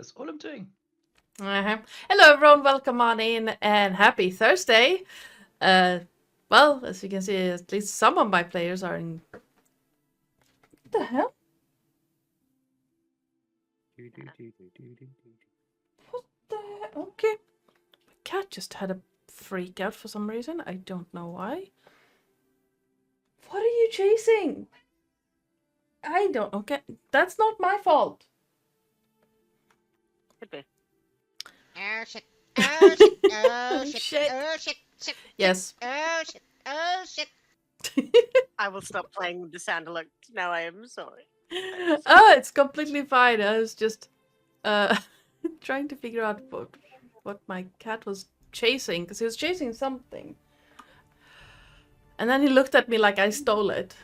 That's all I'm doing. Hello everyone, welcome on in and happy Thursday. Well, as you can see, at least some of my players are in... What the hell? What the hell? Okay. My cat just had a freak out for some reason. I don't know why. What are you chasing? I don't... Okay, that's not my fault. Could be. Oh shit. Oh shit. Oh shit. Shit. Oh shit. Shit. Yes. Oh shit. Oh shit. I will stop playing with the sound alert. No, I am sorry. Oh, it's completely fine. I was just trying to figure out what my cat was chasing, because he was chasing something. And then he looked at me like I stole it.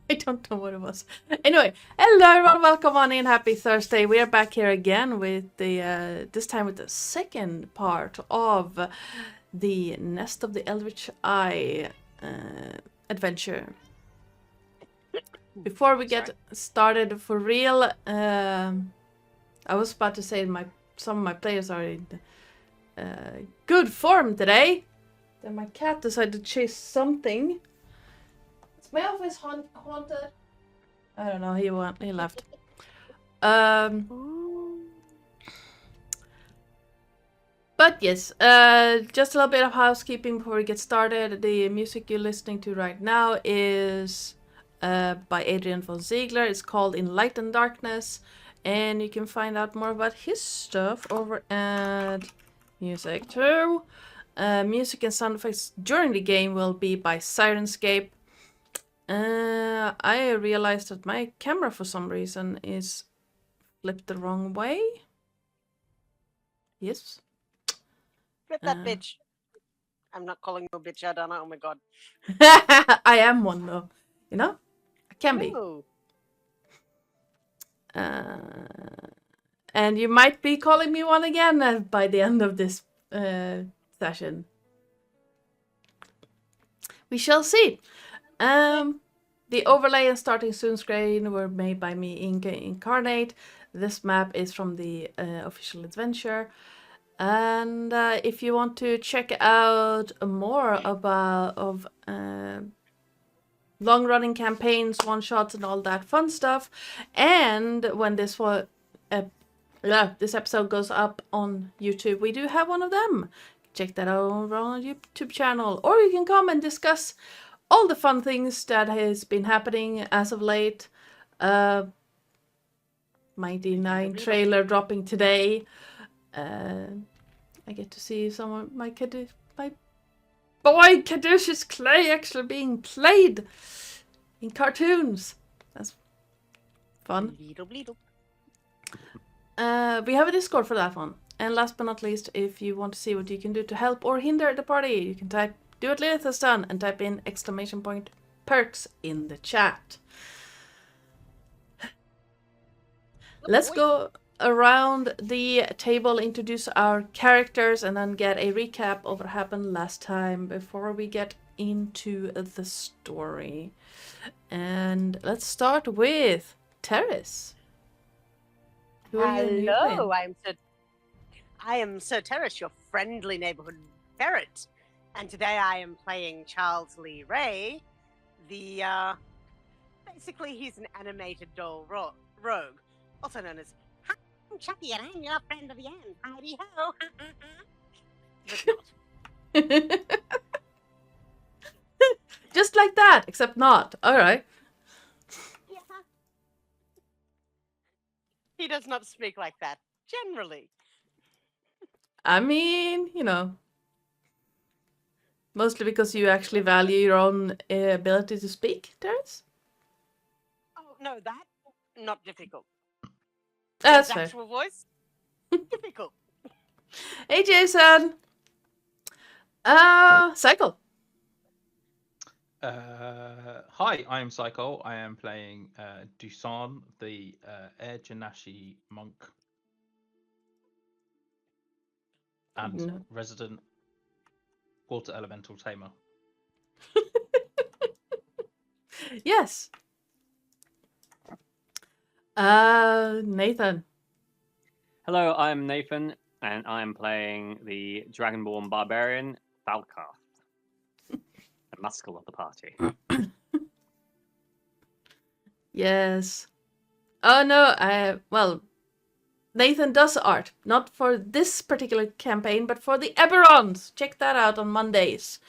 I don't know what it was. Anyway, hello everyone, welcome on in. Happy Thursday. We are back here again with the this time with the second part of the Nest of the Eldritch Eye adventure. Before we get started for real, I was about to say some of my players are in good form today. Then my cat decided to chase something. Is my office haunted? I don't know. He left. But yes, just a little bit of housekeeping before we get started. The music you're listening to right now is by Adrian von Ziegler. It's called In Light and Darkness, and you can find out more about his stuff over at Music 2. Music and sound effects during the game will be by Sirenscape. I realized that my camera for some reason is flipped the wrong way. Yes. Flip that bitch. I'm not calling you a bitch, Adana. Oh my god. I am one though. You know? I can be. No. And you might be calling me one again by the end of this session. We shall see. The overlay and starting soon screen were made by me, Incarnate. This map is from the official adventure. And if you want to check out more about long-running campaigns, one-shots, and all that fun stuff, and when this episode goes up on YouTube, we do have one of them. Check that out over on our YouTube channel, or you can come and discuss all the fun things that has been happening as of late. Mighty 9 trailer dropping today. I get to see some of my boy Caduceus Clay actually being played in cartoons. That's fun. We have a Discord for that one. And last but not least, if you want to see what you can do to help or hinder the party, you can type "do what Lillith has done" and type in !perks in the chat. Let's go around the table, introduce our characters, and then get a recap of what happened last time before we get into the story. And let's start with Terris. Hello, I am Sir Terris, your friendly neighborhood ferret. And today I am playing Charles Lee Ray, basically he's an animated doll rogue, also known as I'm Chucky and I'm your friend of the end. Howdy ho. But not. Just like that, except not. Alright. Yeah. He does not speak like that, generally. I mean, you know. Mostly because you actually value your own ability to speak, Terris? Oh, no, that, not difficult. That's His fair. actual voice, difficult. Hey, Jason! Psycole. Hi, I am Psycole. I am playing Dusan, the Air Janashi monk and resident water elemental tamer. Yes. Nathan. Hello, I'm Nathan, and I'm playing the Dragonborn Barbarian, Falcar, the muscle of the party. Yes. Oh no, well, Nathan does art, not for this particular campaign, but for the Eberrons. Check that out on Mondays.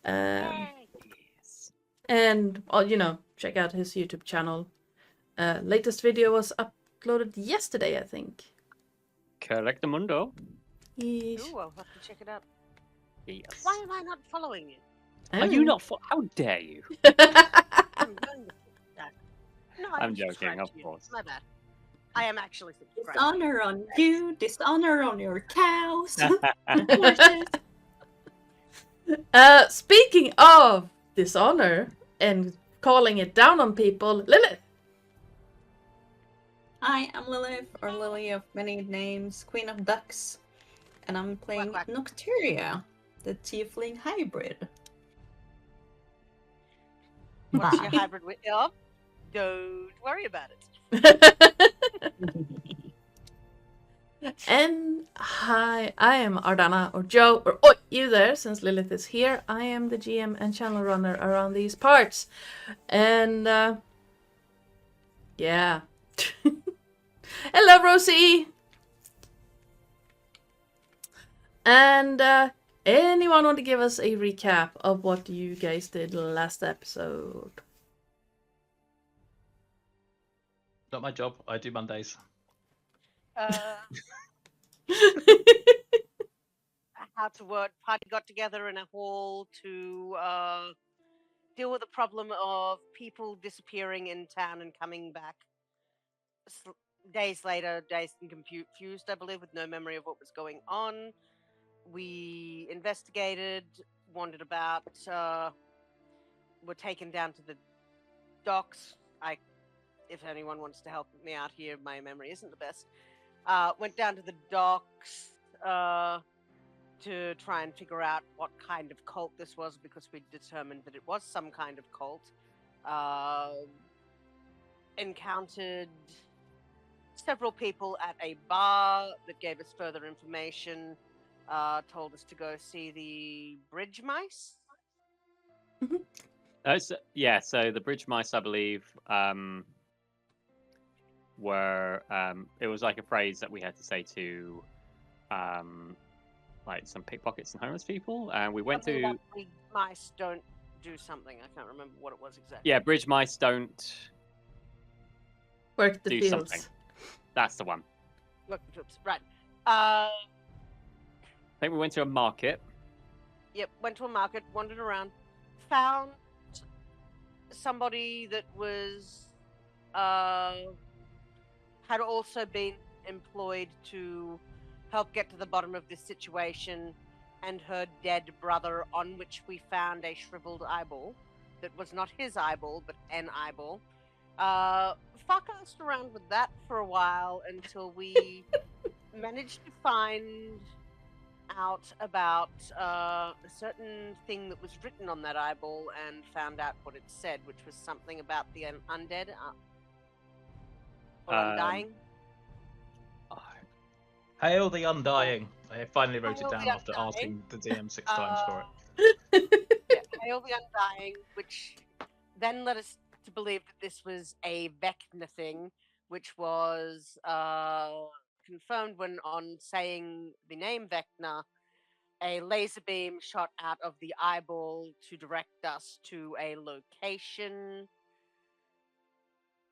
Yes. And, well, check out his YouTube channel. Latest video was uploaded yesterday, I think. Correctamundo. Yes. Ooh, I'll have to check it out. Yes. Why am I not following you? Are you not? How dare you? I'm going to that. No, I'm didn't joking, subscribe of to you. course. My bad. I am actually subscribed. Dishonor on you, dishonor on your cows. Horses. Speaking of dishonor and calling it down on people, Lillith. I am Lillith, or Lily of many names, Queen of Ducks, and I'm playing Quack, quack. Nocturia, the tiefling hybrid. What's Bye. your hybrid with? Oh, don't worry about it. And hi, I am Ardana, or Joe, or Oi, you there, since Lilith is here. I am the GM and channel runner around these parts. And, yeah. Hello, Rosie! And, anyone want to give us a recap of what you guys did last episode? Not my job. I do Mondays. How to work. Party got together in a hall to deal with the problem of people disappearing in town and coming back days later, dazed and confused, I believe, with no memory of what was going on. We investigated, wandered about, were taken down to the docks. If anyone wants to help me out here, my memory isn't the best. Went down to the docks to try and figure out what kind of cult this was, because we determined that it was some kind of cult. Encountered several people at a bar that gave us further information, told us to go see the bridge mice. So the bridge mice, I believe, were it was like a phrase that we had to say to like some pickpockets and homeless people, and we went Something to about bridge mice don't do something. I can't remember what it was exactly. yeah, bridge mice don't Work the do fields. something. That's the one. Look, right. I think we went to a market. Yep, went to a market, wandered around, found somebody that was had also been employed to help get to the bottom of this situation, and her dead brother, on which we found a shriveled eyeball that was not his eyeball but an eyeball. Fuck-assed around with that for a while until we managed to find out about a certain thing that was written on that eyeball, and found out what it said, which was something about the undead or undying. Hail the Undying. I finally wrote Hail it down the after Undying. asking the DM 6 times for it. Yeah, Hail the Undying, which then led us to believe that this was a Vecna thing, which was confirmed when, on saying the name Vecna, a laser beam shot out of the eyeball to direct us to a location.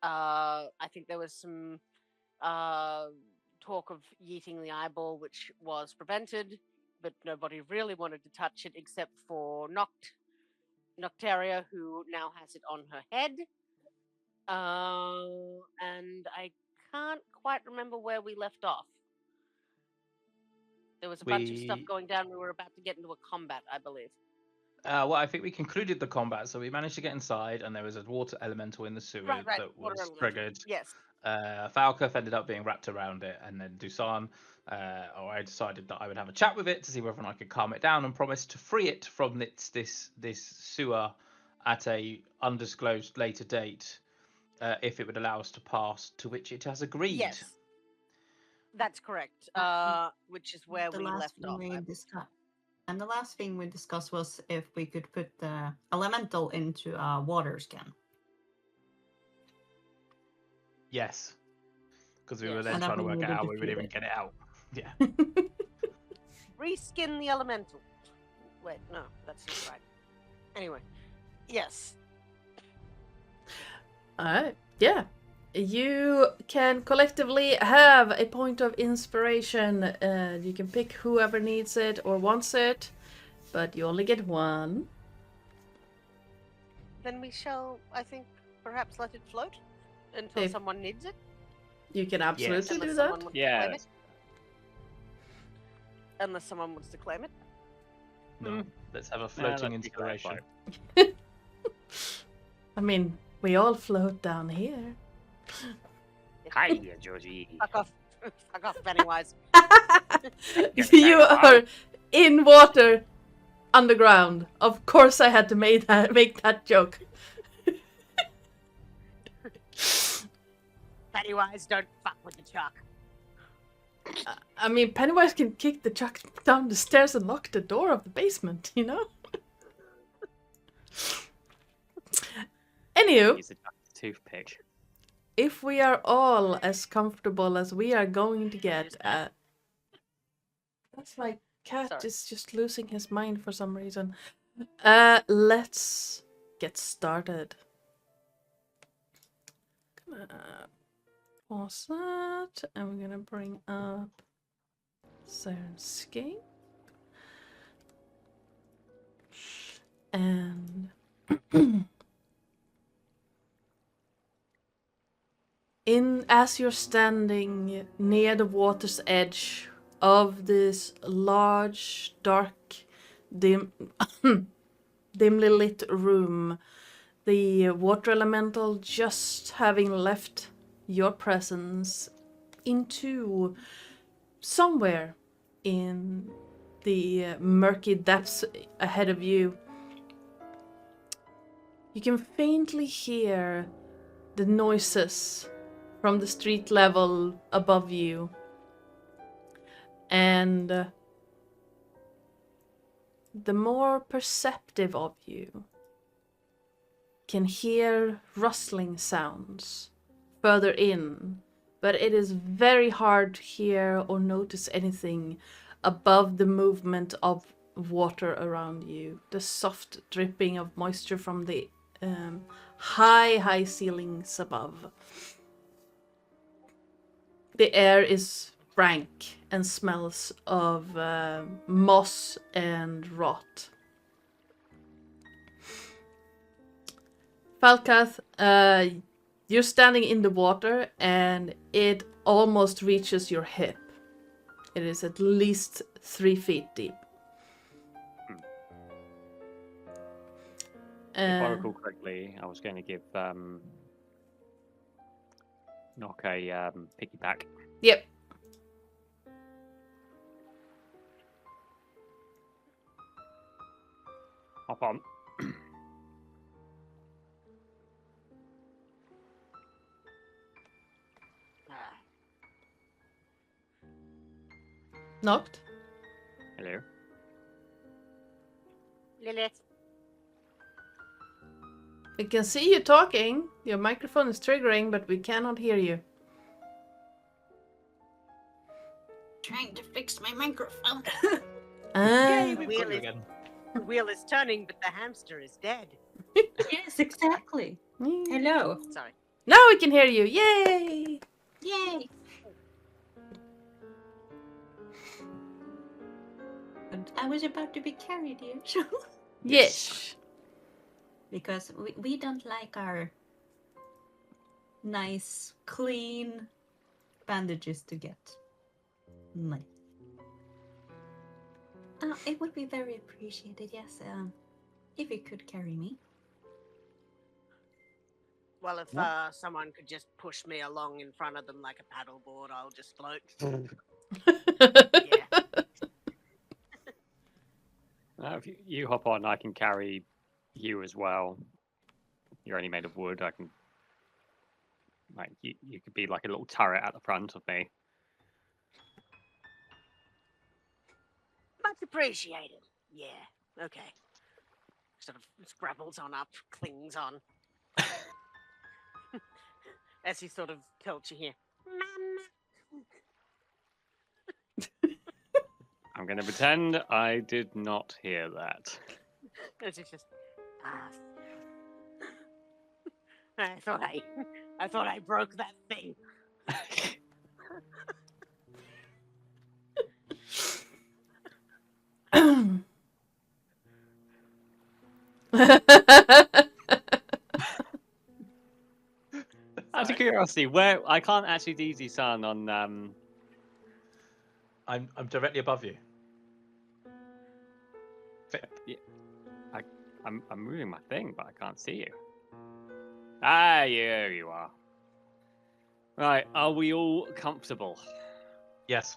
I think there was some talk of yeeting the eyeball, which was prevented, but nobody really wanted to touch it except for Noctaria, who now has it on her head. And I can't quite remember where we left off. There was a bunch of stuff going down. We were about to get into a combat, I believe. Well, I think we concluded the combat, so we managed to get inside, and there was a water elemental in the sewer Right, that water was elemental. triggered. Yes. Falketh ended up being wrapped around it, and then Dusan, or I decided that I would have a chat with it to see whether or not I could calm it down, and promised to free it from this sewer at a undisclosed later date, if it would allow us to pass, to which it has agreed. Yes. That's correct. Which is where we left off. And the last thing we discussed was if we could put the elemental into a water scan. Yes. Because we were Yes. then And trying to then we work out how needed we to would feed even it. get it out. Yeah. Reskin the elemental. Wait, no, that's not right. Anyway, yes. Alright, yeah. You can collectively have a point of inspiration. You can pick whoever needs it or wants it, but you only get one. Then we shall, I think, perhaps let it float until If- someone needs it. You can absolutely Unless do someone that. wants to claim Yeah. it. Unless someone wants to claim it. No. Let's have a floating let's keep that inspiration. afloat. I mean, we all float down here. Hiya, Georgie. Fuck off. Fuck off, Pennywise. You are in water, underground. Of course, I had to make that joke. Pennywise, don't fuck with the chalk. I mean, Pennywise can kick the chuck down the stairs and lock the door of the basement, you know? Anywho, Use a toothpick. if we are all as comfortable as we are going to get at... That's my cat Sorry. is just losing his mind for some reason. Let's get started. Gonna pause that, and we're gonna bring up Sirenscape. And as you're standing near the water's edge of this large, dark, dimly lit room, the water elemental just having left your presence into somewhere in the murky depths ahead of you. You can faintly hear the noises from the street level above you. And the more perceptive of you can hear rustling sounds further in, but it is very hard to hear or notice anything above the movement of water around you. The soft dripping of moisture from the high ceilings above. The air is rank and smells of moss and rot. Falcath, you're standing in the water and it almost reaches your hip. It is at least 3 feet deep. If I recall correctly, I was going to give Knock a piggyback. Yep. Hop on. Knocked. Hello. Lillith. We can see you talking. Your microphone is triggering, but we cannot hear you. Trying to fix my microphone. Yay, We've wheel got you is- again. The wheel is turning, but the hamster is dead. Yes, exactly. Hello. Sorry. Now we can hear you. Yay! Yay. And I was about to be carried here, so Yes. because we don't like our nice, clean bandages to get. No. It would be very appreciated, yes, if you could carry me. Well, if someone could just push me along in front of them like a paddleboard, I'll just float. Yeah. If you hop on, I can carry you as well. You're only made of wood. I can, like, you could be like a little turret at the front of me. Much appreciated. Yeah, okay. Sort of scrabbles on up, clings on. As he sort of tilts you here. I'm going to pretend I did not hear that. As he's just. I thought I broke that thing. Out of curiosity, where I can't actually DZ Sun on I'm directly above you. I'm moving my thing, but I can't see you. Ah, here you are. Right, are we all comfortable? Yes.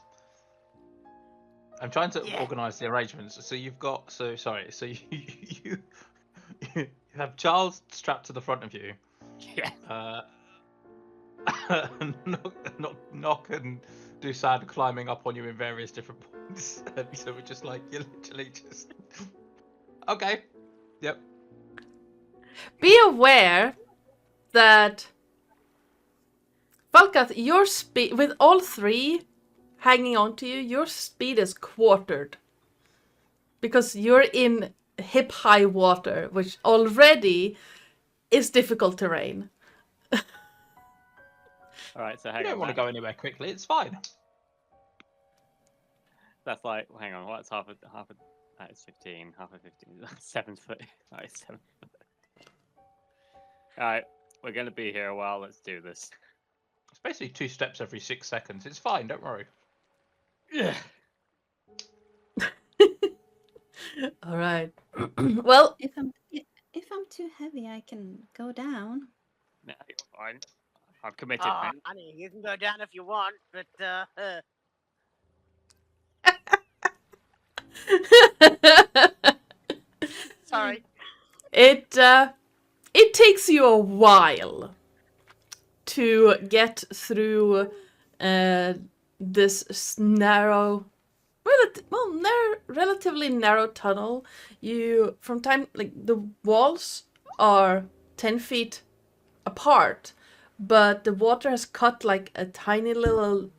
I'm trying to Yeah. organise the arrangements. So you've got So you have Charles strapped to the front of you. Yeah. Knock and Dusan climbing up on you in various different points. And so we're just like, you're literally just okay. Yep. Be aware that Falkath, your speed with all three hanging on to you, your speed is quartered. Because you're in hip-high water, which already is difficult terrain. Alright, so You hang don't on. want to go anywhere quickly, it's fine. That's like, hang on, what's half a that is 15, half of 15, 7 foot. Alright, 7 foot. Alright, we're going to be here a while, let's do this. It's basically 2 steps every 6 seconds. It's fine, don't worry. Yeah. All right. Well, If I'm too heavy, I can go down. No, you're fine. I've committed, Oh, mate. honey, you can go down if you want, but sorry. it takes you a while to get through this narrow, relatively narrow tunnel. The walls are 10 feet apart, but the water has cut like a tiny little,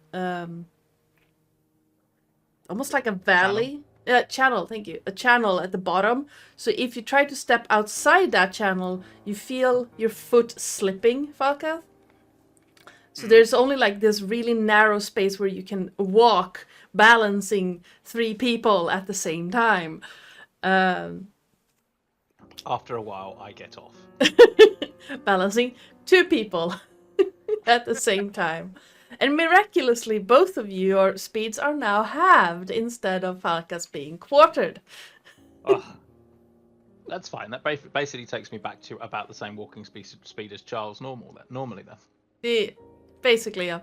almost like a valley. Channel, thank you. A channel at the bottom. So if you try to step outside that channel, you feel your foot slipping, Falkath. So there's only like this really narrow space where you can walk, balancing 3 people at the same time. After a while, I get off. Balancing 2 people at the same time. And miraculously, both of your speeds are now halved instead of Falka's being quartered. Oh, that's fine. That basically takes me back to about the same walking speed as Charles normally then. Basically, yeah.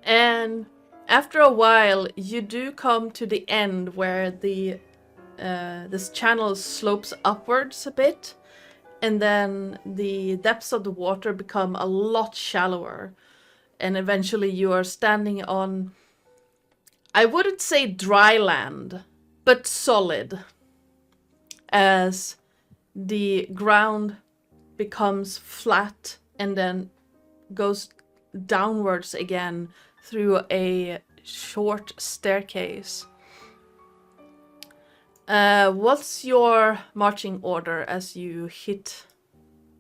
And after a while, you do come to the end where this channel slopes upwards a bit, and then the depths of the water become a lot shallower, and eventually you are standing on, I wouldn't say dry land, but solid, as the ground becomes flat and then goes downwards again through a short staircase. What's your marching order as you hit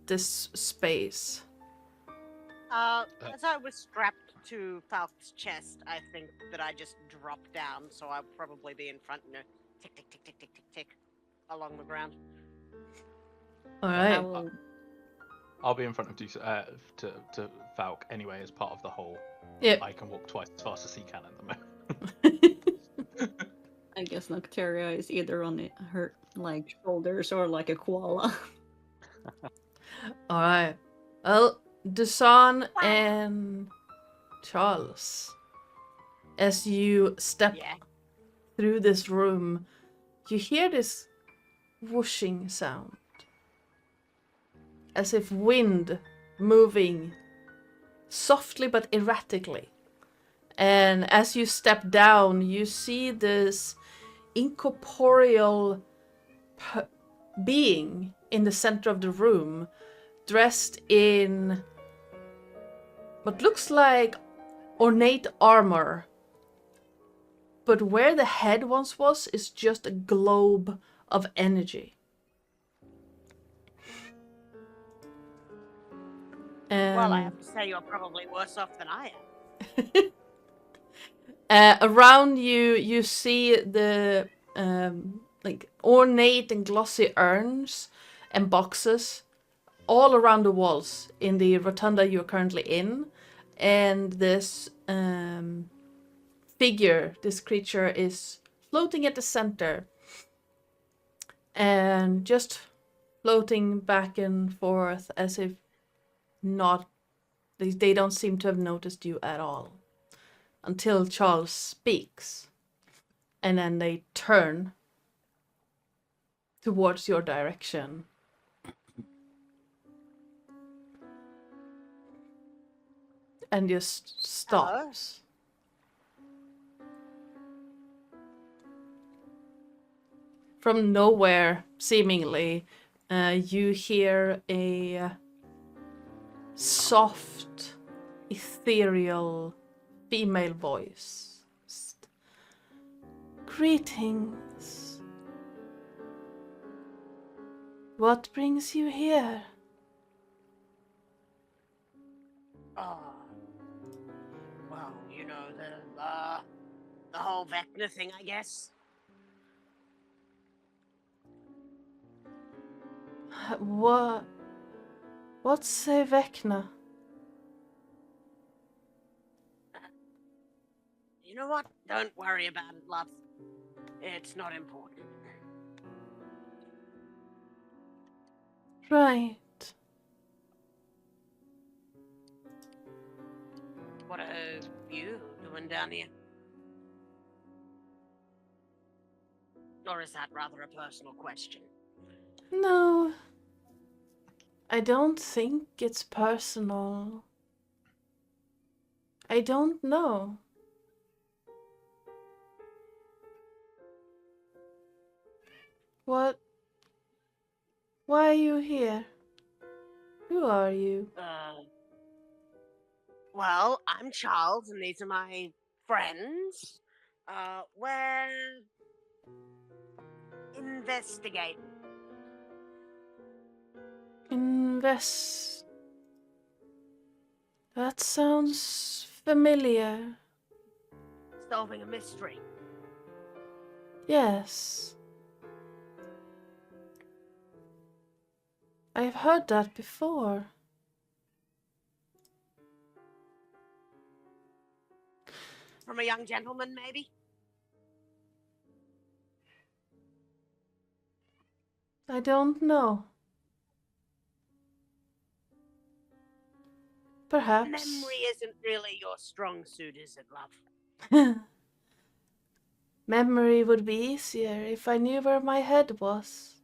this space? As I was strapped to Falk's chest, I think that I just dropped down, so I'll probably be in front, tick, tick, tick, tick, tick, tick, tick, along the ground. All I right. will I'll be in front of to Falk anyway as part of the whole. Yeah. I can walk twice as fast as he can at the moment. I guess Nocteria is either on her like shoulders or like a koala. All right. Well, Dusan and Charles, as you step Yeah. through this room, you hear this whooshing sound, as if wind moving softly but erratically. And as you step down, you see this incorporeal being in the center of the room, dressed in what looks like ornate armor. But where the head once was is just a globe of energy. Well, I have to say you're probably worse off than I am. Around you, you see the like ornate and glossy urns and boxes all around the walls in the rotunda you're currently in, and this figure, this creature, is floating at the center and just floating back and forth as if they don't seem to have noticed you at all. Until Charles speaks, and then they turn towards your direction. And just stops. From nowhere, seemingly, you hear a soft, ethereal female voice. Greetings. What brings you here? Oh, well, you know, the whole Vecna thing, I guess. What's a Vecna? You know what? Don't worry about it, love. It's not important. Right. What are you doing down here? Or is that rather a personal question? No. I don't think it's personal. I don't know. What? Why are you here? Who are you? Well, I'm Charles, and these are my friends. We're investigating. That sounds familiar. Solving a mystery. Yes. I've heard that before. From a young gentleman, maybe? I don't know. Perhaps. Memory isn't really your strong suit, is it, love? Memory would be easier if I knew where my head was.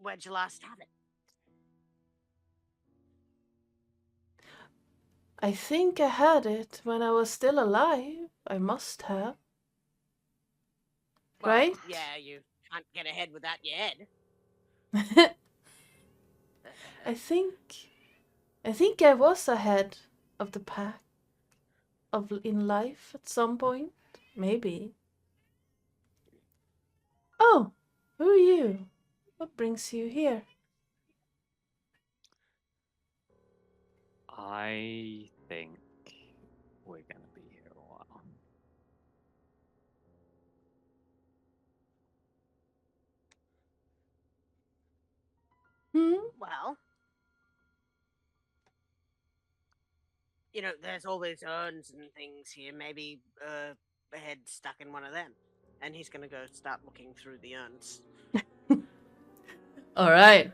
Where'd you last have it? I think I had it when I was still alive. I must have. Well, Right? Yeah, you can't get ahead without your head. I think I was ahead of the pack in life at some point. Maybe. Oh, who are you? What brings you here? I think we're gonna be here a while. Well, you know, there's all these urns and things here. Maybe a head stuck in one of them. And he's gonna go start looking through the urns. All right.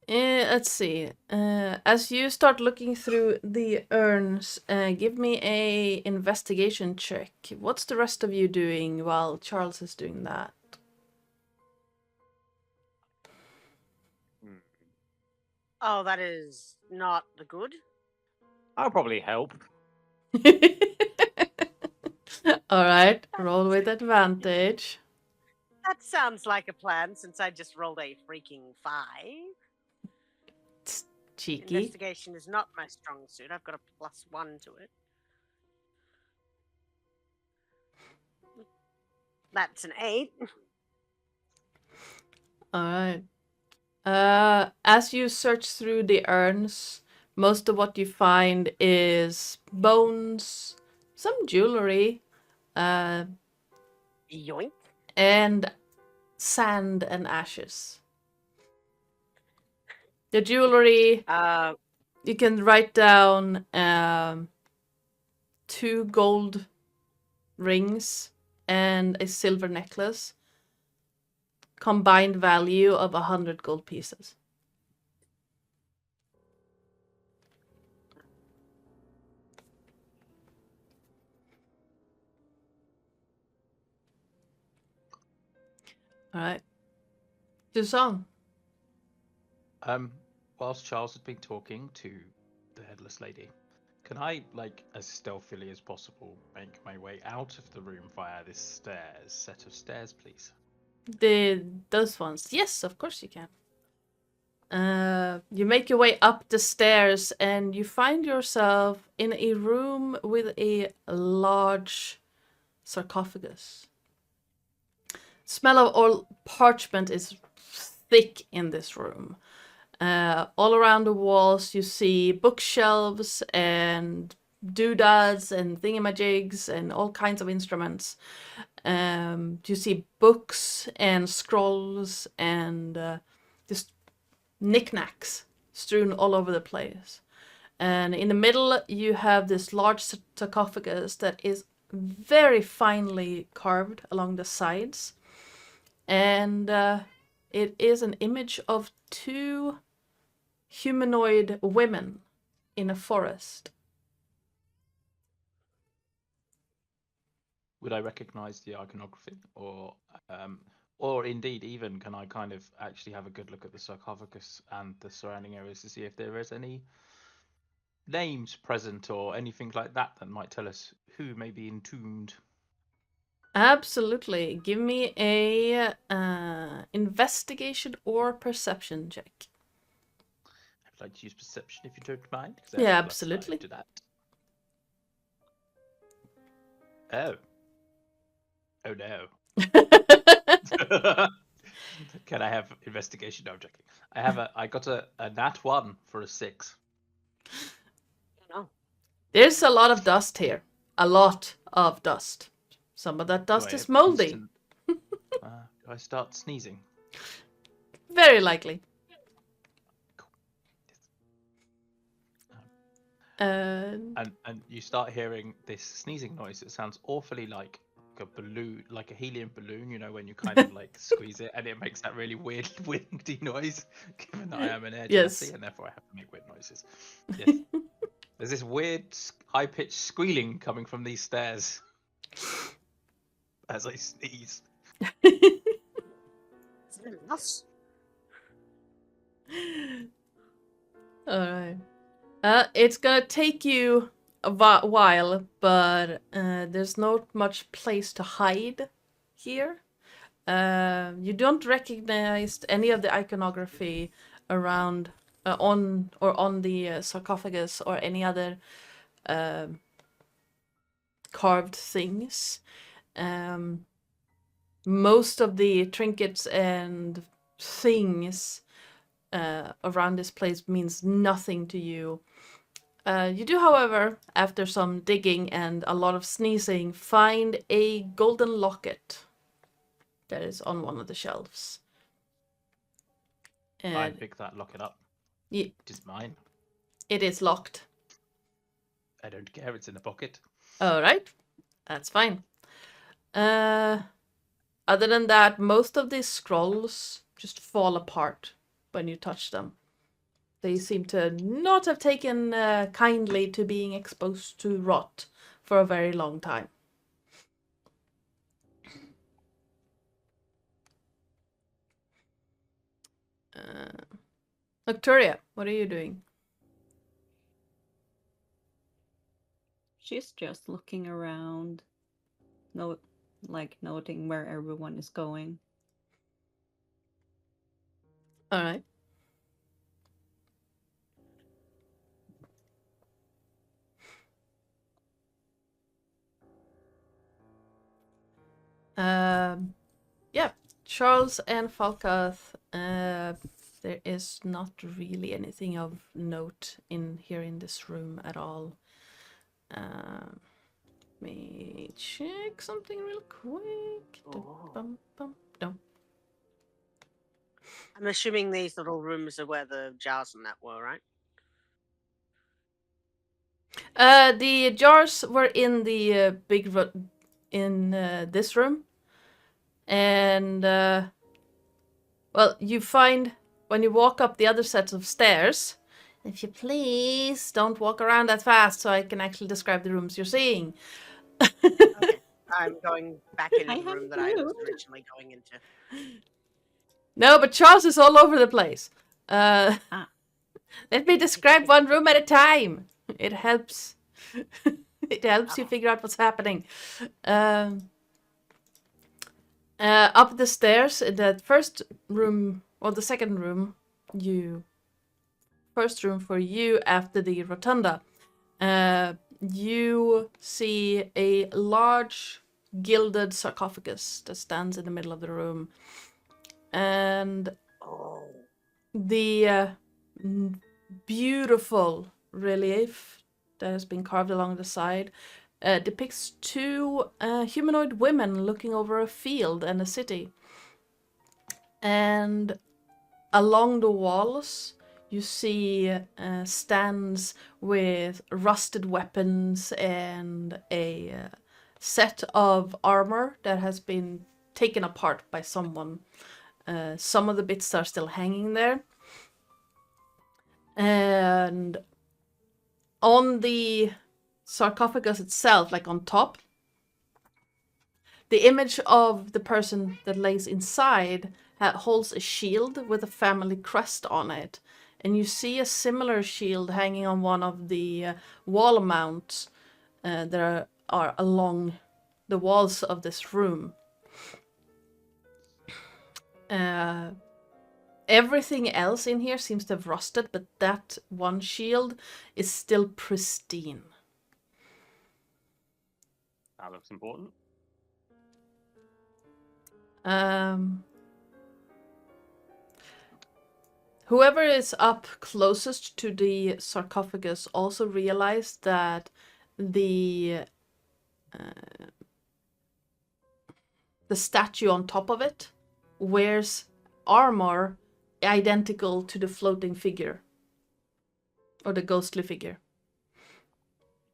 Let's see. As you start looking through the urns, give me a investigation check. What's the rest of you doing while Charles is doing that? Oh, that is not the good. I'll probably help. All right, roll with advantage. That sounds like a plan since I just rolled a freaking 5. It's cheeky. Investigation is not my strong suit. I've got a +1 to it. That's an 8. All right. As you search through the urns, most of what you find is bones, some jewelry, Yoink. and sand and ashes. The jewelry, you can write down 2 gold rings and a silver necklace. Combined value of 100 gold pieces. All right. Dusong. Whilst Charles has been talking to the headless lady, can I, like, as stealthily as possible, make my way out of the room via this set of stairs, please? Those ones. Yes, of course you can. You make your way up the stairs and you find yourself in a room with a large sarcophagus. Smell of old parchment is thick in this room. All around the walls you see bookshelves and doodads and thingamajigs and all kinds of instruments. You see books and scrolls and just knickknacks strewn all over the place. And in the middle you have this large sarcophagus that is very finely carved along the sides. And it is an image of 2 humanoid women in a forest. Would I recognize the iconography, or indeed even can I kind of actually have a good look at the sarcophagus and the surrounding areas to see if there is any names present or anything like that that might tell us who may be entombed? Absolutely. Give me a investigation or perception check. I'd like to use perception if you don't mind. 'Cause I Yeah, have a +5 absolutely. To that. Oh. Oh no. Can I have investigation? No, I'm joking. I got a nat 1 for a 6. No. There's a lot of dust here. A lot of dust. Some of that dust Do I is have moldy. Do I start sneezing? Very likely. And you start hearing this sneezing noise. It sounds awfully like a balloon, like a helium balloon, you know, when you kind of like squeeze it and it makes that really weird windy noise, given that I am an air Yes. genasi and therefore I have to make weird noises. Yes. There's this weird high-pitched squealing coming from these stairs as I sneeze. Alright. It's gonna take you a while, but there's not much place to hide here. You don't recognize any of the iconography around on the sarcophagus or any other carved things. Most of the trinkets and things around this place means nothing to you. You do, however, after some digging and a lot of sneezing, find a golden locket that is on one of the shelves. I pick that locket up. Yeah, It is mine. it is locked. I don't care. It's in the pocket. All right, that's fine. Other than that, most of these scrolls just fall apart when you touch them. They seem to not have taken kindly to being exposed to rot for a very long time. Victoria, what are you doing? She's just looking around, noting where everyone is going. All right. Yeah, Charles and Falcath. There is not really anything of note in here in this room at all. Let me check something real quick. No. I'm assuming these little rooms are where the jars and that were, right? The jars were in the in this room, and well, you find when you walk up the other sets of stairs. If you please, don't walk around that fast, so I can actually describe the rooms you're seeing. Okay. I'm going back into I the room have that I was food. originally going into. No, but Charles is all over the place. Let me describe one room at a time. It helps. It helps you figure out what's happening. Up the stairs, in the first room, or the second room, first room for you after the rotunda, you see a large gilded sarcophagus that stands in the middle of the room. And the beautiful relief that has been carved along the side depicts two humanoid women looking over a field and a city. And along the walls, you see stands with rusted weapons and a set of armor that has been taken apart by someone. Some of the bits are still hanging there. And on the sarcophagus itself, like on top, the image of the person that lays inside holds a shield with a family crest on it. And you see a similar shield hanging on one of the wall mounts that are along the walls of this room. Everything else in here seems to have rusted, but that one shield is still pristine. That looks important. Whoever is up closest to the sarcophagus also realized that the statue on top of it wears armor identical to the floating figure or the ghostly figure.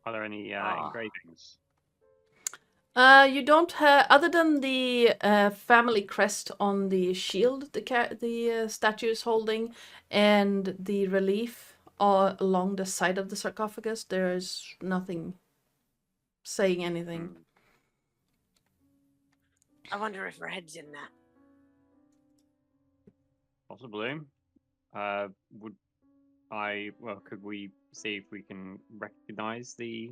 Are there any engravings? You don't have, other than the family crest on the shield the statue is holding, and the relief along the side of the sarcophagus. There is nothing saying anything. I wonder if Red's in that. Possibly. Could we see if we can recognize the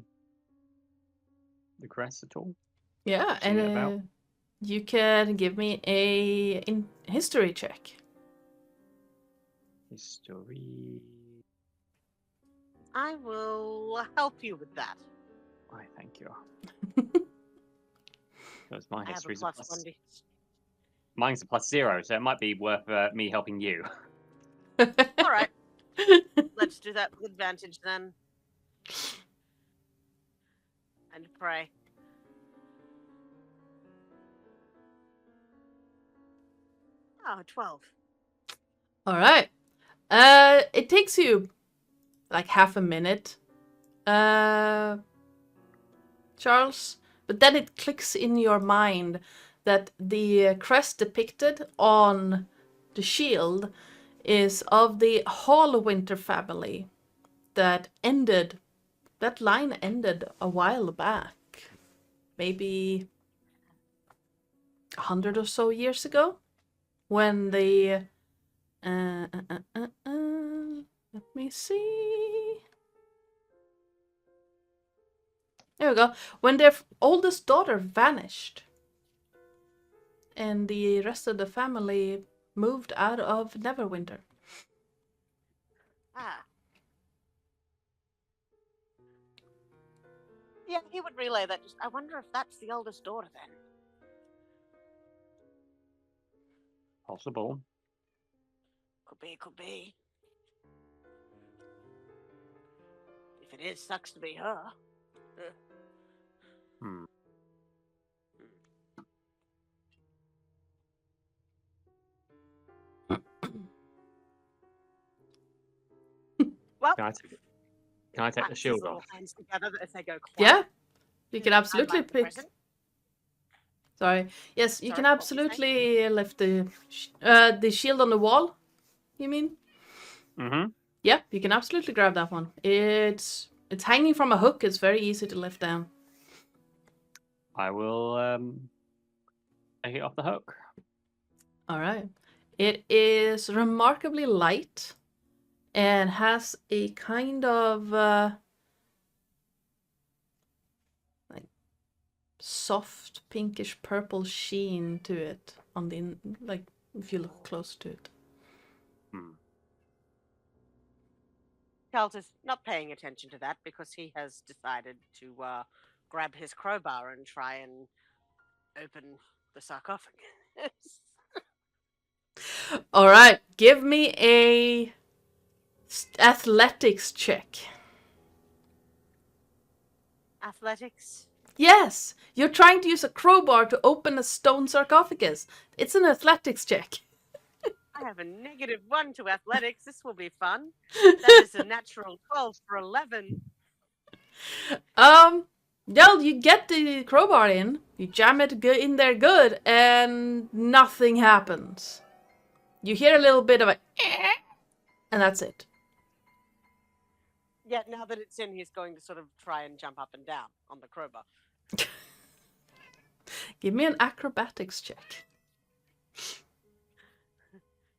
crest at all? Yeah, and you can give me a history check. History. I will help you with that. Why, thank you. That's my I have a history's plus 1d. Mine's a +0, so it might be worth me helping you. All right. Let's do that with advantage then. And pray. Oh, 12. All right. It takes you like half a minute, Charles, but then it clicks in your mind that the crest depicted on the shield is of the Hallwinter family that line ended a while back, maybe 100 or so years ago, when the Let me see. There we go. When their oldest daughter vanished, and the rest of the family moved out of Neverwinter. Ah. Yeah, he would relay that. Just, I wonder if that's the oldest daughter then. Possible. Could be, could be. If it is, sucks to be her. Hmm. Well, Can I take the claps his shield little off? hands together as they go quiet. Yeah, you can I'd absolutely like the pick. present. Sorry. Yes, you Sorry, can what were you absolutely lift the shield on the wall. You mean? Mm-hmm. Yeah, you can absolutely grab that one. It's hanging from a hook. It's very easy to lift down. I will take it off the hook. All right. It is remarkably light and has a kind of like soft pinkish purple sheen to it on the like if you look close to it. Hmm. Charles is not paying attention to that because he has decided to grab his crowbar and try and open the sarcophagus. All right, give me a athletics check. Athletics. Yes, you're trying to use a crowbar to open a stone sarcophagus. It's an athletics check. I have a -1 to athletics. This will be fun. That is a natural 12 for 11. Well, you get the crowbar in, you jam it in there good, and nothing happens. You hear a little bit of a and that's it. Yet now that it's in, he's going to sort of try and jump up and down on the crowbar. Give me an acrobatics check.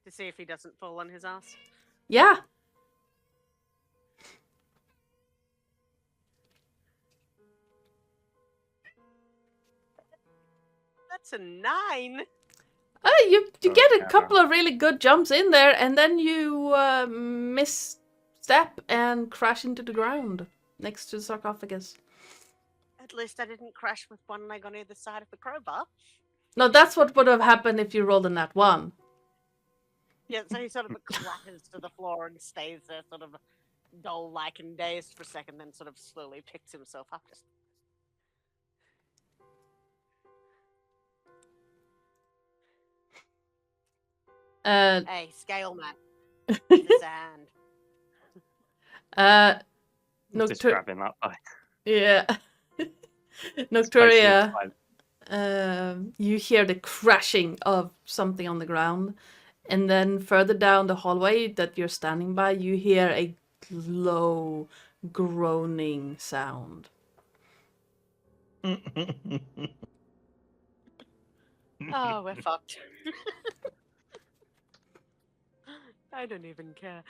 To see if he doesn't fall on his ass. Yeah. That's a 9. You Oh, get a yeah. couple of really good jumps in there, and then you misstep and crash into the ground next to the sarcophagus. At least I didn't crash with one leg on either side of the crowbar. No, that's what would have happened if you rolled a nat 1. Yeah, so he sort of clatters to the floor and stays there, sort of dull-like and dazed for a second, then sort of slowly picks himself up. Just... Hey, scale man. His hand. Just grabbing that by. Yeah. Nocturia, you hear the crashing of something on the ground, and then further down the hallway that you're standing by, you hear a low groaning sound. Oh, we're fucked. I don't even care.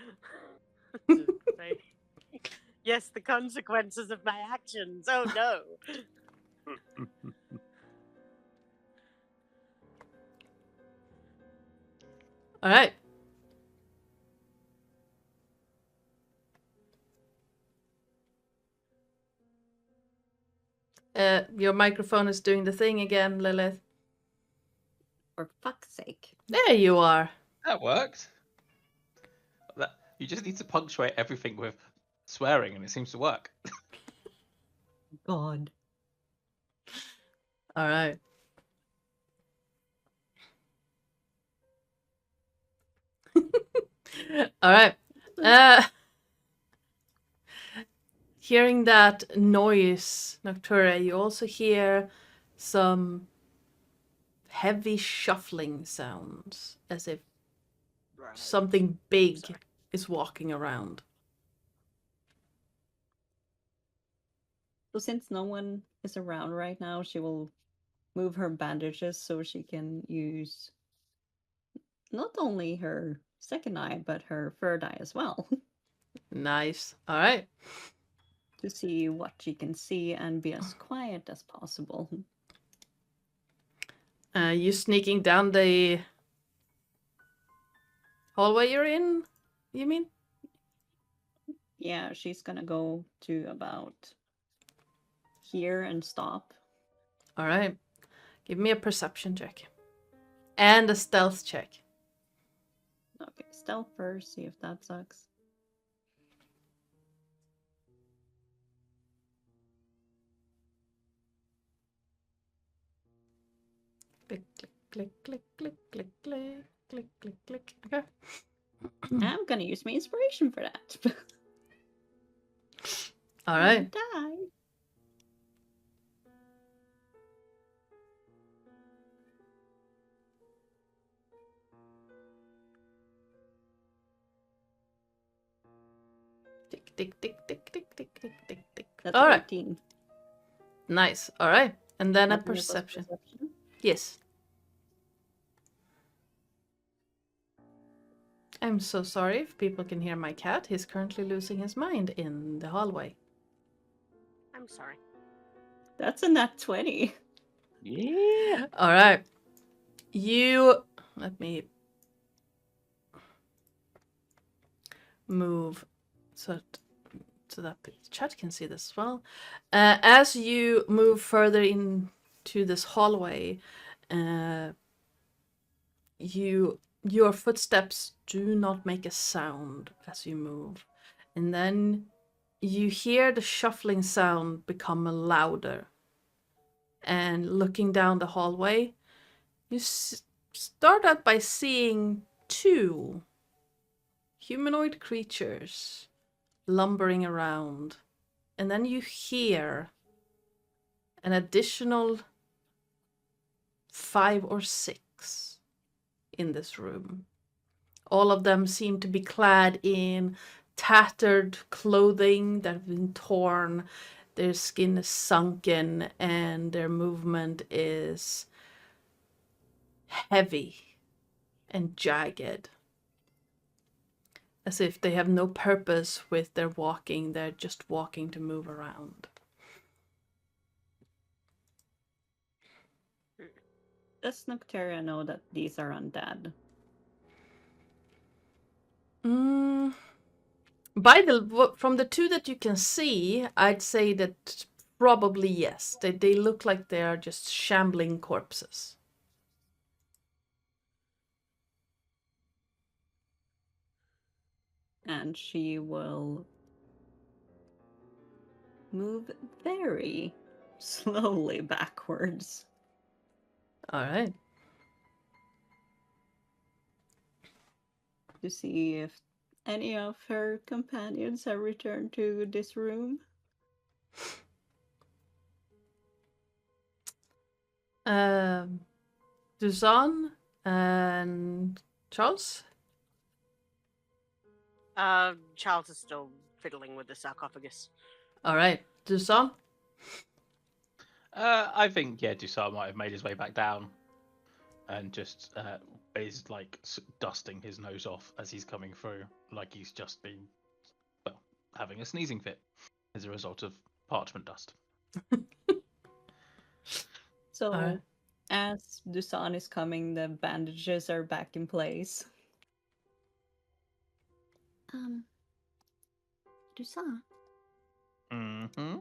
Yes, the consequences of my actions. Oh no. All right. Your microphone is doing the thing again, Lilith. For fuck's sake. There you are. That worked. You just need to punctuate everything with swearing, and it seems to work. God. All right. All right. Hearing that noise, Noctura, you also hear some heavy shuffling sounds, as if something big is walking around. So since no one is around right now, she will move her bandages so she can use not only her second eye, but her third eye as well. Nice. All right. To see what she can see and be as quiet as possible. You sneaking down the hallway you're in, you mean? Yeah, she's gonna go to about here and stop. All right. Give me a perception check. And a stealth check. Okay, stealth first, see if that sucks. Click, click, click, click, click, click, click, click, click. Okay. I'm gonna use my inspiration for that. All right. Die. Tick, tick, tick, tick, tick, tick, tick, tick, tick. That's All right. 18. Nice. All right. And then a Nothing plus perception. Yes. I'm so sorry if people can hear my cat. He's currently losing his mind in the hallway. I'm sorry. That's a nat 20. Yeah. All right. Let me move so that the chat can see this as well. As you move further into this hallway, your footsteps do not make a sound as you move, and then you hear the shuffling sound become louder. And looking down the hallway, you start out by seeing two humanoid creatures lumbering around, and then you hear an additional 5 or 6 in this room. All of them seem to be clad in tattered clothing that have been torn. Their skin is sunken and their movement is heavy and jagged. As if they have no purpose with their walking, they're just walking to move around. Does Nocteria know that these are undead? From the two that you can see, I'd say that probably yes. They look like they are just shambling corpses. And she will move very slowly backwards. All right. To see if any of her companions have returned to this room. Dusan and Charles? Charles is still fiddling with the sarcophagus. All right. Dusan? I think Dusan might have made his way back down, and just is like dusting his nose off as he's coming through, like he's just been having a sneezing fit as a result of parchment dust. So, as Dusan is coming, the bandages are back in place. Dusan, Mm-hmm.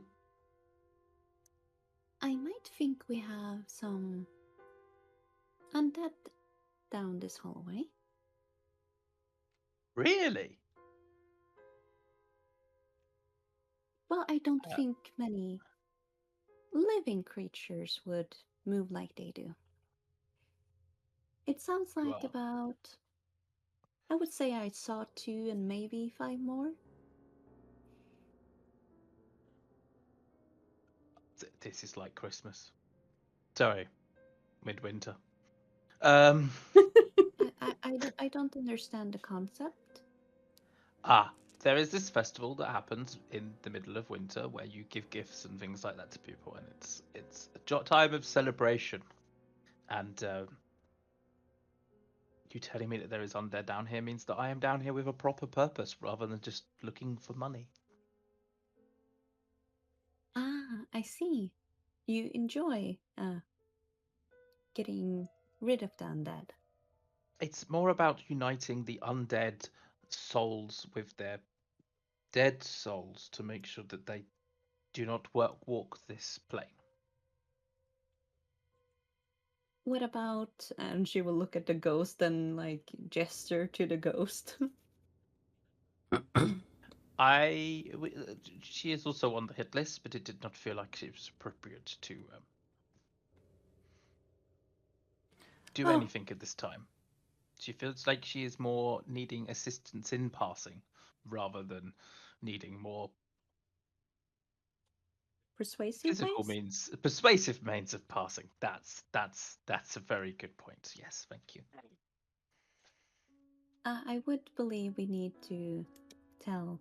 I might think we have some undead down this hallway. Really? Well, I don't think many living creatures would move like they do. It sounds like about, I would say I saw 2 and maybe 5 more. This is like Christmas. Sorry, midwinter. I don't understand the concept. There is this festival that happens in the middle of winter where you give gifts and things like that to people, and it's a time of celebration. And You telling me that there is undead down here means that I am down here with a proper purpose rather than just looking for money. Ah, I see. You enjoy getting rid of the undead. It's more about uniting the undead souls with their dead souls to make sure that they do not walk this plane. What about, and she will look at the ghost and like gesture to the ghost. She is also on the hit list, but it did not feel like it was appropriate to do Oh. anything at this time. She feels like she is more needing assistance in passing rather than needing more Persuasive ways? persuasive means of passing. That's a very good point. Yes, thank you. I would believe we need to tell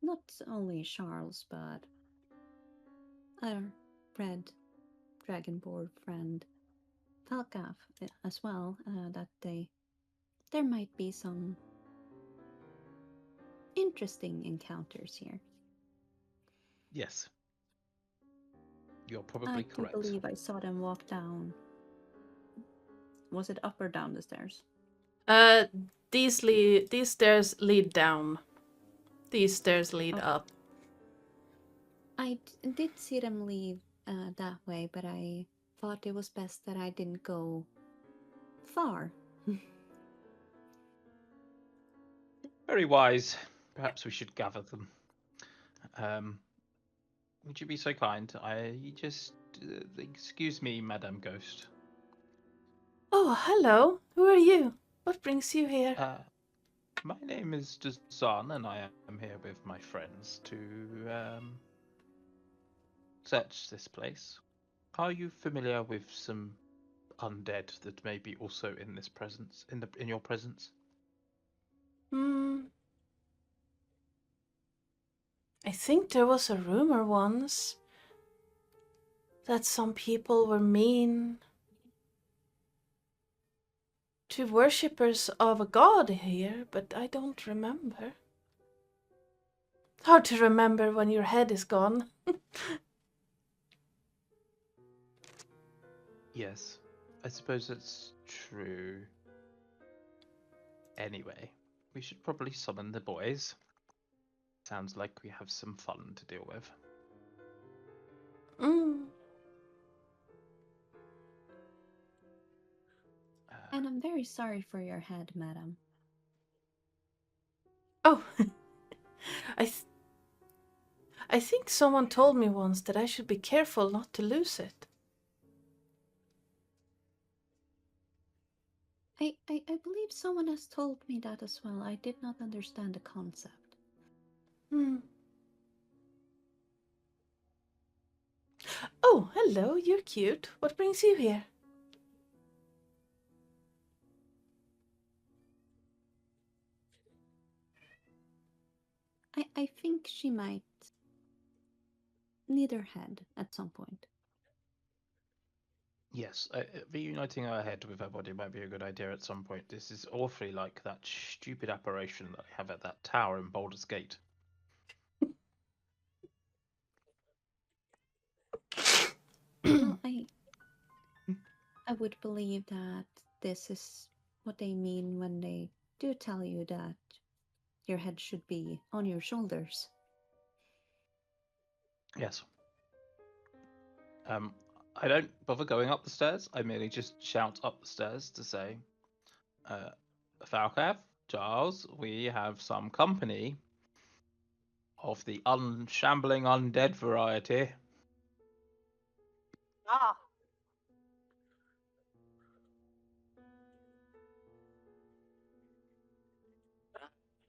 not only Charles, but our red dragonborn friend Falkaf as well, that there might be some interesting encounters here. Yes. You're probably I correct. do believe I saw them walk down. Was it up or down the stairs? These stairs lead down. These stairs lead up. I did see them leave that way, but I thought it was best that I didn't go far. Very wise. Perhaps we should gather them. Would you be so kind? Excuse me, Madame Ghost. Oh, hello. Who are you? What brings you here? My name is Dazan, and I am here with my friends to search this place. Are you familiar with some undead that may be also in this presence, in your presence? I think there was a rumor once that some people were mean to worshippers of a god here, but I don't remember. Hard to remember when your head is gone. Yes, I suppose that's true. Anyway, we should probably summon the boys. Sounds like we have some fun to deal with. And I'm very sorry for your head, madam. Oh, I think someone told me once that I should be careful not to lose it. I believe someone has told me that as well. I did not understand the concept. Oh, hello, you're cute. What brings you here? I think she might need her head at some point. Yes, reuniting our head with our body might be a good idea at some point. This is awfully like that stupid apparition that I have at that tower in Baldur's Gate. Well, I would believe that this is what they mean when they do tell you that your head should be on your shoulders. Yes. I don't bother going up the stairs. I merely just shout up the stairs to say, Falcav, Charles, we have some company of the shambling undead variety. Ah.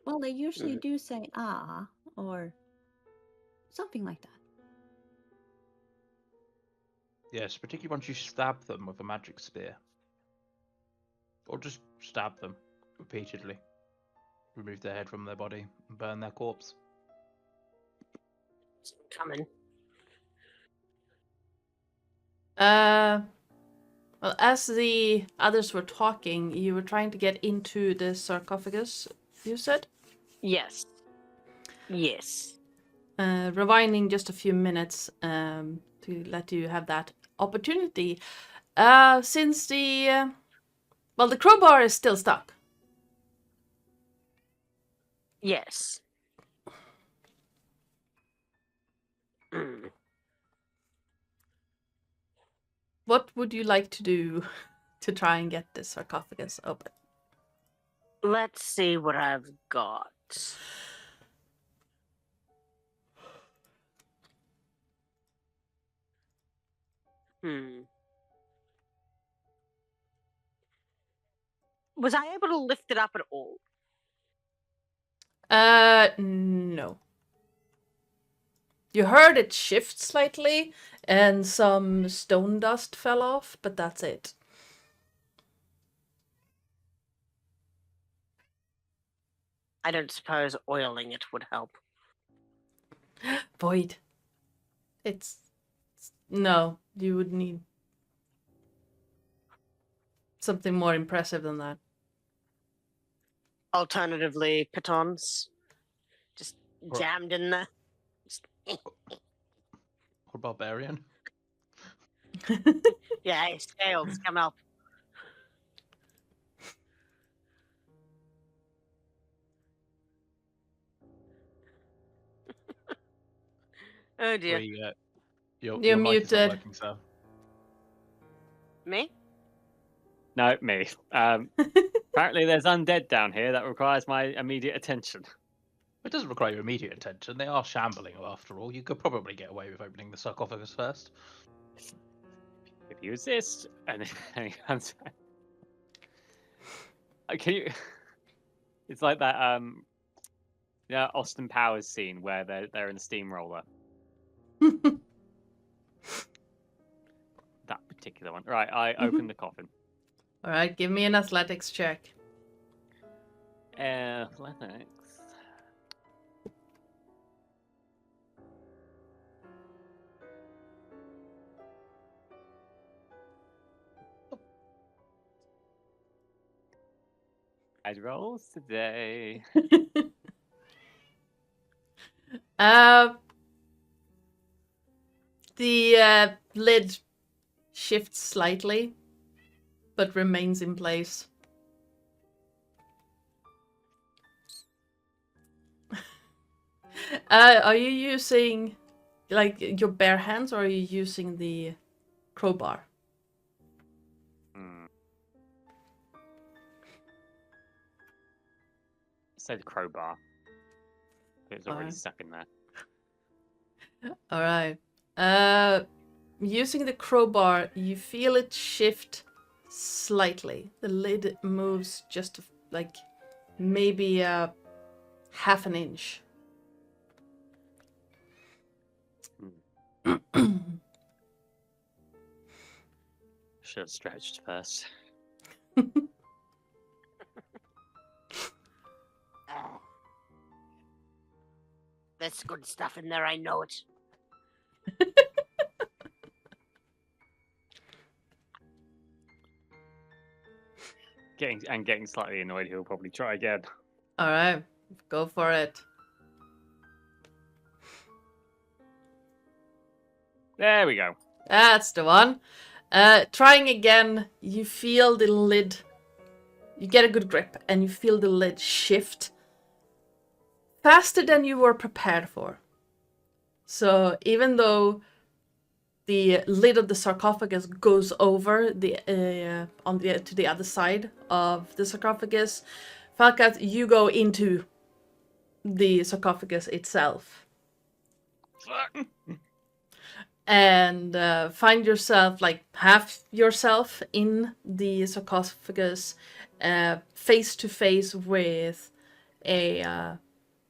Well, they usually do say "ah" or something like that. Yes, particularly once you stab them with a magic spear. Or just stab them repeatedly. Remove their head from their body and burn their corpse. It's coming. Well, Well, as the others were talking, you were trying to get into the sarcophagus, you said? Yes. Yes. Rewinding just a few minutes to let you have that opportunity. Since the crowbar is still stuck. Yes. Mm. What would you like to do to try and get this sarcophagus open? Let's see what I've got. Was I able to lift it up at all? No. You heard it shift slightly, and some stone dust fell off, but that's it. I don't suppose oiling it would help. Void. No, you would need something more impressive than that. Alternatively, pitons just Or- jammed in there. Or barbarian. Yeah, his scales come up. Oh dear. Your You're mic is not muted. working, so. Me? No, me. Apparently, there's undead down here that requires my immediate attention. It doesn't require your immediate attention. They are shambling, after all. You could probably get away with opening the sarcophagus first. If you insist, and then he comes. Can you? It's like that Austin Powers scene where they're in a steamroller. That particular one. Right, I open the coffin. All right, give me an athletics check. Athletics. I'd rolls today. The lid shifts slightly, but remains in place. Are you using like your bare hands, or are you using the crowbar? Said crowbar. It's already stuck in there. All right. Using the crowbar, you feel it shift slightly. The lid moves just like maybe half an inch. Should have stretched first. There's good stuff in there, I know it. Getting slightly annoyed, he'll probably try again. All right, go for it. There we go. That's the one. Trying again, you feel the lid. You get a good grip, and you feel the lid shift faster than you were prepared for. So even though the lid of the sarcophagus goes over to the other side of the sarcophagus, Falcath, you go into the sarcophagus itself. And find yourself, like, half yourself in the sarcophagus, face to face with a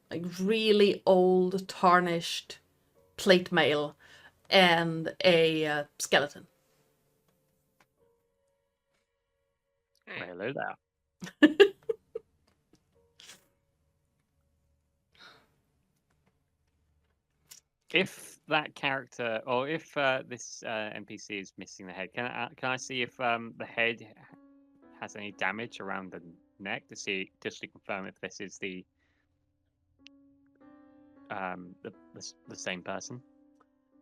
like really old, tarnished plate mail and a skeleton. Hello there. If that character, or if this NPC is missing the head, can I see if the head has any damage around the neck to see, just to confirm if this is the same person?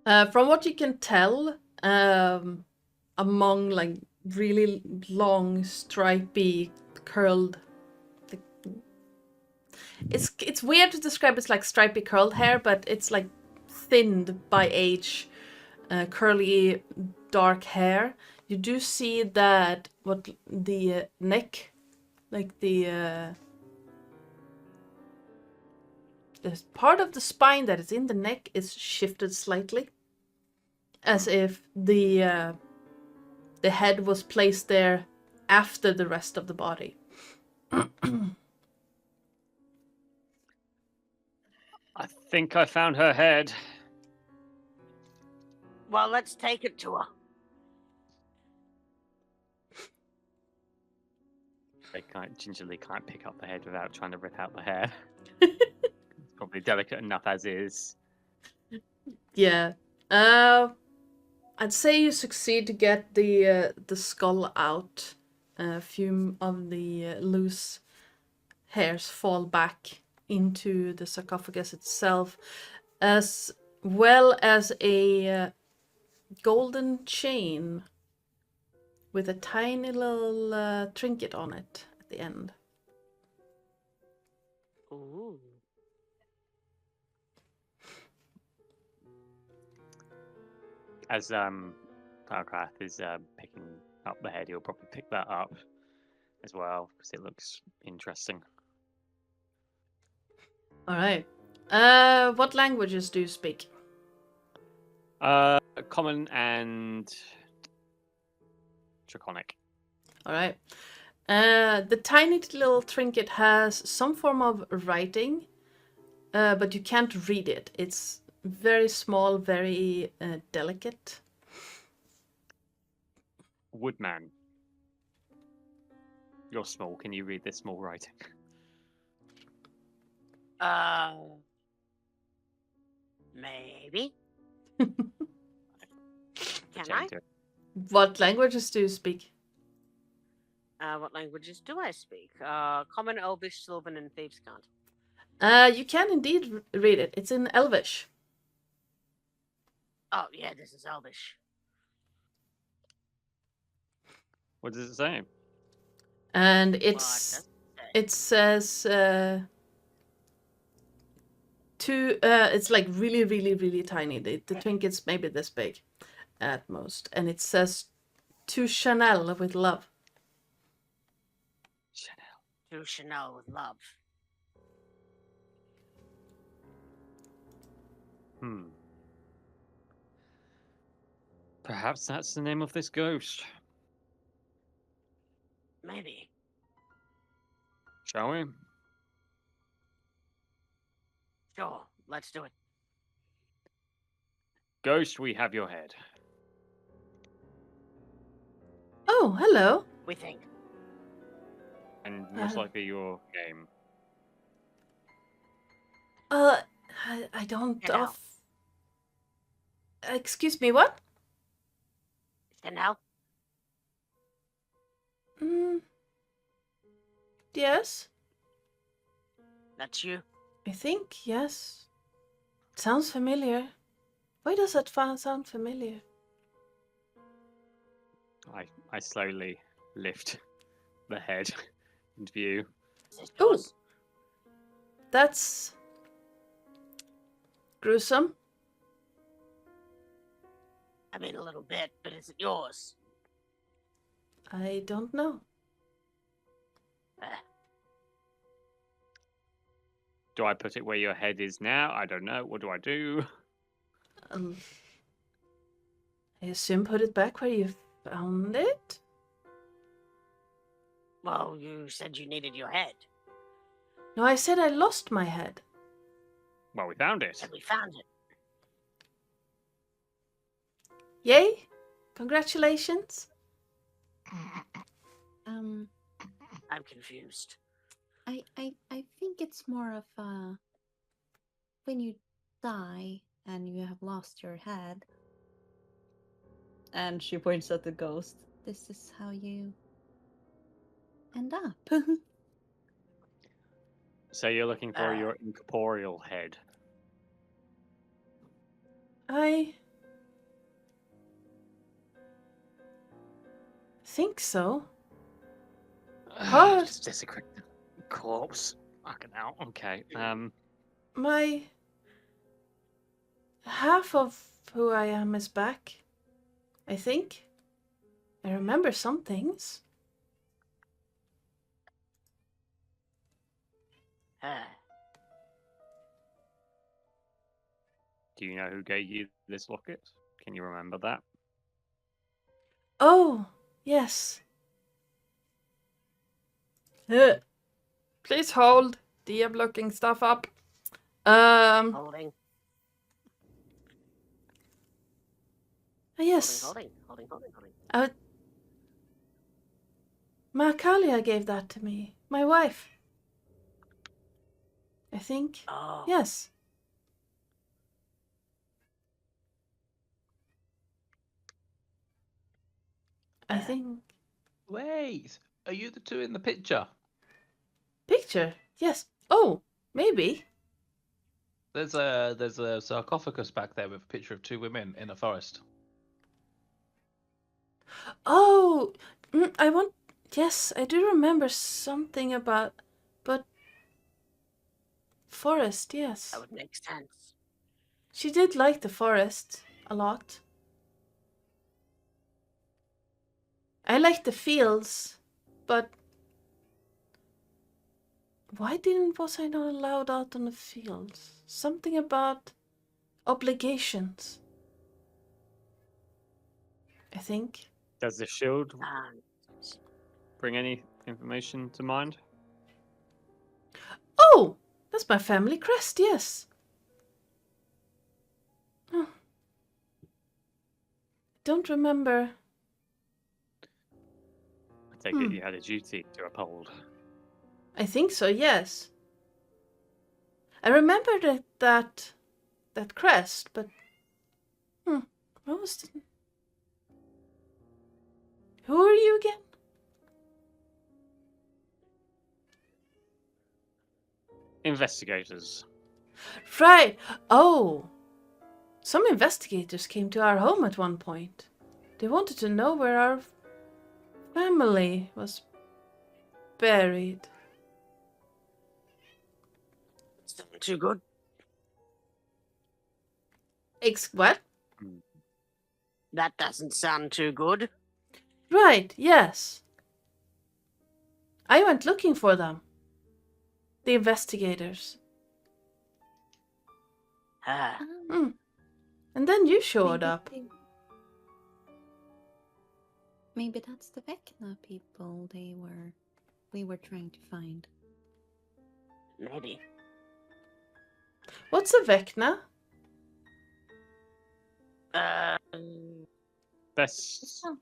From what you can tell, among like really long, stripy, curled. It's weird to describe as like stripy curled hair, but it's like thinned by age, curly, dark hair. You do see that what the neck, like the part of the spine that is in the neck is shifted slightly, as if the head was placed there after the rest of the body. I think I found her head. Well, let's take it to her. I gingerly can't pick up the head without trying to rip out the hair. It's probably delicate enough as is. Yeah. I'd say you succeed to get the skull out. A few of the loose hairs fall back into the sarcophagus itself, as well as a golden chain with a tiny little trinket on it at the end. Ooh. As Tarkrath is picking up the head, he'll probably pick that up as well because it looks interesting. All right. What languages do you speak? Common and Draconic. All right. The tiny little trinket has some form of writing, but you can't read it. It's very small, very delicate. Woodman. You're small. Can you read this small writing? Maybe. Can I? What languages do you speak? What languages do I speak? Common, Elvish, Sylvan, and Thieves' Cant. You can indeed read it. It's in Elvish. Oh, yeah, this is Elvish. What does it say? And What does it says it's like really, really, really tiny. The trinket's maybe this big at most. And it says to Chanel with love. Chanel. To Chanel with love. Perhaps that's the name of this ghost. Maybe. Shall we? Sure, let's do it. Ghost, we have your head. Oh, hello. We think. And most likely your game. I don't Chanel. Excuse me, what? Chanel? Yes, That's you? I think, yes. Sounds familiar. Why does that sound familiar? I slowly lift the head into view. Ooh. That's gruesome. I mean, a little bit, but is it yours? I don't know. Do I put it where your head is now? I don't know. What do I do? I assume put it back where you found it? Well, you said you needed your head. No, I said I lost my head. Well, we found it. And we found it. Yay! Congratulations. I'm confused. I think it's more of when you die and you have lost your head, And she points at the ghost. this is how you end up. So you're looking for Ah. your incorporeal head. I think so. Huh? Just desecrate the corpse. Fucking hell. Okay. My half of who I am is back. I think. I remember some things. Ah. Do you know who gave you this locket? Can you remember that? Oh, yes. Please hold. DM looking stuff up. Holding, Yes. holding. Makalia gave that to me. My wife. I think. Oh. Yes. I think. Wait, are you the two in the picture? Picture? Yes. Oh, maybe. There's a sarcophagus back there with a picture of two women in a forest. Oh, I want. Yes, I do remember something about. But. Forest, yes. That would make sense. She did like the forest a lot. I like the fields, but. Why was I not allowed out on the fields? Something about obligations. I think. Does the shield Um, bring any information to mind? Oh! That's my family crest, yes. Huh. Don't remember. I take it you had a duty to uphold. I think so, yes. I remember that crest, but what was the... Who are you again? Investigators. Right. Oh. Some investigators came to our home at one point. They wanted to know where our family was buried. Something too good. What? That doesn't sound too good. Right, yes. I went looking for them. The investigators. Ah. And then you showed up. Maybe that's the Vecna people we were trying to find. Maybe. What's a Vecna? Best. Some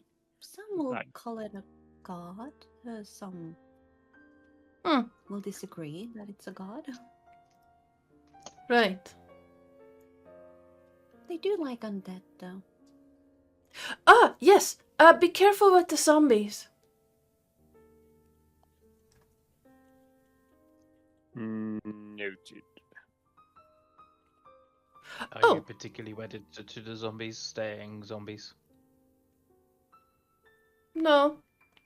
will Right. call it a god. Some will disagree that it's a god. Right. They do like undead, though. Ah, yes. Be careful with the zombies. Noted. Are you particularly wedded to the zombies, staying zombies? No,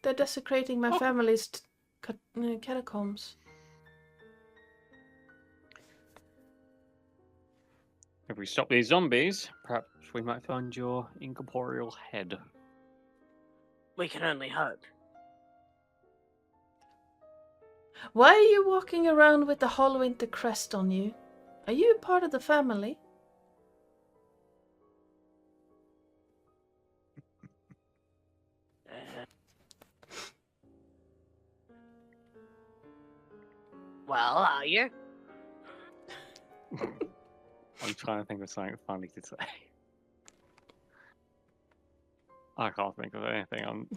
they're desecrating my family's catacombs. If we stop these zombies, perhaps we might find your incorporeal head. We can only hope. Why are you walking around with the Hallwinter crest on you? Are you a part of the family? Well, are you? I'm trying to think of something funny to say. I can't think of anything on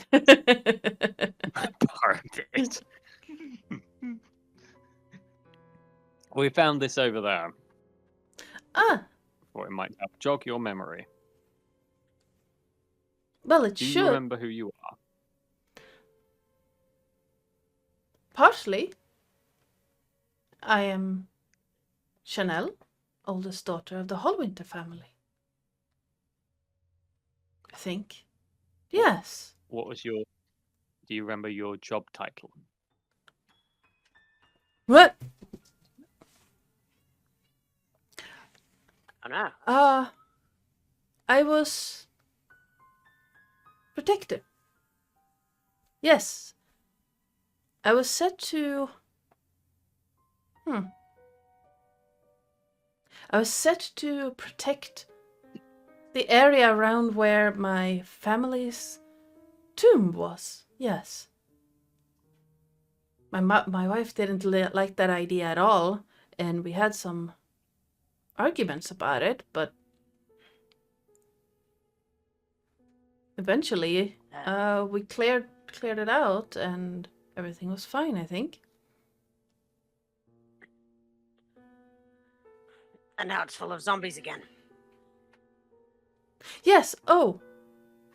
part of it. We found this over there. Ah, thought it might help jog your memory. Well, it Do you should. remember who you are? Partially. I am Chanel, oldest daughter of the Hallwinter family. I think. Yes. What was your? Do you remember your job title? What? Oh no. I was protector. Yes. I was set to... I was set to protect the area around where my family's tomb was. Yes. My wife didn't like that idea at all, and we had some arguments about it, but eventually we cleared it out and everything was fine, I think. And now it's full of zombies again. Yes. Oh,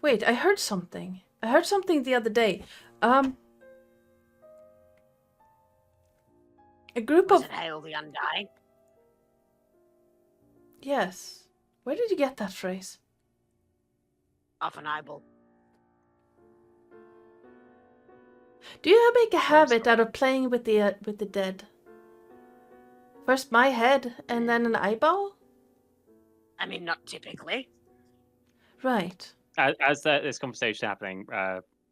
wait, I heard something. I heard something the other day. A group Was of... it Hail the Undying? Yes. Where did you get that phrase? Off an eyeball. Do you make a habit out of playing with the dead? First my head and then an eyeball? I mean, not typically. Right. As this conversation happening,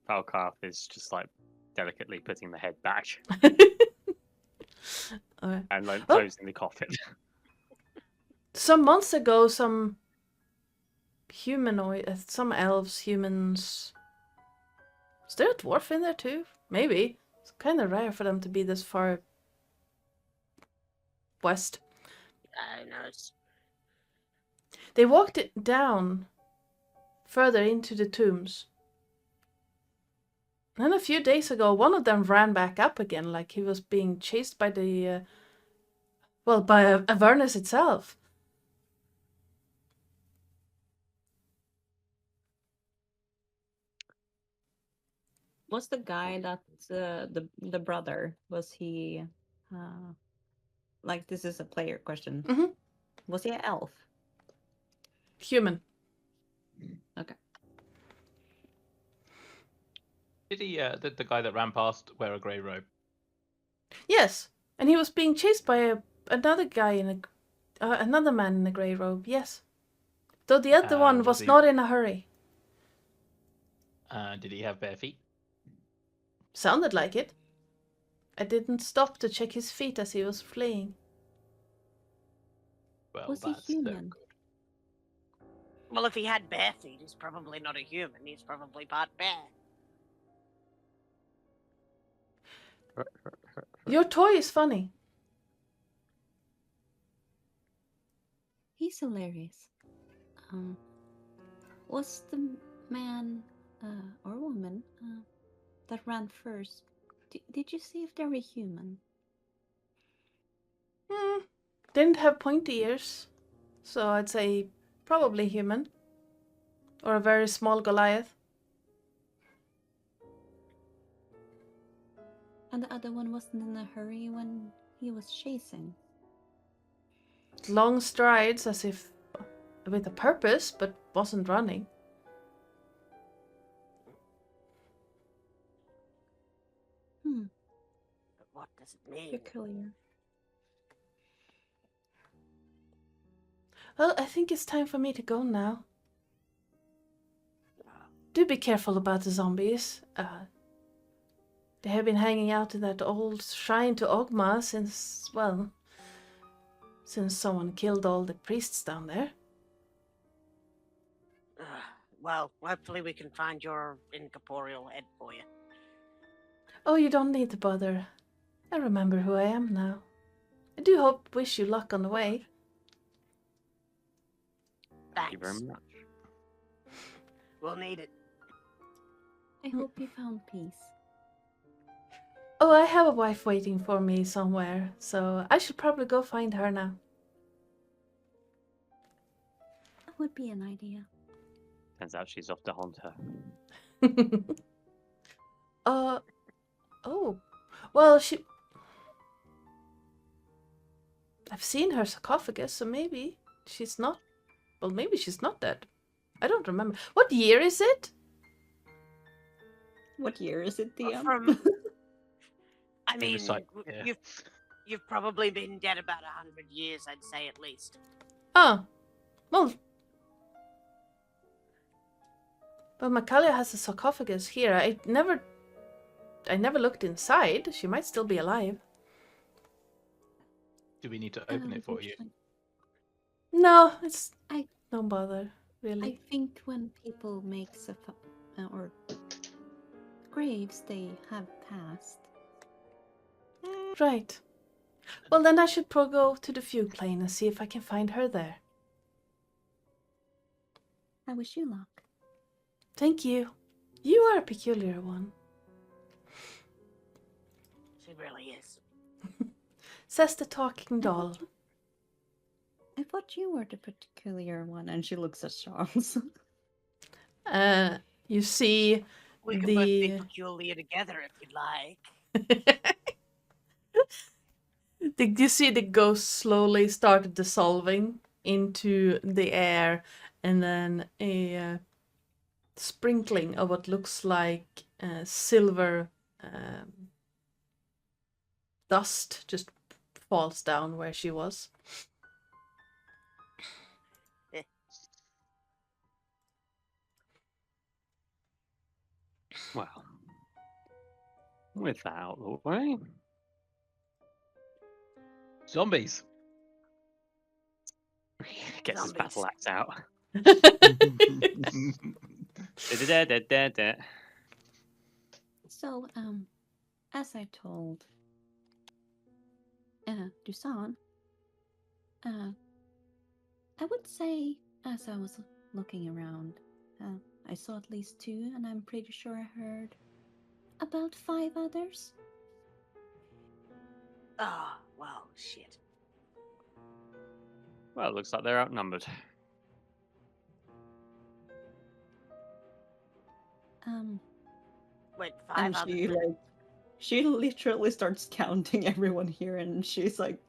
Falcarth is just like delicately putting the head back Alright. and like Oh. closing the coffin. Some months ago, some humanoid, some elves, humans. Is there a dwarf in there too? Maybe. It's kind of rare for them to be this far west. Who knows? They walked it down further into the tombs. And then a few days ago, one of them ran back up again, like he was being chased by the, by Avernus itself. Was the guy that the brother, was he like, this is a player question. Mhm. Was he an elf? Human. Okay. Did he, the guy that ran past, wear a grey robe? Yes, and he was being chased by another guy in another man in a grey robe. Yes, though the other one was was he- not in a hurry. Did he have bare feet? Sounded like it. I didn't stop to check his feet as he was fleeing. Well, Was he that's no human? good. Well, if he had bare feet, he's probably not a human. He's probably part bear. Your toy is funny. He's hilarious. Was the man or woman that ran first? Did you see if they were human? Didn't have pointy ears, so I'd say probably human. Or a very small Goliath. And the other one wasn't in a hurry when he was chasing. Long strides as if with a purpose, but wasn't running. But what does it mean? Peculiar. Well, I think it's time for me to go now. Do be careful about the zombies. They have been hanging out in that old shrine to Ogma since someone killed all the priests down there. Well, hopefully we can find your incorporeal head for you. Oh, you don't need to bother. I remember who I am now. I do wish you luck on the way. Thanks. Thank you very much. We'll need it. I hope you found peace. Oh, I have a wife waiting for me somewhere, so I should probably go find her now. would be an idea. Turns out she's off to haunt her. Oh. Well, I've seen her sarcophagus, so maybe she's not... Well, maybe she's not dead. I don't remember. What year is it? What year is it, DM? From, I It mean, was like, yeah. you've probably been dead about 100 years, I'd say at least. Oh. Well, Macalia has a sarcophagus here. I never looked inside. She might still be alive. Do we need to open it for you? Interesting. No, I- don't bother, really. I think when people make or graves, they have passed. Right. Well, then I should go to the fugue plane and see if I can find her there. I wish you luck. Thank you. You are a peculiar one. She really is. Says the talking doll. I thought you were the peculiar one, and she looks at Charles. You see We could both be the... peculiar together if you'd like. You see the ghost slowly start dissolving into the air, and then a sprinkling of what looks like silver dust just falls down where she was. Well, with that out of the way, Zombies. gets his Zombies. battle axe out. So, as I told Dusan, I would say, as I was looking around, I saw at least 2, and I'm pretty sure I heard about 5 others. Oh, well, shit. Well, it looks like they're outnumbered. Wait, 5 And others. she literally starts counting everyone here, and she's like,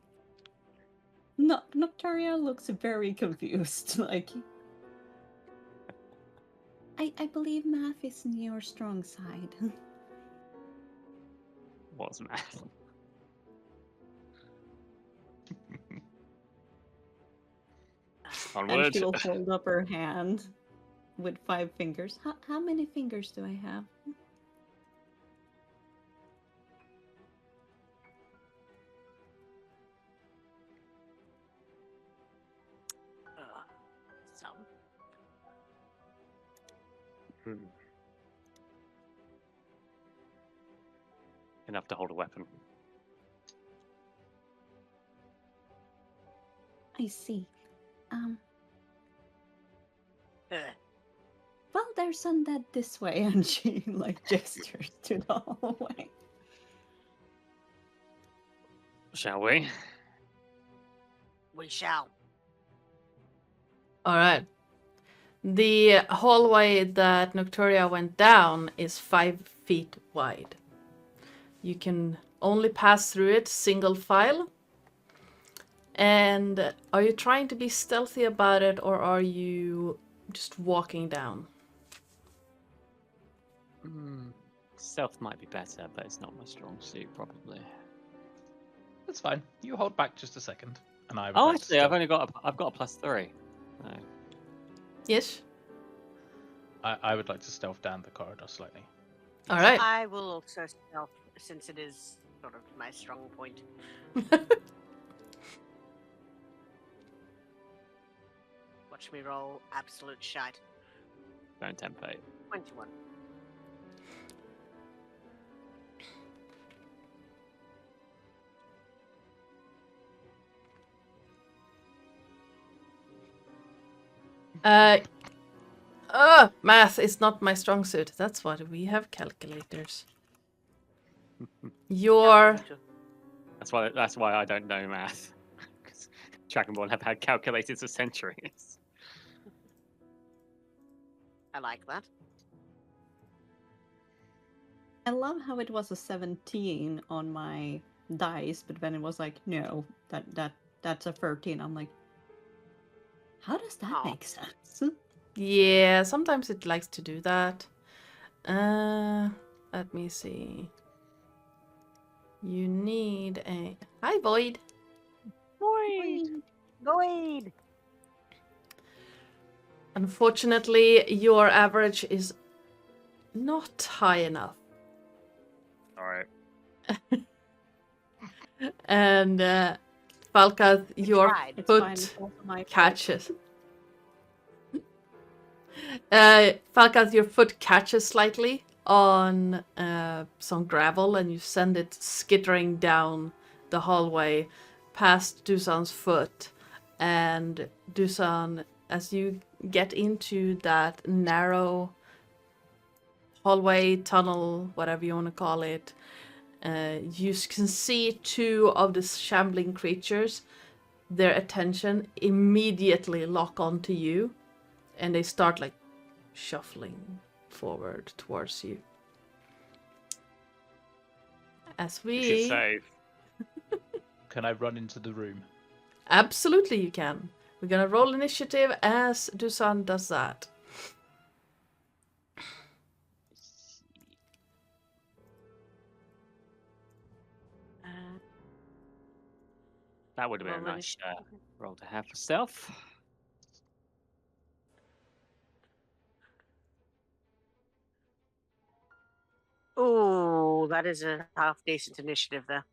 Noctaria looks very confused. Like, I believe math isn't your strong side. What's math? and Onward. she'll hold up her hand with 5 fingers. How many fingers do I have? Some. Hmm. Enough to hold a weapon. I see. Uh, Well, there's undead this way, and she like gestures to the hallway. Shall we? we shall. All right. The hallway that Nocturia went down is 5 feet wide. You can only pass through it single file. And are you trying to be stealthy about it, or are you just walking down? Stealth might be better, but it's not my strong suit, probably. That's fine. You hold back just a second, and I. would Oh, like to actually, I've stealth. only got I've got a +3. So. Yes? I would like to stealth down the corridor slightly. All right. I will also stealth, since it is sort of my strong point. Watch me roll absolute shite. Don't tempt fate. 21. Math is not my strong suit. That's why we have calculators. Your That's why I don't know math. Because Dragonborn have had calculators for centuries. I like that. I love how it was a 17 on my dice, but then it was like, no, that's a 13. I'm like, how does that Aw. make sense? Yeah, sometimes it likes to do that. Let me see. You need a... Hi, Void. Void! Unfortunately, your average is not high enough. All right. And Falcath, your tried. It's fine. foot It's also my fault. catches. Falcath, your foot catches slightly on some gravel, and you send it skittering down the hallway past Dusan's foot. And Dusan, as you get into that narrow hallway, tunnel, whatever you want to call it, you can see two of the shambling creatures. Their attention immediately lock onto you, and they start like shuffling forward towards you. As We should we... save. Can I run into the room? Absolutely you can. We're gonna roll initiative as Dusan does that. That would have been a Roll nice roll to have for stealth. Ooh, that is a half decent initiative there.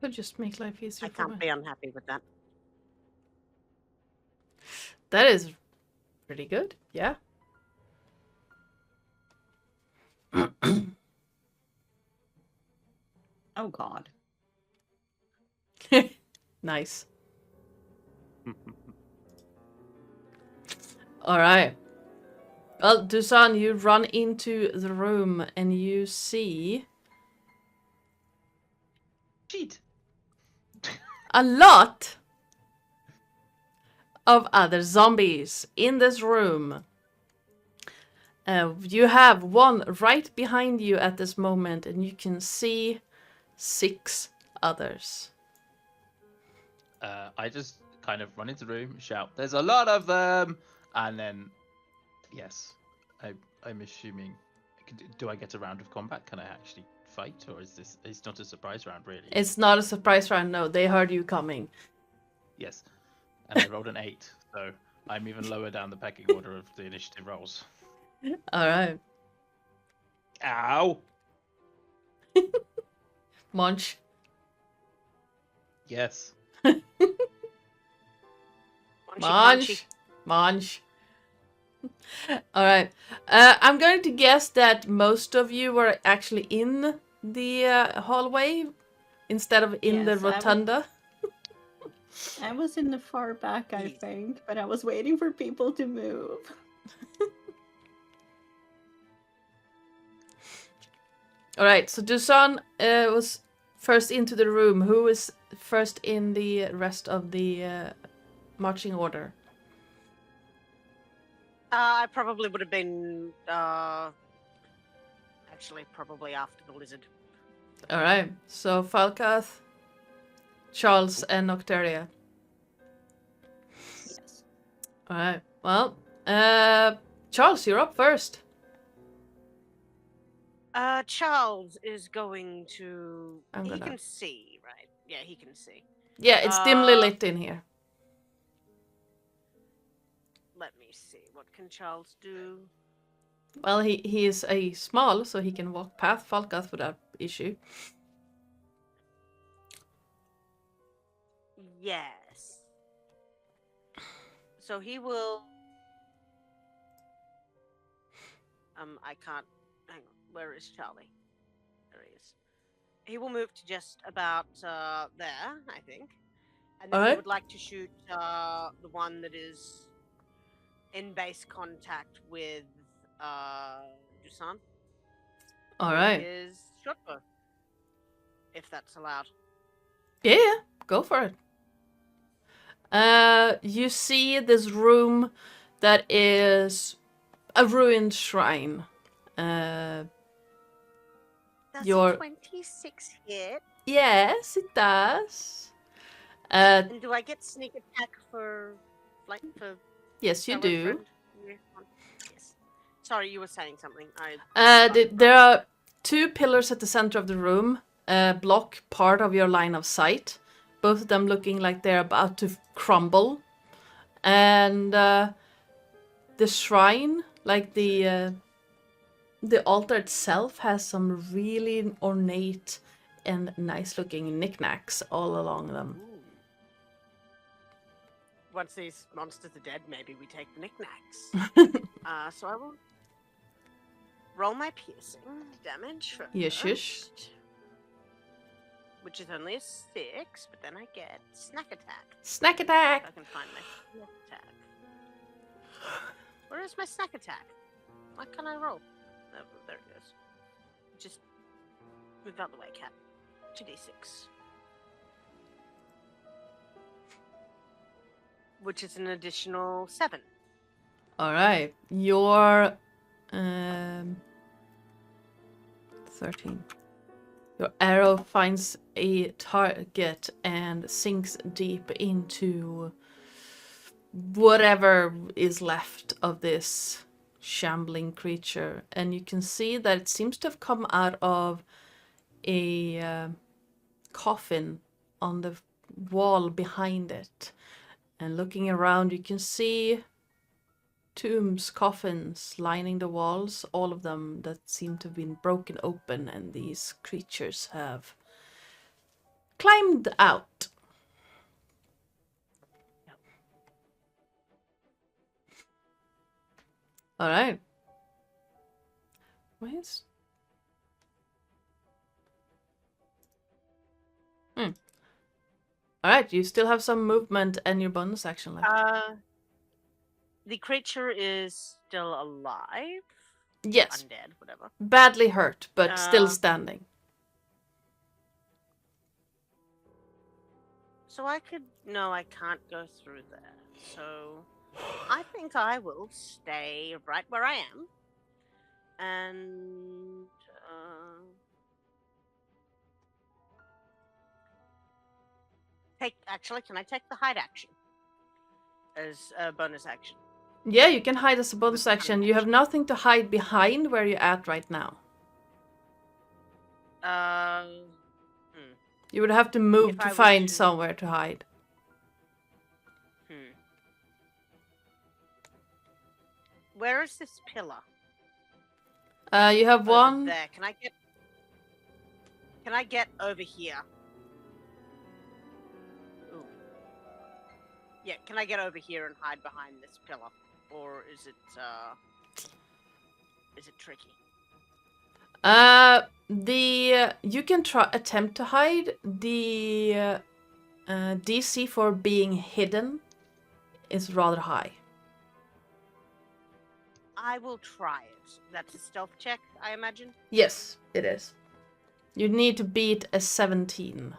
Could just make life easier I for can't me. be unhappy with that. That is pretty good, yeah. Oh god. Nice. All right. Well, Dusan, you run into the room and you see Cheat. a lot of other zombies in this room. You have one right behind you at this moment, and you can see 6 others. I just kind of run into the room, shout, "There's a lot of them!" And then, yes, I'm assuming. Do I get a round of combat? Can I actually fight, or is this? It's not a surprise round, really. It's not a surprise round, no. They heard you coming. Yes, and I rolled an 8, so I'm even lower down the pecking order of the initiative rolls. All right. Ow! Munch. Yes. Munch. Munch. All right. I'm going to guess that most of you were actually in the hallway instead of in the Yes, rotunda. I was in the far back, I think, but I was waiting for people to move. All right. So Dusan was first into the room. Who is first in the rest of the marching order? I probably would have been, actually, probably after the lizard. All right. So Falcath, Charles, and Nocteria. Yes. All right. Well, Charles, you're up first. Charles is going to... I'm He gonna- can see, right? Yeah, he can see. Yeah, it's dimly lit in here. Let me see. What can Charles do? Well, he is a small, so he can walk past Falcath without issue. Yes. So he will... I can't... Hang on. Where is Charlie? There he is. He will move to just about there, I think. And then he Alright. would like to shoot the one that is in base contact with Dusan. All right. Is short bow. If that's allowed. Yeah, go for it. you see this room that is a ruined shrine. Does Your- a 26 hit? Yes, it does. And do I get sneak attack for Yes, you fellow do. friend? Yes. Sorry, you were saying something. There are 2 pillars at the center of the room, block part of your line of sight. Both of them looking like they're about to crumble. And the shrine, like the altar itself, has some really ornate and nice-looking knickknacks all along them. Once these monsters are dead, maybe we take the knickknacks. So I will roll my piercing damage first. Yes. Which is only a 6, but then I get snack attack. Snack If attack! I can find my snack attack. Where is my snack attack? What can I roll? Oh, there it goes. Just move out the way, cat. 2d6. Which is an additional 7. All right, your 13. Your arrow finds a target and sinks deep into whatever is left of this shambling creature, and you can see that it seems to have come out of a coffin on the wall behind it. And looking around, you can see tombs, coffins lining the walls, all of them that seem to have been broken open, and these creatures have climbed out. All right. Why is... All right, you still have some movement and your bonus action left. The creature is still alive? Yes, Undead, whatever. badly hurt, but still standing. So I could... No, I can't go through there. So I think I will stay right where I am. And... Actually, can I take the hide action? As a bonus action? Yeah, you can hide as a bonus action. You have nothing to hide behind where you're at right now. You would have to move If to I were find to- somewhere to hide. Where is this pillar? You have Over one. there. Can I get over here? Ooh. Yeah, can I get over here and hide behind this pillar? Or is it tricky? You can attempt to hide. The DC for being hidden is rather high. I will try it. That's a stealth check, I imagine. Yes, it is. You need to beat a 17.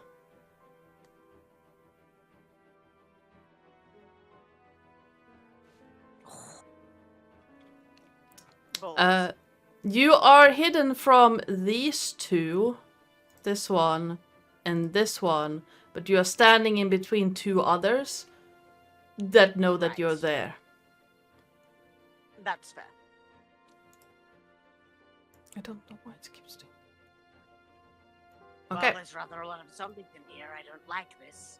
Balls. You are hidden from these two, this one and this one, but you are standing in between 2 others that know that you're Right. there. That's fair. I don't know why it keeps doing. Well, Okay. there's rather a lot of zombies in here. I don't like this.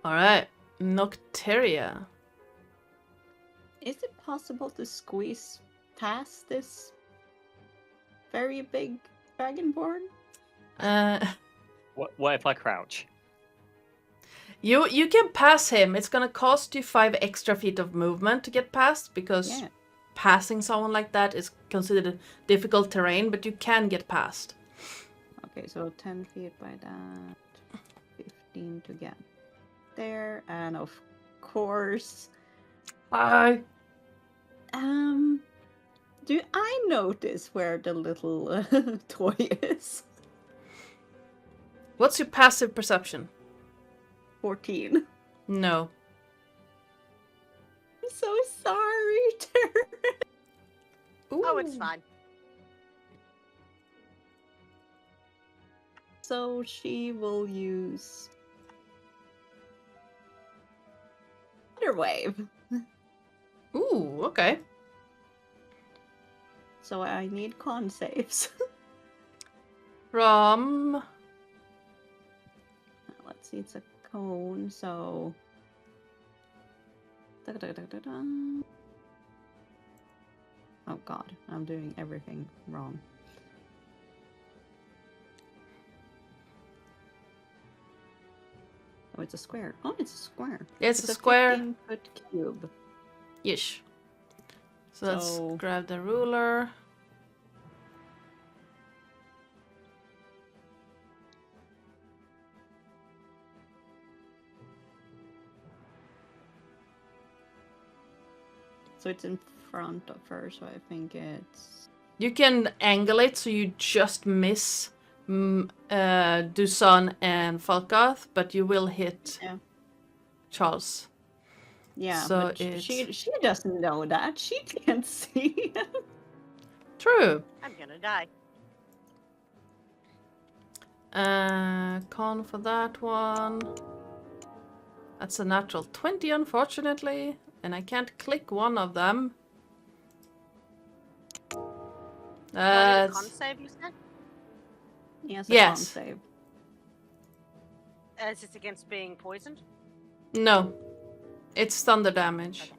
All right, Nocteria. Is it possible to squeeze past this very big dragonborn? What if I crouch? You can pass him. It's gonna cost you 5 extra feet of movement to get past, because Yeah. passing someone like that is considered difficult terrain, but you can get past. Okay, so 10 feet by that, 15 to get there, and of course, Bye. do I notice where the little toy is? What's your passive perception? 14. No. I'm so sorry, Terris. Oh, it's Ooh. fine. So she will use Thunder Wave. Ooh, okay. So I need con saves. From... Let's see, it's a cone, so... Oh god, I'm doing everything wrong. Oh, it's a square. Oh, it's a square. It's a square. 15-foot cube. Yeesh. So let's So- grab the ruler. So it's in front of her, so I think it's... You can angle it so you just miss Dusan and Falkath, but you will hit Yeah. Charles. Yeah, So but it's- she doesn't know that. She can't see. True. I'm gonna die. Con for that one. That's a natural 20, unfortunately. And I can't click one of them. Do I need a con It's- save, you said? Yes, a Yes. con save. Is this against being poisoned? No. It's thunder damage. Okay.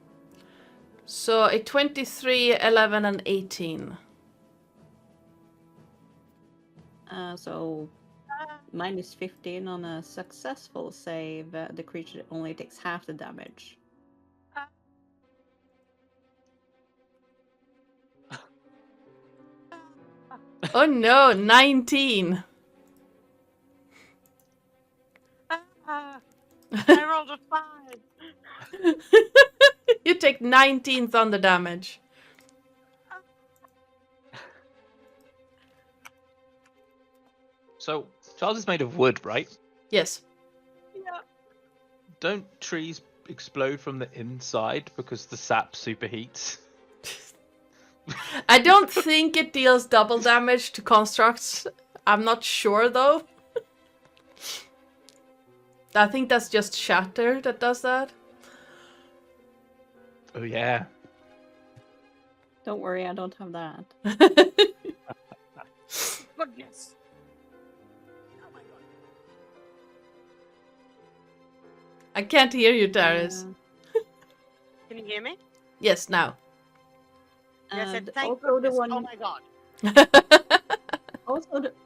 So a 23, 11, and 18. So minus 15 on a successful save, the creature only takes half the damage. Oh no, 19. I rolled a 5. You take 19 thunder damage. So Charles is made of wood, right? Yes. Yeah. Don't trees explode from the inside because the sap superheats? I don't think it deals double damage to constructs. I'm not sure though. I think that's just Shatter that does that. Oh yeah. Don't worry, I don't have that. Goodness. Oh my god. I can't hear you, Terris. Can you hear me? Yes, now. Yes, I said And thank also the goodness. one, Oh my god.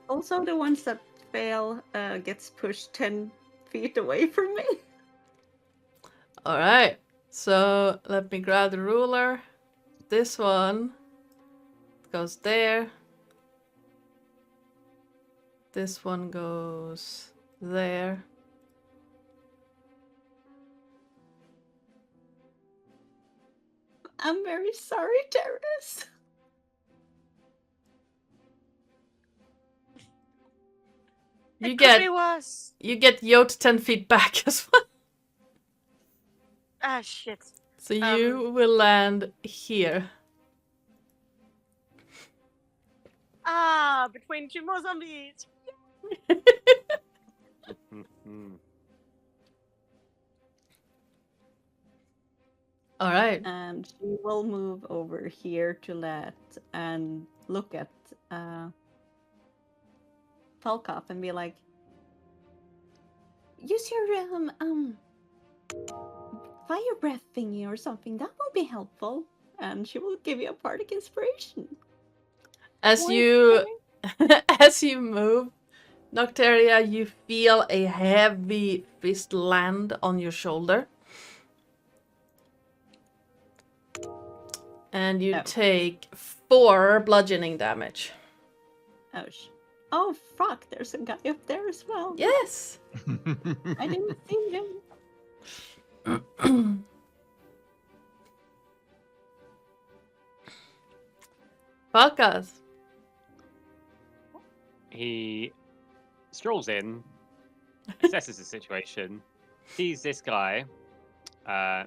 also the ones that fail gets pushed 10 feet away from me. Alright. So let me grab the ruler. This one goes there. This one goes there. I'm very sorry, Terris. You It could get be worse. you get yoked 10 feet back as well. Ah, shit. So you will land here. Ah, between two more zombies. Alright. And she will move over here to let and look at Falkov and be like, use your fire breath thingy or something. That will be helpful. And she will give you a bardic inspiration. As Wait, you as you move, Nocteria, you feel a heavy fist land on your shoulder. And you Oh. take 4 bludgeoning damage. Oh fuck, there's a guy up there as well. Yes! I didn't see him. Falkas. He strolls in, assesses the situation, sees this guy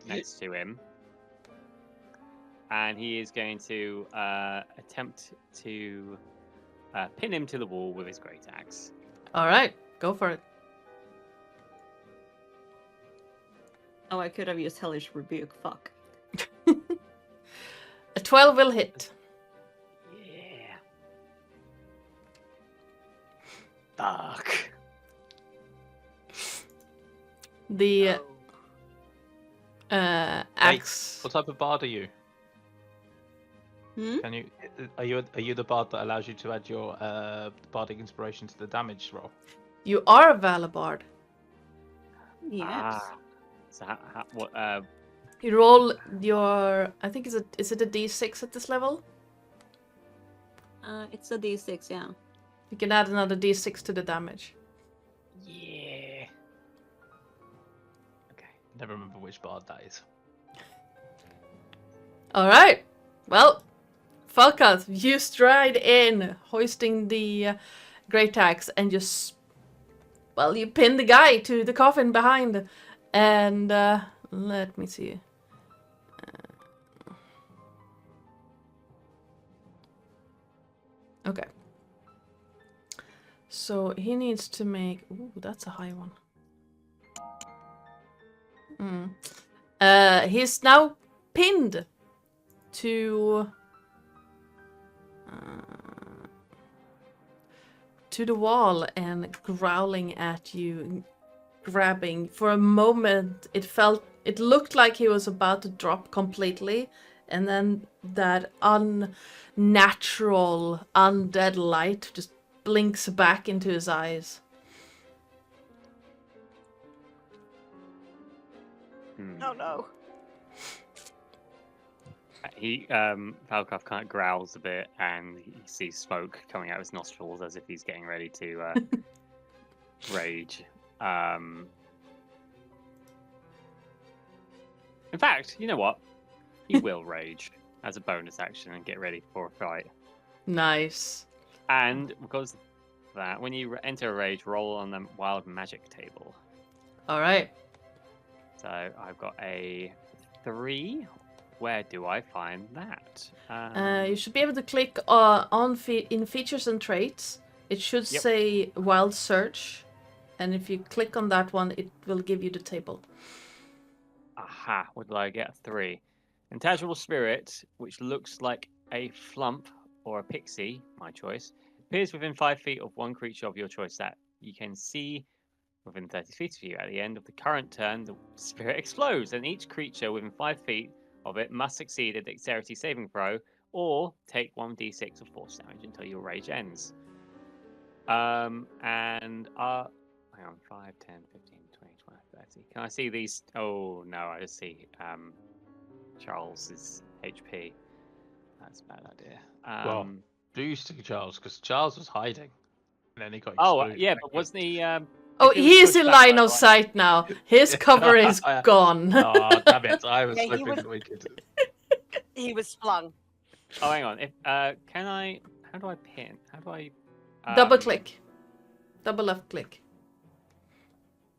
next to him, and he is going to attempt to pin him to the wall with his great axe. All right, go for it. Oh, I could have used Hellish Rebuke. Fuck. A 12 will hit. Yeah. Fuck. The Wait, axe. what type of bard are you? Hmm? Can you are you the bard that allows you to add your bardic inspiration to the damage roll? You are a Valabard. Yes. Ah. So what? You roll your. I think is it a D6 at this level? It's a D6, yeah. You can add another D6 to the damage. Yeah. Okay. Never remember which bard that is. All right. Well, Falkath, you stride in, hoisting the great axe, and just you pin the guy to the coffin behind, and let me see. Okay. So he needs to make. Ooh, that's a high one. He's now pinned to the wall and growling at you, grabbing. For a moment, it looked like he was about to drop completely, and then that unnatural, undead light just blinks back into his eyes. Oh no. He Falkov kind of growls a bit, and he sees smoke coming out of his nostrils as if he's getting ready to rage. In fact, you know what? He will rage as a bonus action and get ready for a fight. Nice. And because of that, when you enter a rage, roll on the wild magic table. All right. So I've got a 3. Where do I find that? You should be able to click in features and traits. It should say wild search, and if you click on that one, it will give you the table. Aha! What did I get? 3. Intangible spirit, which looks like a flump or a pixie, my choice, appears within 5 feet of one creature of your choice that you can see within 30 feet of you. At the end of the current turn, the spirit explodes, and each creature within 5 feet of it must succeed a dexterity saving throw or take 1d6 of force damage until your rage ends. Hang on, 5, 10, 15, 20, 25, 30. Can I see these? Oh no, I just see Charles's HP. That's a bad idea. Well, do you see Charles? Because Charles was hiding, and then he got Oh exploded yeah, back but in. wasn't he? Oh, if he was he is pushed in back line by of one- sight now. His cover is gone. Oh, damn it! I was Yeah, he hoping was- that we could. He was flung. Oh, hang on. If can I? How do I pin? How do I? Double click. Double left click.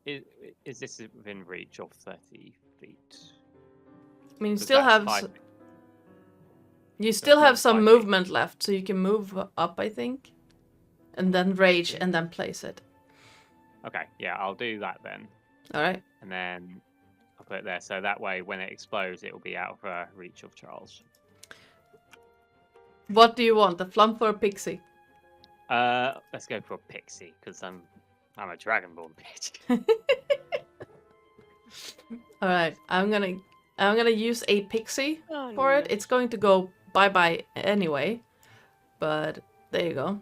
Is this within reach of 30 feet? I mean, you 'Cause still that's have 5 you still more have some 5 feet. movement left, so you can move up, I think, and then rage, and then place it. Okay, yeah, I'll do that then, All right. and then I'll put it there. So that way, when it explodes, it will be out of reach of Charles. What do you want? A flump or a pixie? Let's go for a pixie because I'm a dragonborn bitch. All right. I'm gonna use a pixie Oh, for it. no. It's going to go bye anyway, but there you go.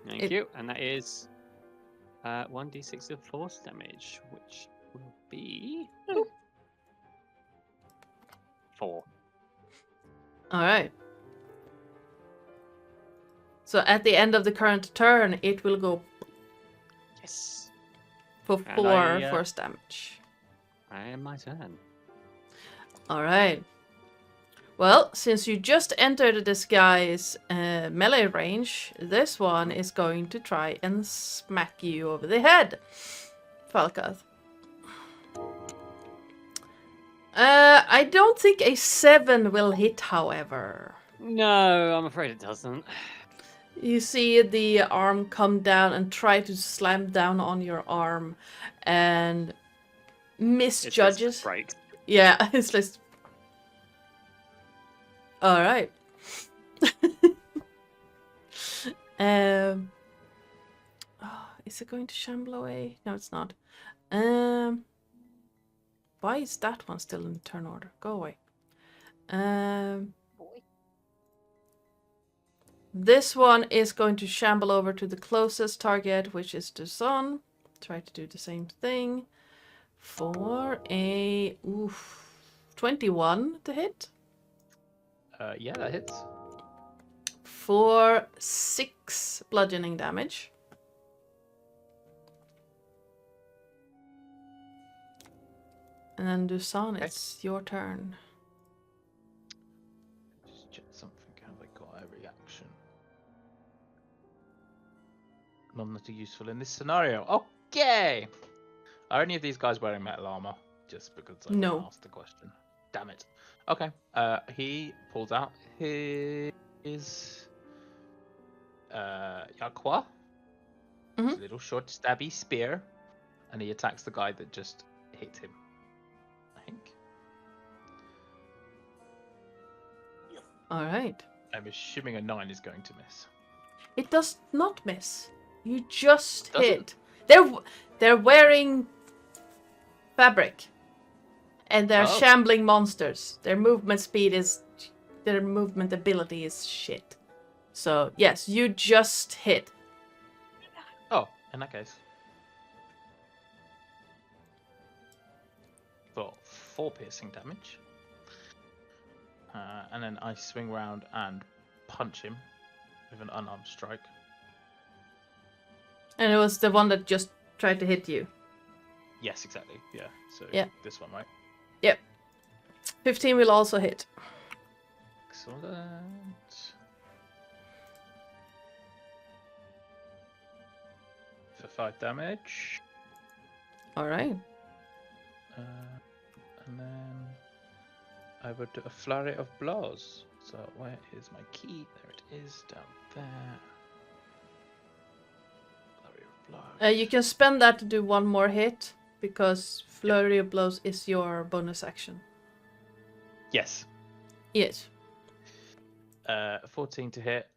Thank you, and that is 1d6 of force damage, which will be 4. All right. So at the end of the current turn, it will go Yes, for And 4 I, force damage. I am my turn. All right. Well, since you just entered this guy's melee range, this one is going to try and smack you over the head, Falkath. I don't think a 7 will hit, however. No, I'm afraid it doesn't. You see the arm come down and try to slam down on your arm and misjudges. Right. Yeah, it's just... Alright. Is it going to shamble away? No, it's not. Why is that one still in the turn order? Go away. This one is going to shamble over to the closest target, which is the sun. Try to do the same thing. For a 21 to hit. Yeah, that hits. For 6 bludgeoning damage. And then Dusan, it's your turn. Just check something. Have I got a reaction? None that are useful in this scenario. Okay. Are any of these guys wearing metal armor? Just because I No. asked the question. Damn it. Okay. He pulls out his Yakwa. Mhm. His little short stabby spear, and he attacks the guy that just hit him. I think. Alright. I'm assuming a 9 is going to miss. It does not miss. You just Does hit. They're wearing fabric. And they're Oh. shambling monsters. Their movement ability is shit. So, yes, you just hit. Oh, in that case. For 4 piercing damage. And then I swing round and punch him with an unarmed strike. And it was the one that just tried to hit you. Yes, exactly. Yeah. So Yeah. this one, right? Yep. 15 will also hit. Excellent. For 5 damage. Alright. And then I would do a flurry of blows. So where is my key? There it is, down there. Flurry of blows. You can spend that to do one more hit. Because Flurry of Blows is your bonus action. Yes. Yes. 14 to hit.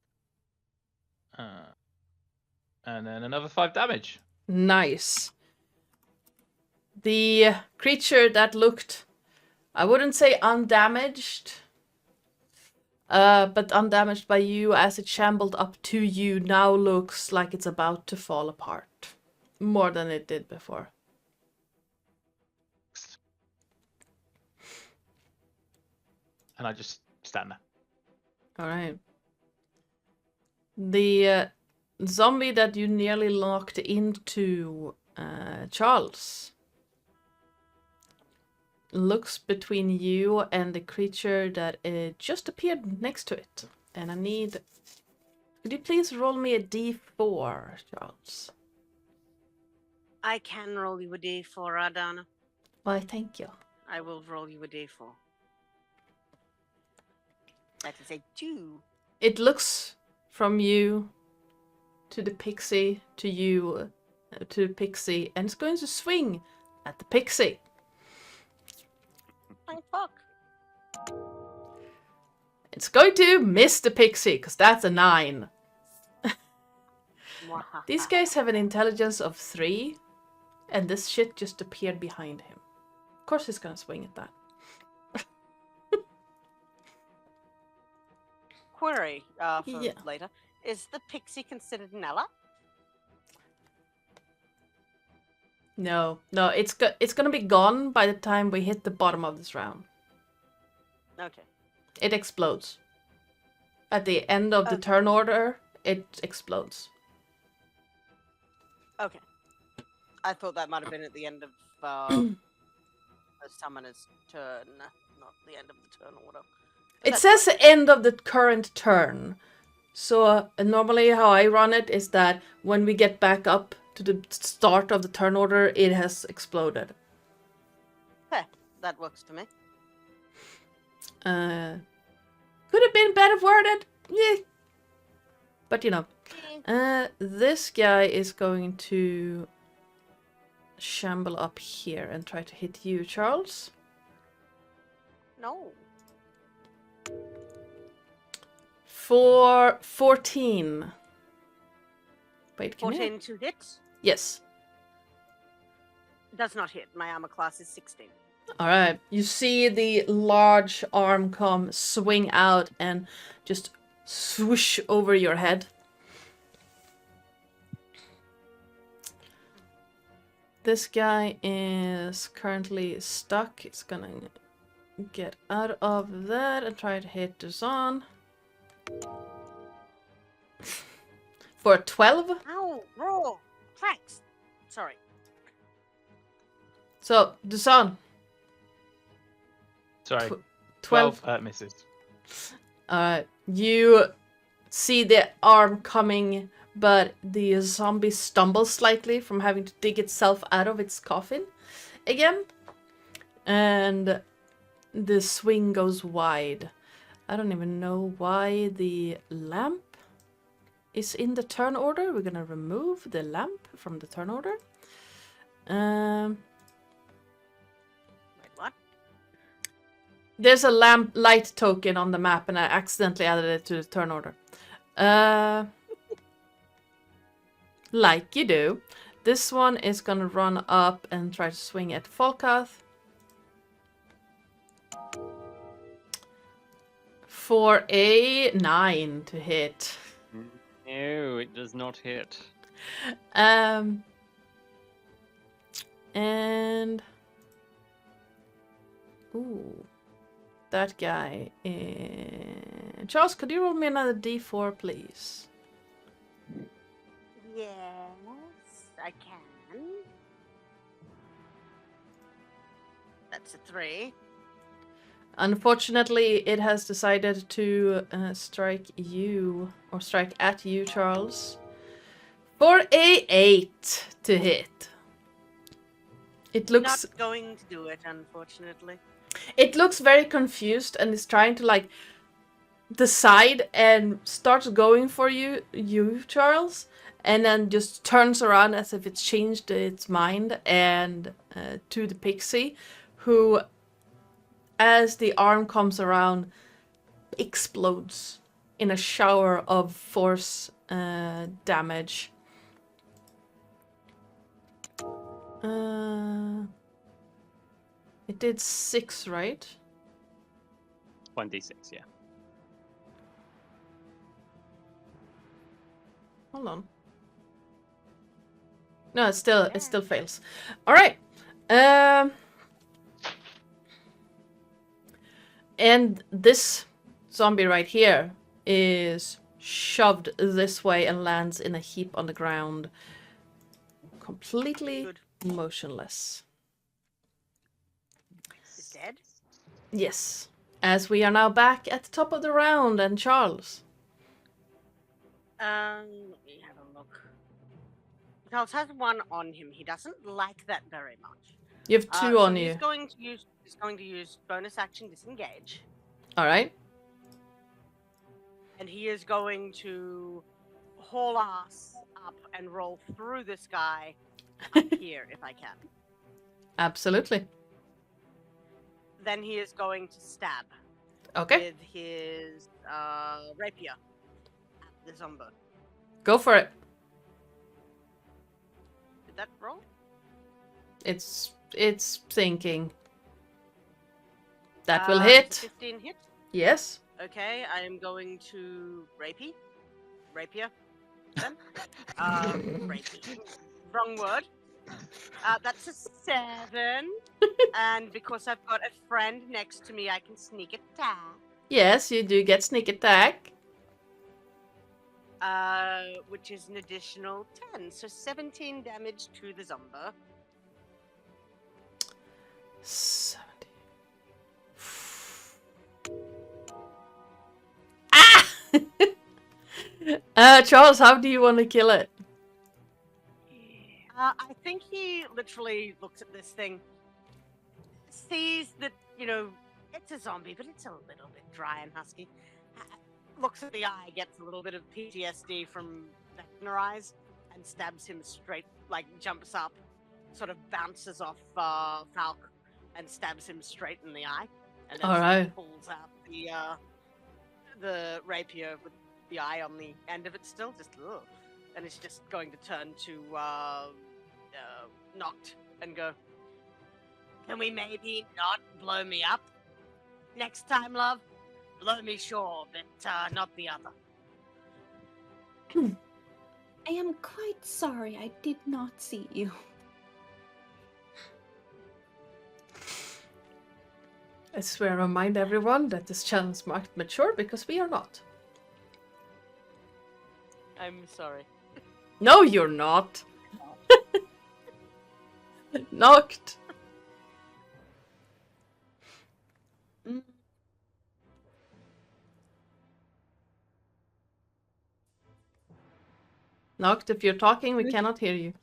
And then another 5 damage. Nice. The creature that looked, I wouldn't say undamaged, but undamaged by you as it shambled up to you, now looks like it's about to fall apart. More than it did before. And I just stand there. Alright. The zombie that you nearly locked into, Charles, looks between you and the creature that just appeared next to it. And I need... Could you please roll me a d4, Charles? I can roll you a d4, Ardana. Why, thank you. I will roll you a d4. That is a 2. It looks from you to the pixie, to you, to the pixie, and it's going to swing at the pixie. Thank fuck. It's going to miss the pixie, because that's a 9. These guys have an intelligence of 3, and this shit just appeared behind him. Of course he's gonna swing at that. Query for Yeah. later. Is the pixie considered an ally? No, it's gonna be gone by the time we hit the bottom of this round. Okay. It explodes. At the end of the Okay. turn order, it explodes. Okay. I thought that might have been at the end of the summoner's turn, not the end of the turn order. It says end of the current turn. So normally how I run it is that when we get back up to the start of the turn order, it has exploded. Heh, that works for me. Could have been better worded. Yeah. But you know. This guy is going to shamble up here and try to hit you, Charles. No. For 14. Wait, can 14 you? to hit. Yes. Does not hit. My armor class is 16. Alright. You see the large arm come swing out and just swoosh over your head. This guy is currently stuck. It's gonna get out of that and try to hit Dusan. For 12. Ow! Raw! Tracks! Sorry. So, Dusan. Sorry. 12. 12 misses. Alright. You see the arm coming, but the zombie stumbles slightly from having to dig itself out of its coffin again. And the swing goes wide. I don't even know why the lamp is in the turn order. We're gonna remove the lamp from the turn order. Wait, what? There's a lamp light token on the map and I accidentally added it to the turn order. Like you do. This one is gonna run up and try to swing at Volkath. For a 9 to hit. No, it does not hit. And ooh, that guy. Charles, could you roll me another D4, please? Yes, I can. That's a 3. Unfortunately, it has decided to strike you, or strike at you, Charles. For a 8 to hit. It looks... Not going to do it, unfortunately. It looks very confused and is trying to, like, decide and starts going for you, Charles. And then just turns around as if it's changed its mind and to the pixie, who... as the arm comes around, explodes in a shower of force damage. It did 6, right? 1d6, yeah. Hold on. No, it still fails. All right. And this zombie right here is shoved this way and lands in a heap on the ground. Completely motionless. Is dead? Yes. As we are now back at the top of the round, and Charles. Let me have a look. Charles has 1 on him. He doesn't like that very much. You have 2 on you. He's going to use bonus action disengage. Alright. And he is going to haul ass up and roll through this guy up here if I can. Absolutely. Then he is going to stab Okay. with his rapier at the zombie. Go for it. Did that roll? It's thinking. That will Does hit. 15 hit. Yes. Okay, I am going to rapier. Then. Rapier. Wrong word. That's a 7. And because I've got a friend next to me, I can sneak attack. Yes, you do get sneak attack. Which is an additional 10. So 17 damage to the zombie. 70. Ah! Charles, how do you want to kill it? I think he literally looks at this thing, sees that, It's a zombie, but it's a little bit dry and husky. Looks at the eye, gets a little bit of PTSD from that in her eyes, and stabs him straight, like jumps up, sort of bounces off Falk, and stabs him straight in the eye, and then All sort of right. pulls out the rapier with the eye on the end of it still, just ugh. And it's just going to turn to Noct and go, "Can we maybe not blow me up next time, love? Blow me sure, but not the other." I am quite sorry I did not see you. I swear, remind everyone that this channel is marked mature because we are not. I'm sorry. No, you're not. Knocked. Mm, Knocked, if you're talking, we cannot hear you.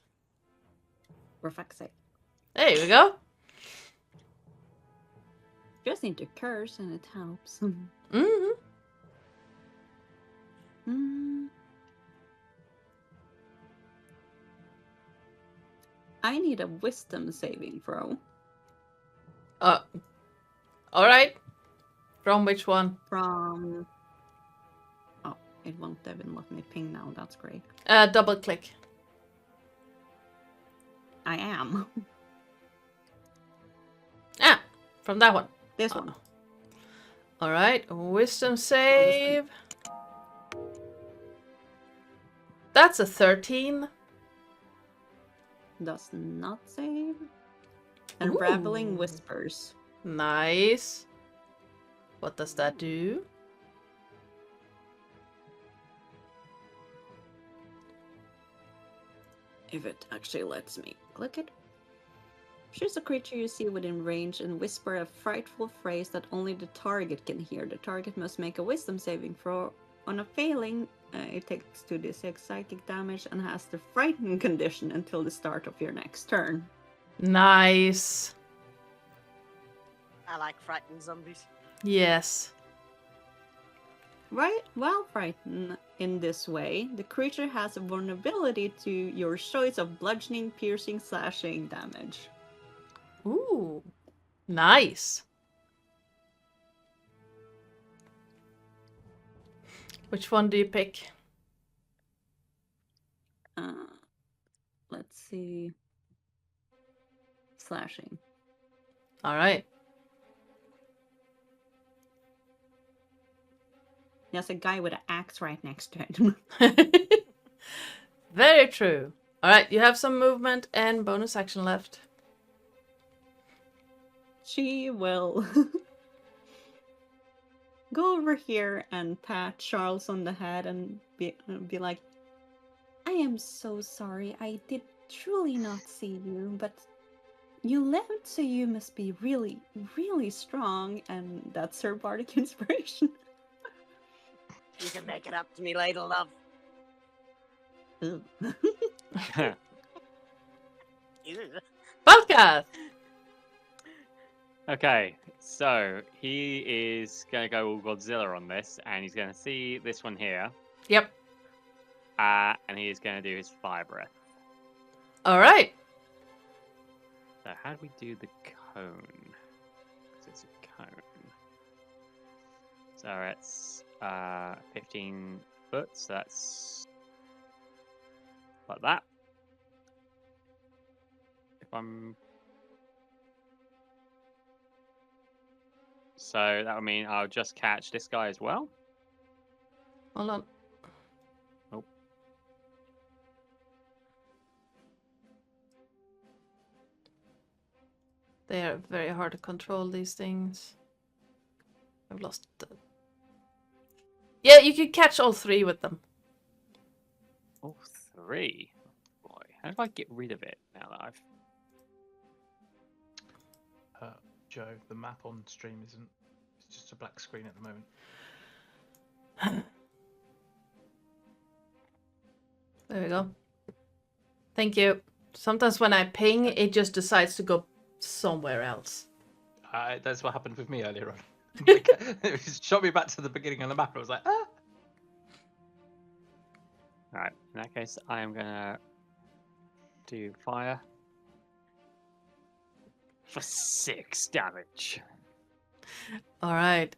For fuck's sake. There we go. Just need to curse and it helps. Mm-hmm. I need a wisdom saving throw. Alright. From which one? From... Oh, it won't even let me ping now. That's great. Double click. I am. Ah, from that one. This one. Alright, wisdom save. That's a 13. Does not save. Unraveling Ooh. Whispers. Nice. What does that do? If it actually lets me click it. Choose a creature you see within range and whisper a frightful phrase that only the target can hear. The target must make a wisdom saving throw. On a failing, it takes 2d6 psychic damage and has the frightened condition until the start of your next turn. Nice. I like frightened zombies. Yes. Right, while frightened in this way, the creature has a vulnerability to your choice of bludgeoning, piercing, slashing damage. Ooh. Nice. Which one do you pick? Let's see. Slashing. Alright. There's a guy with an axe right next to it. Very true. Alright, you have some movement and bonus action left. She will go over here and pat Charles on the head and be like, I am so sorry. I did truly not see you, but you lived, so you must be really, really strong. and that's her bardic inspiration. You can make it up to me later, love. Ugh. Ew. Balkath! Okay, so he is going to go all Godzilla on this, and he's going to see this one here, Yep. and he is going to do his fire breath. Alright. So how do we do the cone? 'Cause it's a cone. So it's 15 foot, so that's like that. If I'm... So that would mean I'll just catch this guy as well. Hold on. Oh. They are very hard to control, these things. I've lost the... Yeah, you can catch all three with them. Oh, 3. Boy, how do I get rid of it now that I've... Joe, the map on stream isn't. It's just a black screen at the moment. There we go. Thank you. Sometimes when I ping, it just decides to go somewhere else. That's what happened with me earlier on. Like, it just shot me back to the beginning of the map. I was like, ah. Alright, in that case, I am gonna do fire for 6 damage. All right.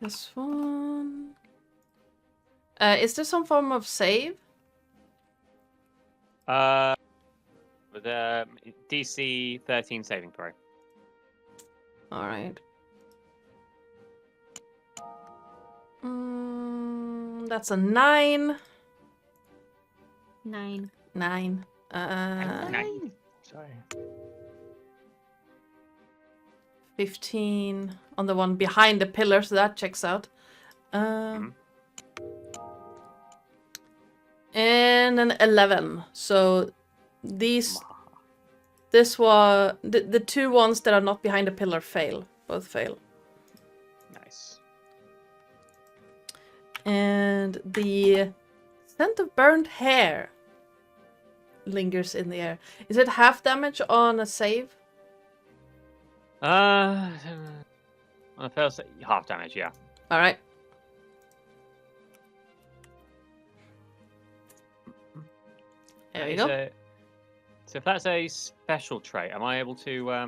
This one. Is there some form of save? With a DC 13 saving throw. All right. That's a 9. 9. 9. Nine. Sorry. 15 on the one behind the pillar, so that checks out. And an 11. So this was the two ones that are not behind the pillar fail. Both fail. Nice. And the scent of burnt hair lingers in the air. Is it half damage on a save? On the first, half damage, yeah. All right. There you go. So if that's a special trait, am I able to A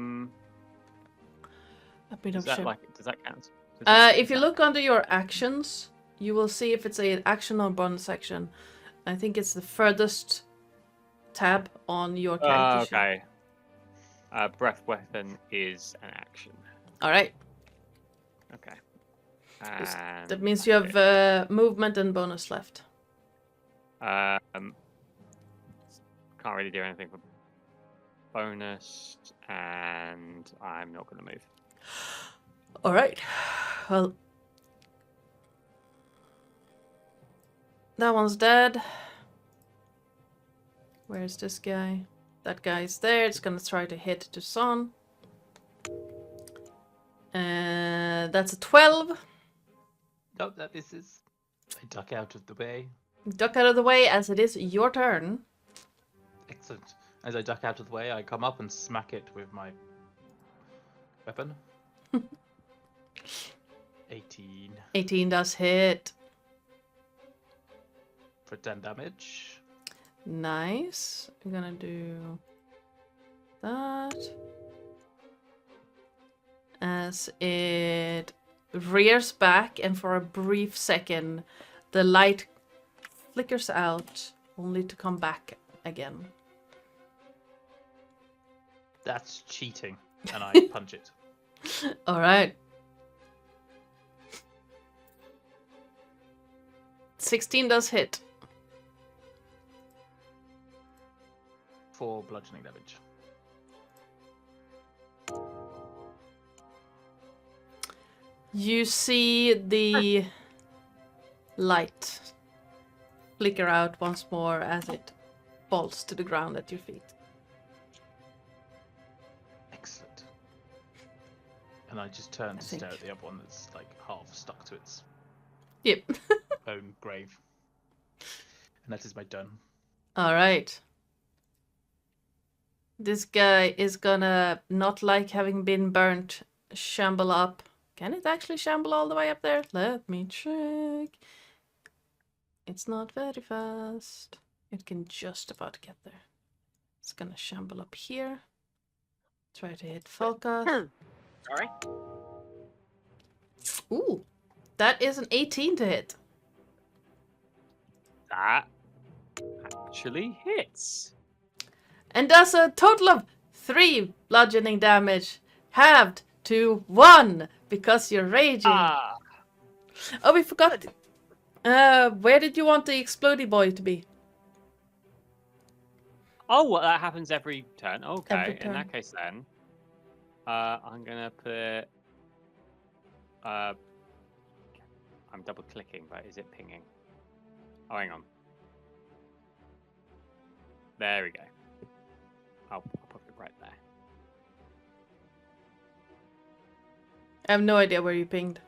bit does of that shit. does that count? Does that If you count? look under your actions, you will see if it's an action or bonus action. I think it's the furthest tab on your character sheet. Okay. Breath weapon is an action. All right. Okay. Yes, And that means you have movement and bonus left. Can't really do anything for bonus, and I'm not going to move. All right. Well, that one's dead. Where's this guy? That guy's there. It's gonna try to hit to Son. That's a 12. Nope, that misses. I duck out of the way. Duck out of the way as it is your turn. Excellent. As I duck out of the way, I come up and smack it with my weapon. 18 18 does hit. for 10 damage. Nice. I'm gonna do that. As it rears back, and for a brief second, the light flickers out, only to come back again. That's cheating. And I punch it. Alright. 16 does hit. 4 bludgeoning damage. You see the light flicker out once more as it falls to the ground at your feet. Excellent. And I just turn to think. stare at the other one that's like half stuck to its Yep. own grave. And that is my turn. Alright. This guy is gonna, not like having been burnt, shamble up. Can it actually shamble all the way up there? Let me check. It's not very fast. It can just about get there. It's gonna shamble up here. Try to hit Falka. Sorry. Ooh, that is an 18 to hit. That actually hits. And does a total of 3 bludgeoning damage, halved to 1 because you're raging. Ah, Oh, we forgot. Where did you want the explodey boy to be? oh, well, that happens every turn. Okay, Every in turn. that case then, I'm gonna put. I'm double clicking, but is it pinging? Oh, hang on. There we go. I'll put it right there. I have no idea where you pinged.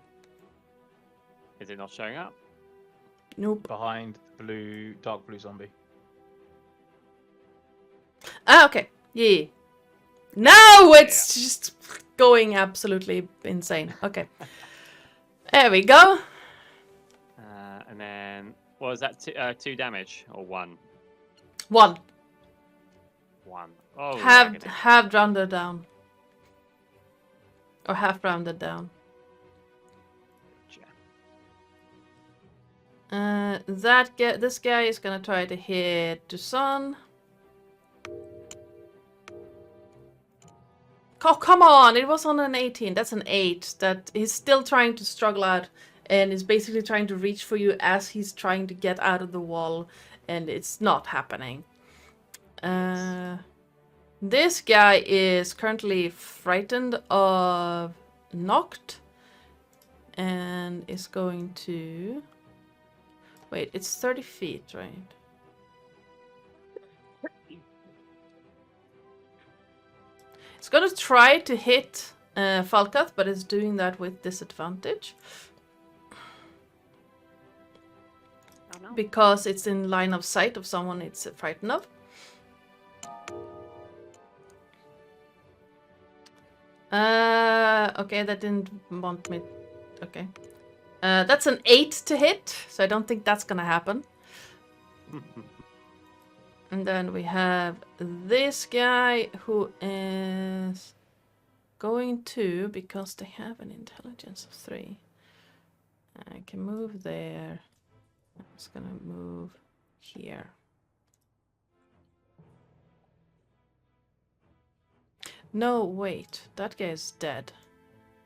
Is it not showing up? Nope. Behind the blue, dark blue zombie. Ah, okay. Yeah. No, it's just going absolutely insane. Okay. There we go. And then, what was that? 2 damage or 1? 1. 1. Oh, Half rounded down. Or half rounded down. This guy is gonna try to hit Dusan. Oh, come on! It was on an 18. That's an 8. That he's still trying to struggle out and is basically trying to reach for you as he's trying to get out of the wall, and it's not happening. This guy is currently frightened of knocked and is going to... Wait, it's 30 feet, right? It's gonna try to hit Falkath, but it's doing that with disadvantage. Oh, no. Because it's in line of sight of someone it's frightened of. Okay, that didn't want me. Okay. That's an 8 to hit, so I don't think that's gonna happen. And then we have this guy who is going to, because they have an intelligence of 3. I can move there. I'm just gonna move here. No, wait. That guy is dead.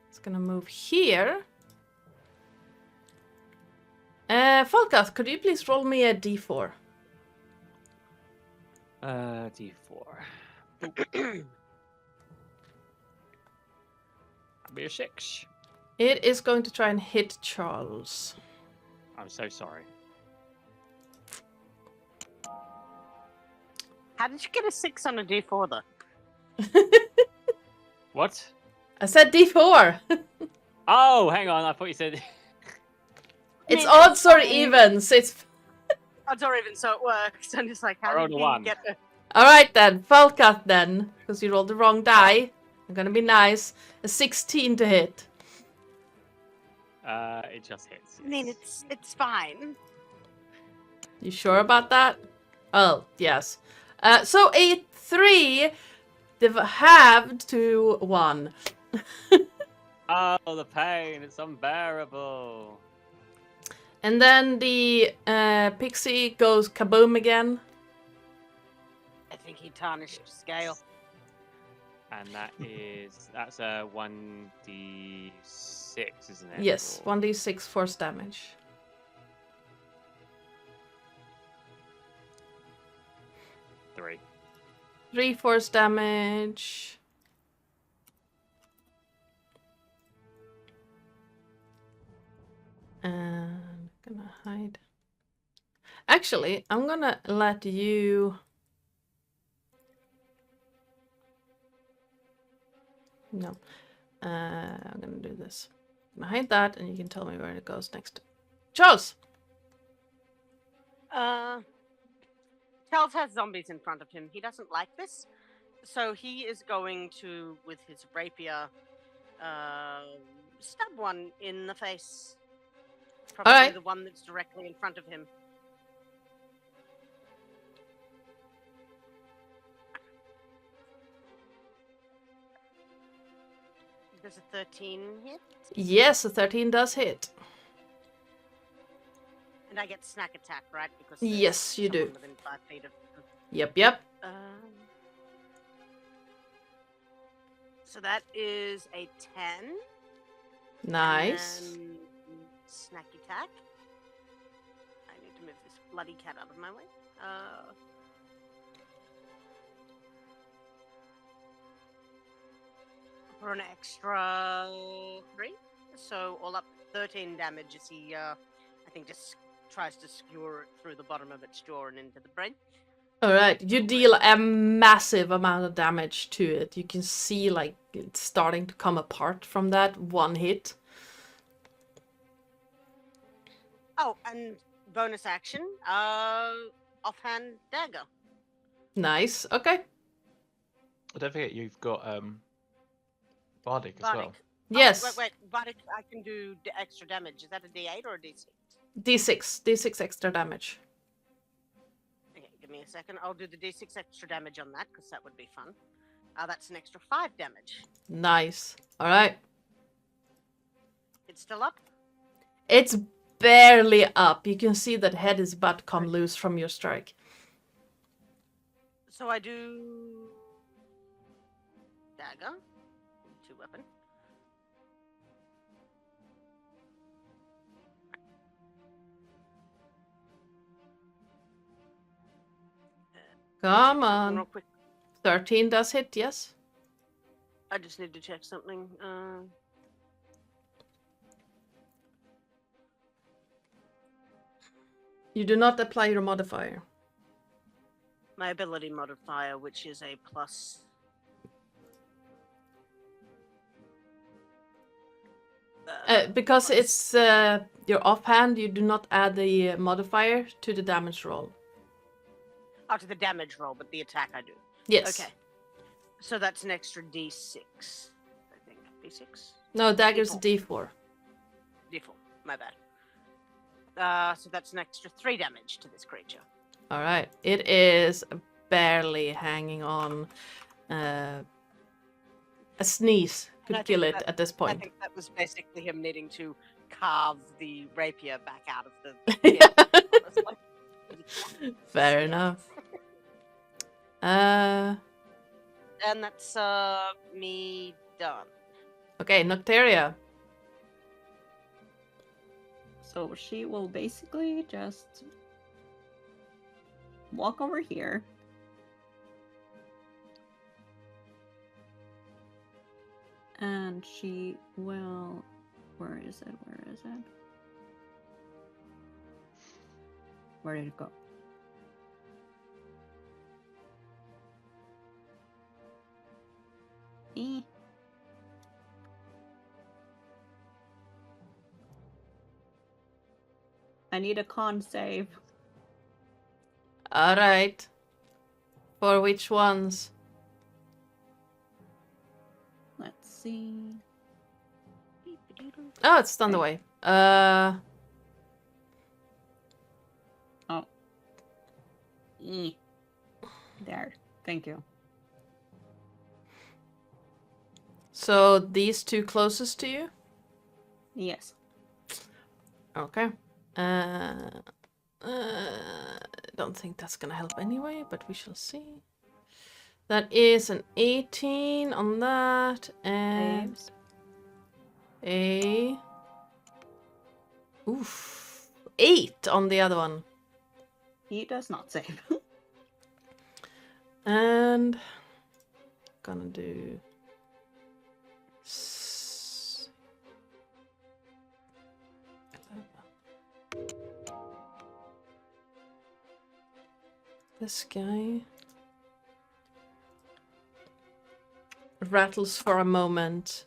It's gonna move here. Falkath, could you please roll me a d4? D4. That'll be a 6. It is going to try and hit Charles. I'm so sorry. How did you get a 6 on a D4 though? What? I said d4. Oh, hang on. I thought you said. It's odds or evens. It's Odds or even, so it works. I'm just like, I how rolled did a you 1. get a... all right then. Falkath then, because you rolled the wrong die. I'm gonna be nice. A 16 to hit. It just hits. I mean, it's fine. You sure about that? Oh yes. So a 3, they've halved to 1. Oh, the pain! It's unbearable. And then the pixie goes kaboom again. I think he tarnished the scale. And that's a 1d6, isn't it? Yes, Or- 1d6 force damage. Three. 3 force damage. And gonna hide. Actually, I'm gonna let you. No. I'm gonna do this. I'm gonna hide that, and you can tell me where it goes next. Charles! Charles has zombies in front of him. He doesn't like this. So he is going to, with his rapier, stab one in the face. Probably Alright. the one that's directly in front of him. Does a 13 hit? Yes, a 13 does hit. And I get snack attack, right? Because Yes, you do. someone within 5 feet of... Yep. So that is a 10. Nice. And snack attack. I need to move this bloody cat out of my way. For an extra 3. So all up 13 damage as he, I think, just tries to skewer it through the bottom of its jaw and into the brain. Alright, you deal a massive amount of damage to it. You can see, like, it's starting to come apart from that one hit. Oh, and bonus action, offhand dagger. Nice, okay. Don't forget you've got Bardic as well. Yes. Wait. Bardic, I can do extra damage. Is that a D8 or a D6? D6 extra damage. Okay, give me a second. I'll do the D6 extra damage on that because that would be fun. That's an extra 5 damage. Nice. All right. It's still up. It's barely up. You can see that head is about to come loose from your strike. So I do dagger, 2 weapon. Come Real on. quick. 13 does hit, yes. I just need to check something. You do not apply your modifier. My ability modifier, which is a plus. Because it's your offhand, you do not add the modifier to the damage roll. Oh, to the damage roll, but the attack I do. Yes. Okay. So that's an extra D6, I think. D6? No, dagger's a D4. D4. D4, my bad. So that's an extra 3 damage to this creature. All right. It is barely hanging on. A sneeze And I could kill think it that- at this I point. think that was basically him needing to carve the rapier back out of the honestly. Fair enough. And that's me done. Okay, Nocteria. So she will basically just walk over here. And she will... Where is it? Where is it? Where did it go? Eh. I need a con save. All right. For which ones? Let's see. Oh, it's stunned away. Oh. There. Thank you. So these two closest to you? Yes. Okay. Don't think that's gonna help anyway, but we shall see. That is an 18 on that, and Saves. a 8 on the other one. He does not save. And gonna do this guy rattles for a moment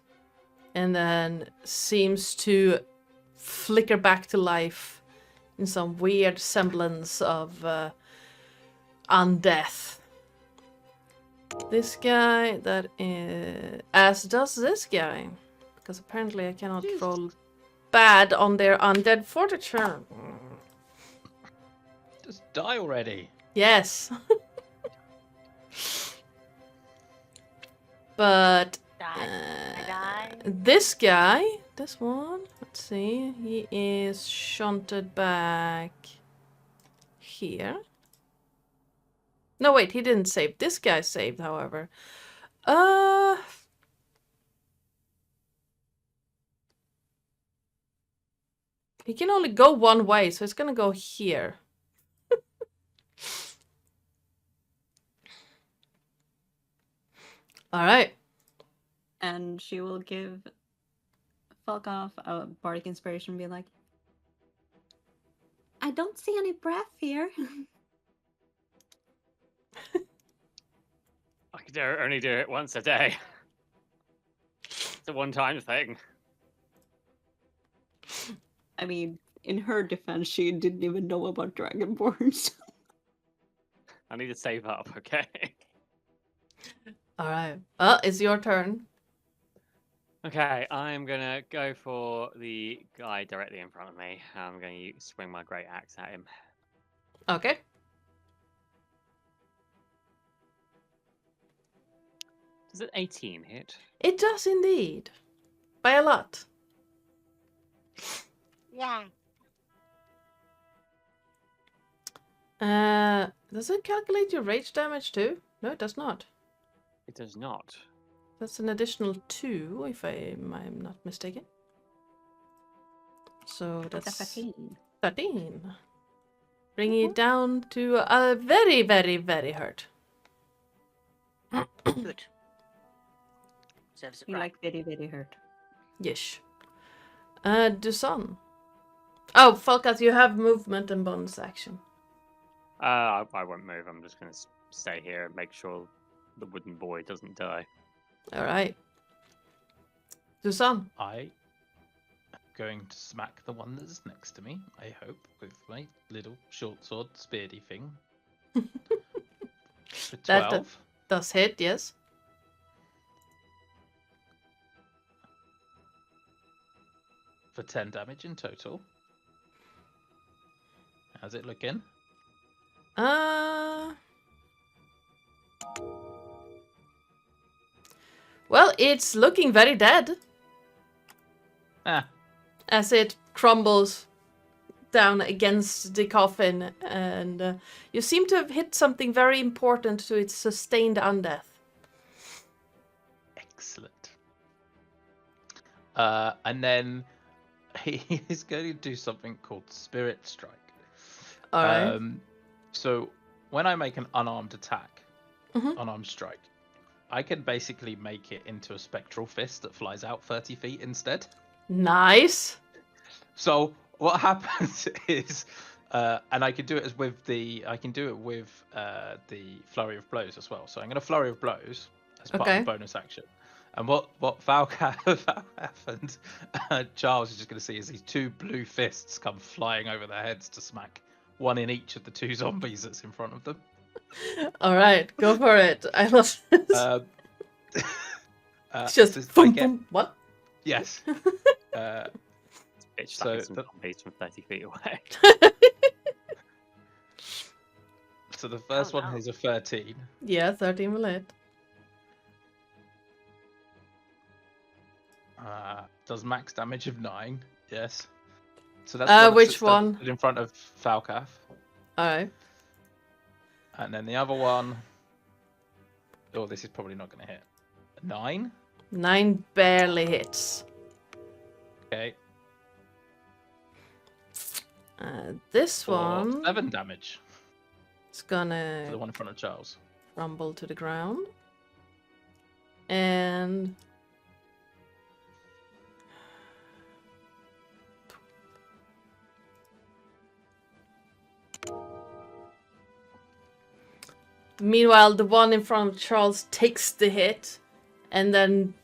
and then seems to flicker back to life in some weird semblance of undeath. This guy, that is... As does this guy. Because apparently I cannot roll bad on their undead fortitude. Just die already. Yes. But Die. this guy, this one, let's see, he is shunted back here. No, wait, he didn't save. This guy saved, however. He can only go one way, so it's gonna go here. All right. And she will give Falcoff a bardic inspiration and be like, I don't see any breath here. I could only do it once a day. It's a one-time thing. I mean, in her defense, she didn't even know about Dragonborns. I need to save up, okay? All right. It's your turn. Okay, I'm gonna go for the guy directly in front of me. I'm gonna swing my great axe at him. Okay. Does it 18 hit? It does indeed. By a lot. Yeah. Does it calculate your rage damage too? No, it does not. It does not. That's an additional 2, if I'm not mistaken. So that's 13. Bringing it down to a very, very, very hurt. Good. Serves it You right. like very, very hurt. Yes. Dusan. Oh, Falkas, you have movement and bonus action. I won't move. I'm just gonna stay here and make sure the wooden boy doesn't die. All right. Dusan. I am going to smack the one that's next to me, I hope, with my little short sword speardy thing. For 12. That does hit, yes. For 10 damage in total. How's it looking? Well, it's looking very dead Ah, as it crumbles down against the coffin, and you seem to have hit something very important to its sustained undeath. excellent. And then he is going to do something called Spirit Strike. All right. So when I make an unarmed attack, Mhm. unarmed strike, I can basically make it into a spectral fist that flies out 30 feet instead. Nice. So what happens is, and I can do it as with the, the flurry of blows as well. So I'm going to flurry of blows as part Okay. of the bonus action. And what Falcath and Charles is just going to see is these two blue fists come flying over their heads to smack one in each of the two zombies that's in front of them. All right, go for it. I love this. It's just so I boom, get- boom. What? Yes. Bitch, So so some the- zombies from 30 feet away. So the first Oh, one no. is a 13. Yeah, 13 will hit. Does max damage of 9. Yes. So that's the one that Which sits one? in front of Falcath. All right. And then the other one. Oh, this is probably not going to hit. 9. 9 barely hits. Okay. This For one 7 damage. is For the gonna one in front of Charles. rumble to the ground. And meanwhile, the one in front of Charles takes the hit and then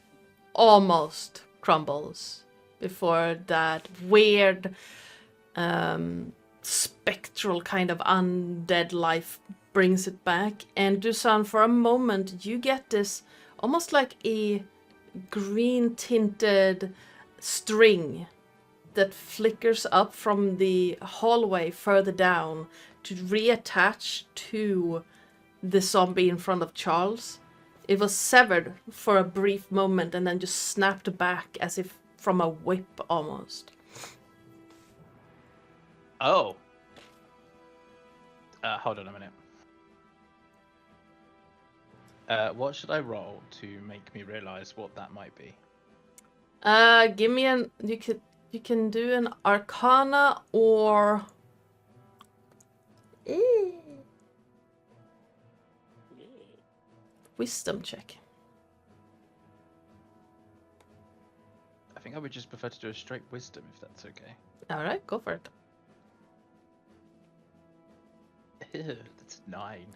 almost crumbles before that weird spectral kind of undead life brings it back. And Dusan, for a moment, you get this almost like a green tinted string that flickers up from the hallway further down to reattach to the zombie in front of Charles. It was severed for a brief moment and then just snapped back as if from a whip almost. Oh. Hold on a minute. What should I roll to make me realize what that might be? Give me an you can do an Arcana or Wisdom check. I think I would just prefer to do a straight wisdom if that's okay. All right, go for it. That's 9.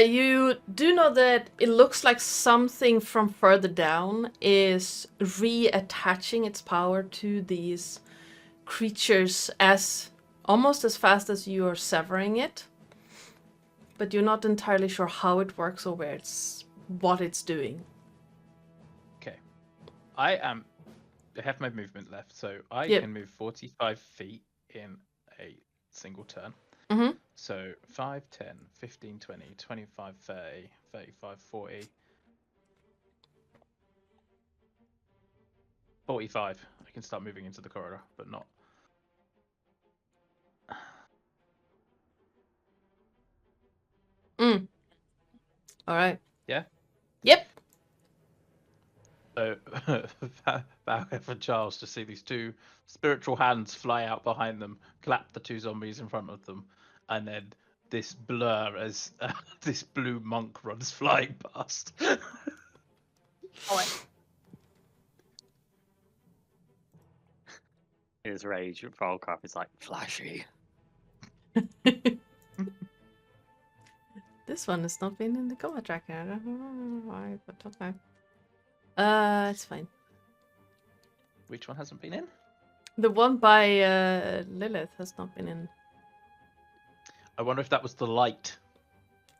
You do know that it looks like something from further down is reattaching its power to these creatures as almost as fast as you are severing it. But you're not entirely sure how it works or where it's what it's doing. Okay. I have my movement left, so I Yep. can move 45 feet in a single turn. Mm-hmm. So 5, 10, 15, 20, 25, 30, 35, 40, 45. I can start moving into the corridor, but not. All right. Yeah? Yep. So back for Charles to see these two spiritual hands fly out behind them, clap the two zombies in front of them, and then this blur as this blue monk runs flying past. In his rage, Volkov is like, flashy. This one has not been in the combat tracker. I don't know why, but okay. It's fine. Which one hasn't been in? The one by Lillith has not been in. I wonder if that was the light.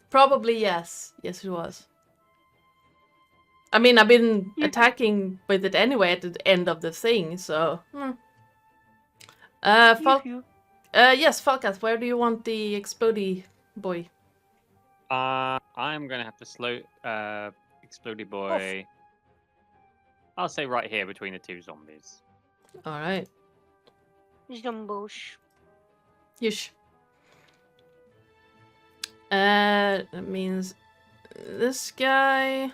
Probably yes. Yes, it was. I mean, I've been attacking with it anyway at the end of the thing, so. Yes, Falcath, where do you want the explodey boy? I'm gonna have to slow Explodey Boy. I'll say right here between the two zombies. All right. Zombosh. Yush. That means this guy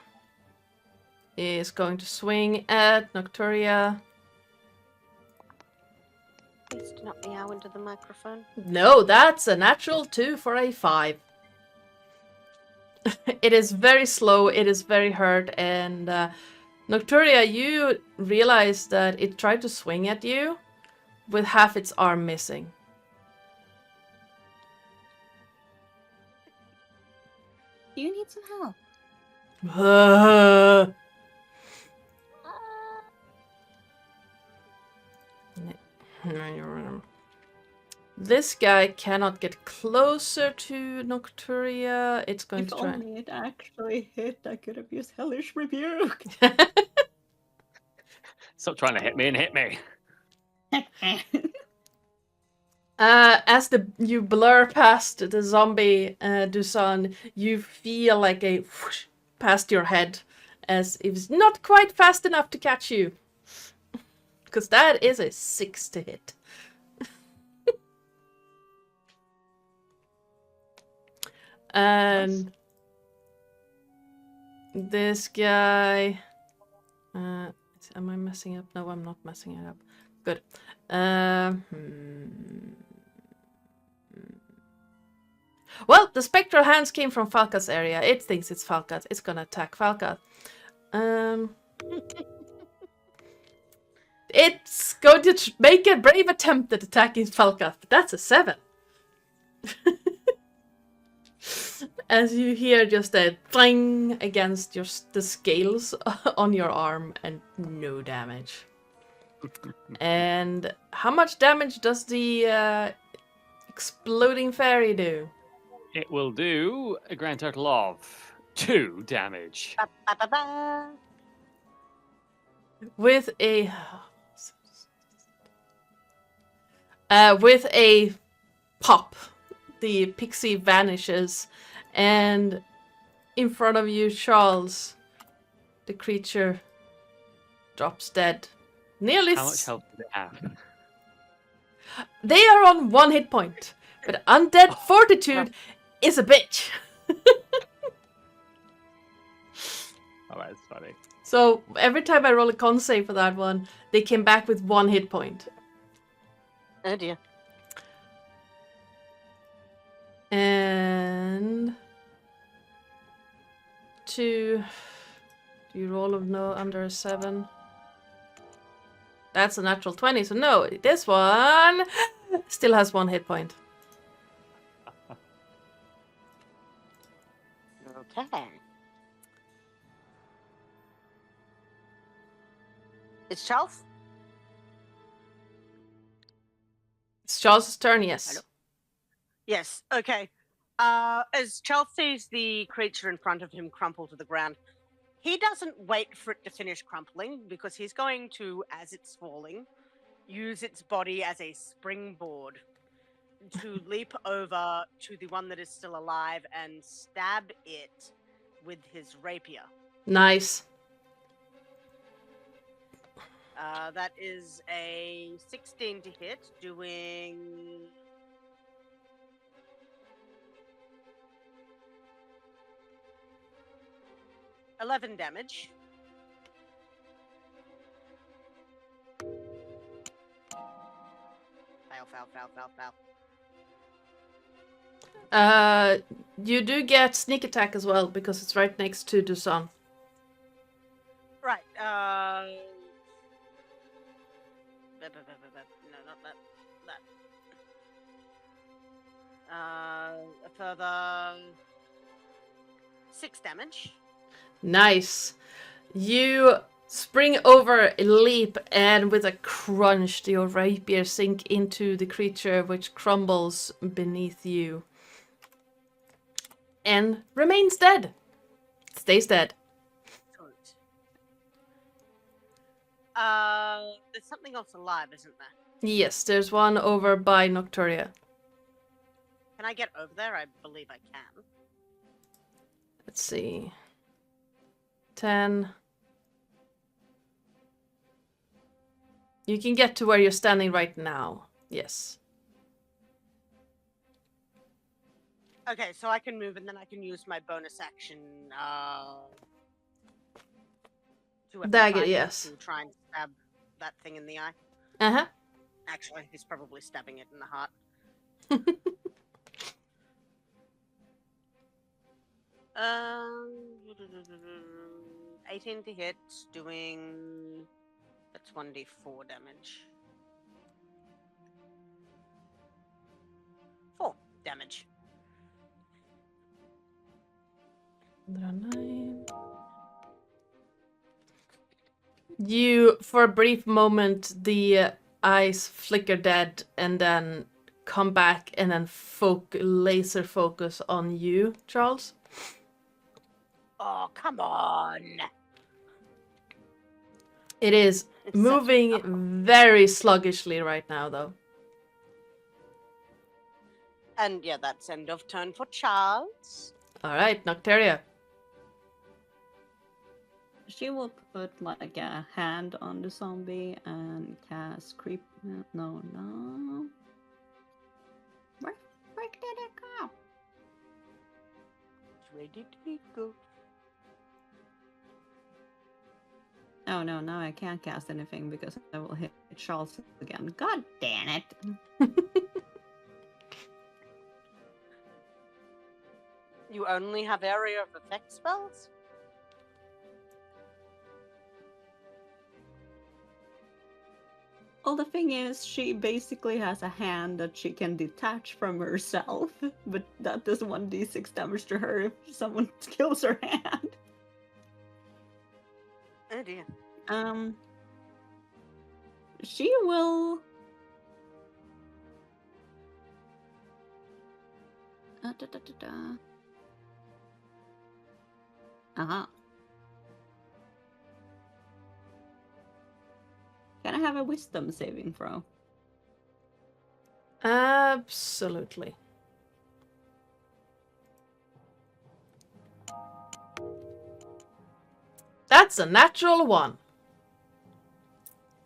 is going to swing at Nocturia. Please do not meow into the microphone. No, that's a natural 2 for a 5. It is very slow, it is very hurt, and Nocturia, you realize that it tried to swing at you with half its arm missing. Do you need some help? This guy cannot get closer to Nocturia. It's going If to try. only it actually hit, I could have used Hellish Rebuke. Stop trying to hit me and hit me. As you blur past the zombie Dusan, you feel like a whoosh past your head, as it was not quite fast enough to catch you. Because that is a 6 to hit. And this guy... am I messing up? No, I'm not messing it up. Good. Well, the spectral hands came from Falca's area. It thinks it's Falca. It's gonna attack Falca. It's going to make a brave attempt at attacking Falca, but that's a 7. As you hear just a clang against the scales on your arm, and no damage. And how much damage does the exploding fairy do? It will do a grand total of 2 damage. Ba, ba, ba, ba. With a pop, the pixie vanishes, and in front of you, Charles, the creature drops dead. Nearly. How much health does it have? They are on 1 hit point, but undead fortitude is a bitch. Oh, that's funny. So every time I roll a con save for that one, they came back with 1 hit point. Oh dear. And do you roll no under a 7? That's a natural 20, so no, this one still has 1 hit point. Okay. It's Charles? It's Charles' turn, yes. Hello. Yes, okay. As Charles sees the creature in front of him crumple to the ground, he doesn't wait for it to finish crumpling because he's going to, as it's falling, use its body as a springboard to leap over to the one that is still alive and stab it with his rapier. Nice. That is a 16 to hit, doing 11 damage. Fail. You do get sneak attack as well because it's right next to Dusan. Right. No, not that. A further 6 damage. Nice. You spring over, leap, and with a crunch, your rapier sink into the creature, which crumbles beneath you and remains dead. Stays dead. Excellent. There's something else alive, isn't there? Yes, there's one over by Nocturia. Can I get over there? I believe I can. Let's see. 10. You can get to where you're standing right now. Yes. Okay, so I can move and then I can use my bonus action to Dagger, try yes. to try and stab that thing in the eye. Uh-huh. Actually, he's probably stabbing it in the heart. 18 to hit, doing... That's 1d4 damage. 4 damage. 9. You, for a brief moment, the eyes flicker dead and then come back and then laser focus on you, Charles. Oh, come on! It is It's moving very sluggishly right now, though. And yeah, that's end of turn for Charles. All right, Nocturia. She will put like a hand on the zombie and cast creep. No. Where did it go? Where did he go? Oh no, now I can't cast anything because I will hit Charles again. God damn it! You only have area of effect spells? Well, the thing is, she basically has a hand that she can detach from herself, but that does 1d6 damage to her if someone kills her hand. Oh dear. She will... Uh-huh. Can I have a wisdom saving throw? Absolutely. That's a natural 1.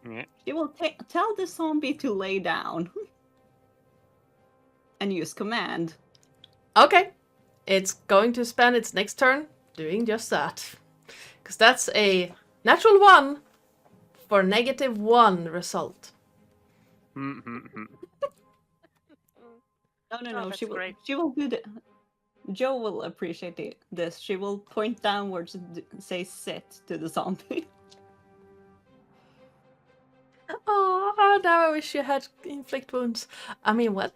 Yeah. She will tell the zombie to lay down. And use command. Okay. It's going to spend its next turn doing just that. Because that's a natural 1 for -1 result. No, Oh, she that's great. will do the... Joe will appreciate this. She will point downwards and say sit to the zombie. Oh, now I wish you had inflict wounds. I mean, what?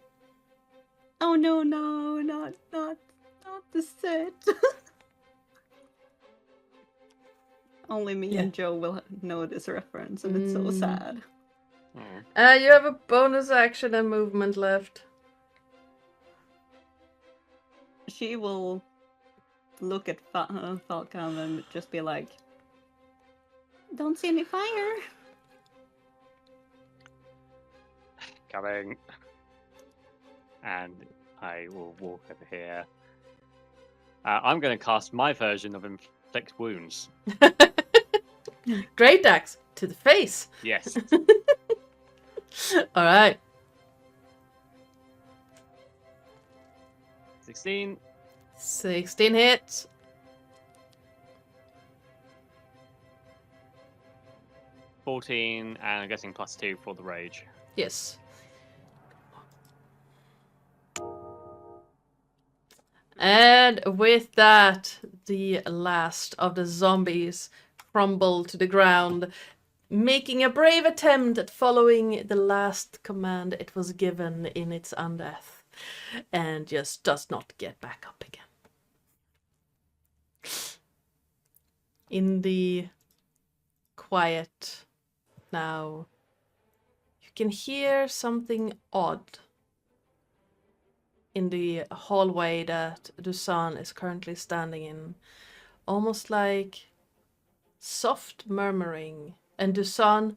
Oh no, not the sit. Only me and Joe will know this reference, and it's so sad. You have a bonus action and movement left. She will look at Falcom and just be like, "Don't see any fire." Coming. And I will walk over here. I'm going to cast my version of Inflict Wounds. Great axe to the face. Yes. All right. 16. 16 hits. 14, and I'm guessing +2 for the rage. Yes. And with that, the last of the zombies crumble to the ground, making a brave attempt at following the last command it was given in its undeath, and just does not get back up again. In the quiet now, you can hear something odd in the hallway that Dusan is currently standing in. Almost like soft murmuring. And Dusan,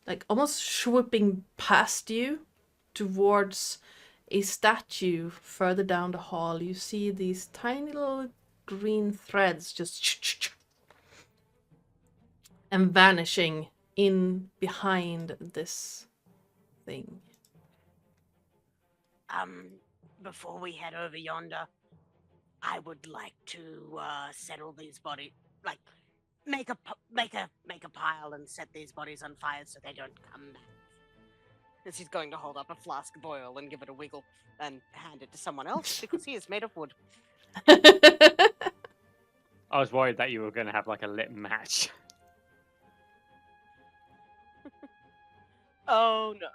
like almost swooping past you towards a statue further down the hall. You see these tiny little green threads just and vanishing in behind this thing. Before we head over yonder, I would like to settle these bodies, like make a pile and set these bodies on fire so they don't come back. And she's going to hold up a flask of oil and give it a wiggle and hand it to someone else because he is made of wood. I was worried that you were going to have like a lit match. Oh no.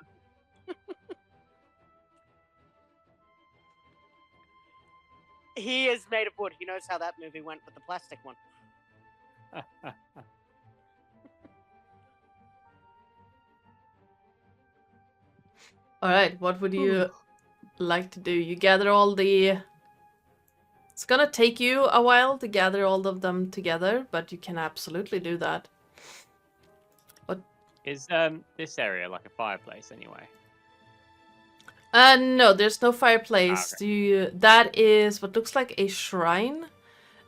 He is made of wood. He knows how that movie went with the plastic one. All right, what would you like to do? You gather all the... It's gonna take you a while to gather all of them together, but you can absolutely do that. What? Is this area like a fireplace anyway? No, there's no fireplace. Okay. That is what looks like a shrine,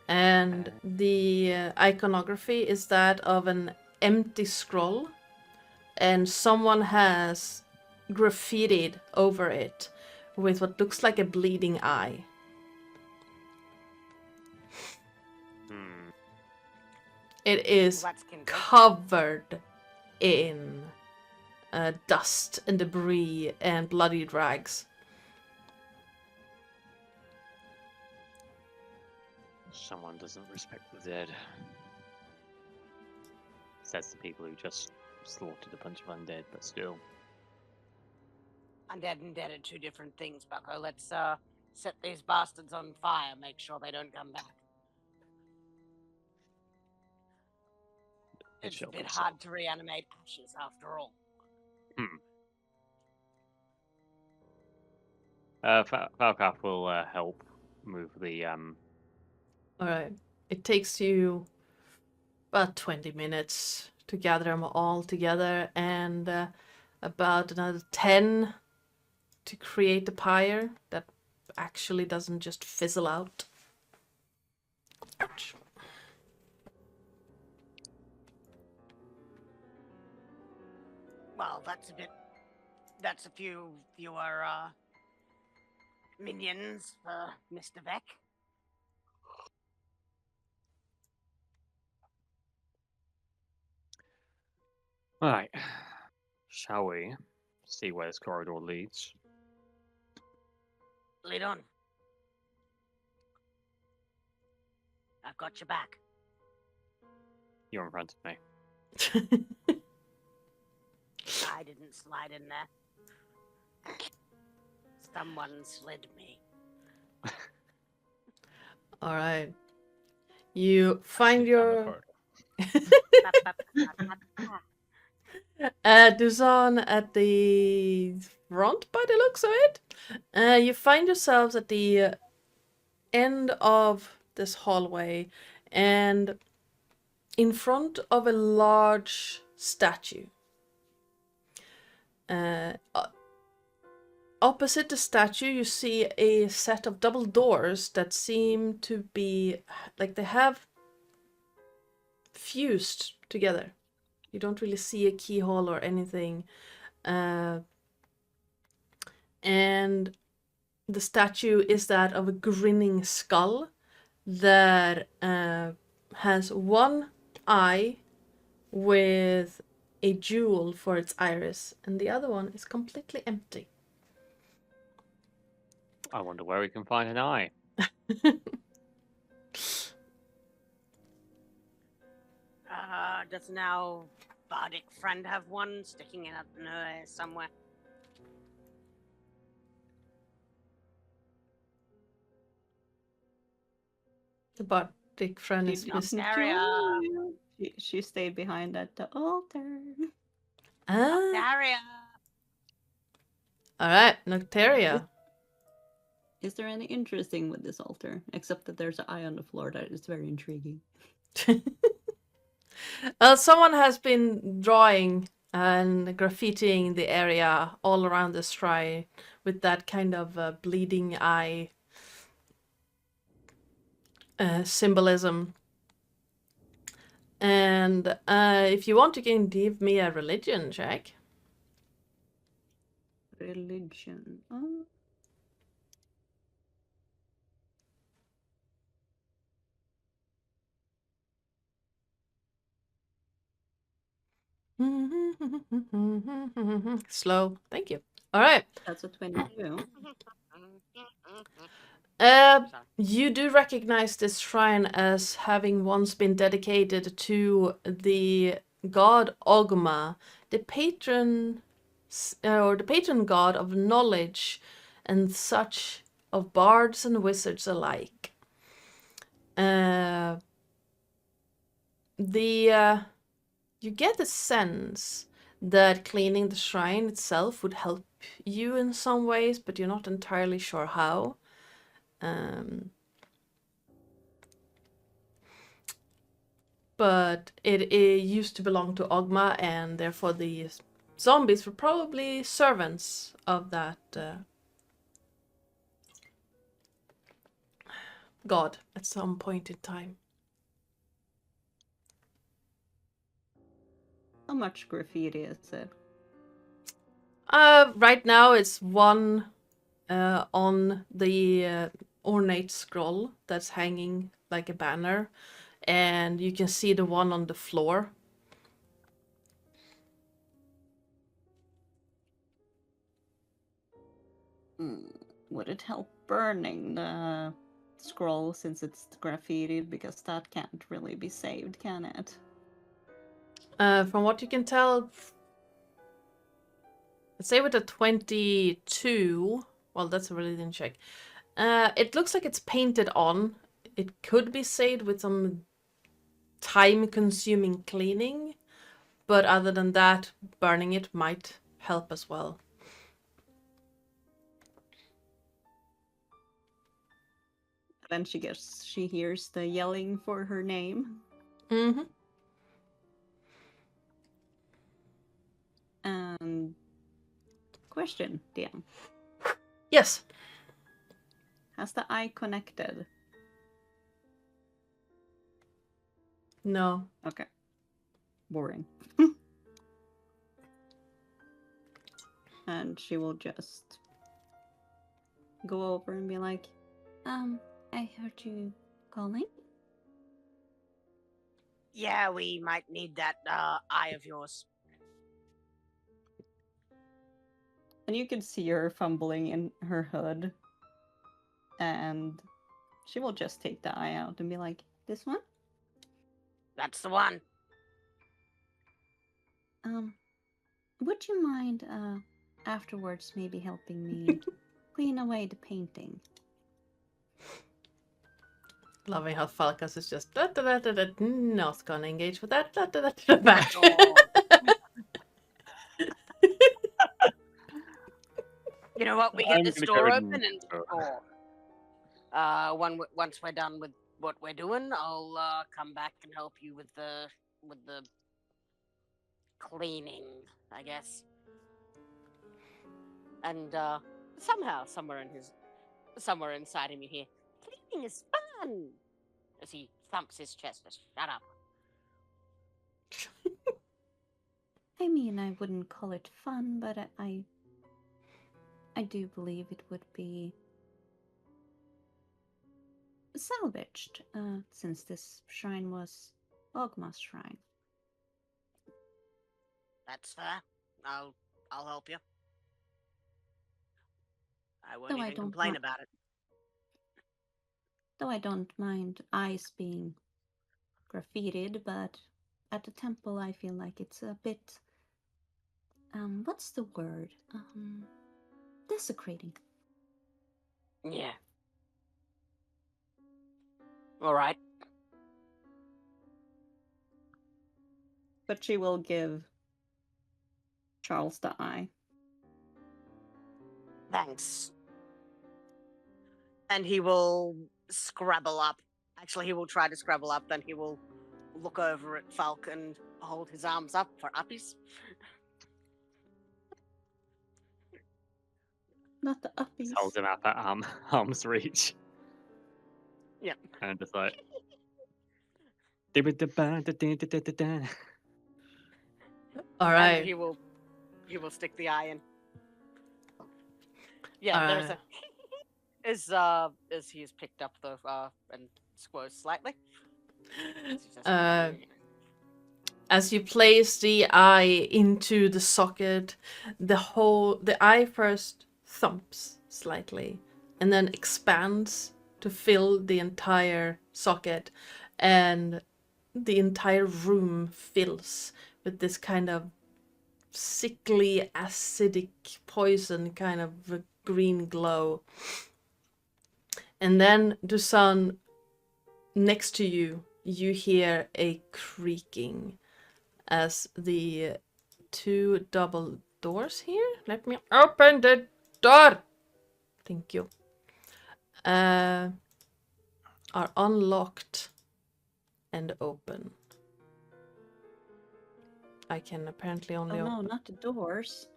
and the iconography is that of an empty scroll, and someone has graffitied over it with what looks like a bleeding eye. It is covered in dust and debris and bloody rags. Someone doesn't respect the dead. Says the people who just slaughtered a bunch of undead, but still. Undead and dead are two different things, Bucko. Let's set these bastards on fire, make sure they don't come back. It's a bit hard to reanimate ashes after all. Falcaf will help move the Alright. It takes you about 20 minutes to gather them all together, and about another 10 to create the pyre that actually doesn't just fizzle out. Ouch. Well, that's a few fewer minions for Mr. Beck. Right. Shall we see where this corridor leads? Lead on. I've got your back. You're in front of me. I didn't slide in there. Someone slid me. All right. You find your Duzan at the front by the looks of it. You find yourselves at the end of this hallway, and in front of a large statue. Opposite the statue, you see a set of double doors that seem to be like they have fused together. You don't really see a keyhole or anything. And the statue is that of a grinning skull that has one eye with a jewel for its iris, and the other one is completely empty. I wonder where we can find an eye. Doesn't our bardic friend have one sticking in her somewhere? The bardic friend is She missing. didn't Daria. join you. She stayed behind at the altar. Ah, Daria. all right, Nocteria. Is there any interesting with this altar? Except that there's an eye on the floor that is very intriguing. Someone has been drawing and graffitiing the area all around the shrine with that kind of bleeding eye symbolism. And if you want, you can give me a religion check. Religion. Oh. Slow. Thank you. All right. That's a 22. You do recognize this shrine as having once been dedicated to the god Ogma, the patron god of knowledge and such of bards and wizards alike. You get the sense that cleaning the shrine itself would help you in some ways, but you're not entirely sure how. But it used to belong to Ogma, and therefore the zombies were probably servants of that god at some point in time. How much graffiti is it? Right now it's one on the ornate scroll that's hanging like a banner, and you can see the one on the floor. Would it help burning the scroll since it's graffitied? Because that can't really be saved, can it? From what you can tell, let's say with a 22, well, that's a religion check. It looks like it's painted on. It could be saved with some time-consuming cleaning, but other than that, burning it might help as well. Then she hears the yelling for her name. Mm-hmm. And question, DM. Yes. Has the eye connected? No. Okay. Boring. And she will just go over and be like, I heard you calling. Yeah, we might need that eye of yours. and you can see her fumbling in her hood. And she will just take the eye out and be like, this one? That's the one. Would you mind afterwards maybe helping me clean away the painting? Loving how Falcus is just not gonna engage with that. You know what? We I'm get this gonna go door and- open and score. Once we're done with what we're doing, I'll come back and help you with the cleaning, I guess. And somehow, somewhere inside him, you hear, "Cleaning is fun," as he thumps his chest. Shut up. I mean, I wouldn't call it fun, but I do believe it would be salvaged, since this shrine was Ogma's shrine. That's fair. I'll help you. I won't Though I even don't complain mi- about it. Though I don't mind eyes being graffitied, but at the temple I feel like it's a bit, what's the word? Desecrating. Yeah. All right. But she will give Charles the eye. Thanks. And he will scrabble up. Actually, he will try to scrabble up. Then he will look over at Falk and hold his arms up for uppies. Not the uppies. Just hold him up at arm's reach. Yep. And just like. All And right. he will stick the eye in. Yeah, there's a as he's picked up the and squirts slightly. As you place the eye into the socket, the eye first thumps slightly and then expands to fill the entire socket, and the entire room fills with this kind of sickly, acidic poison kind of a green glow. And then, Dusan, next to you, you hear a creaking as the two double doors here. Let me open the door. Thank you. Are unlocked and open. I can apparently only Oh no, open. not the doors.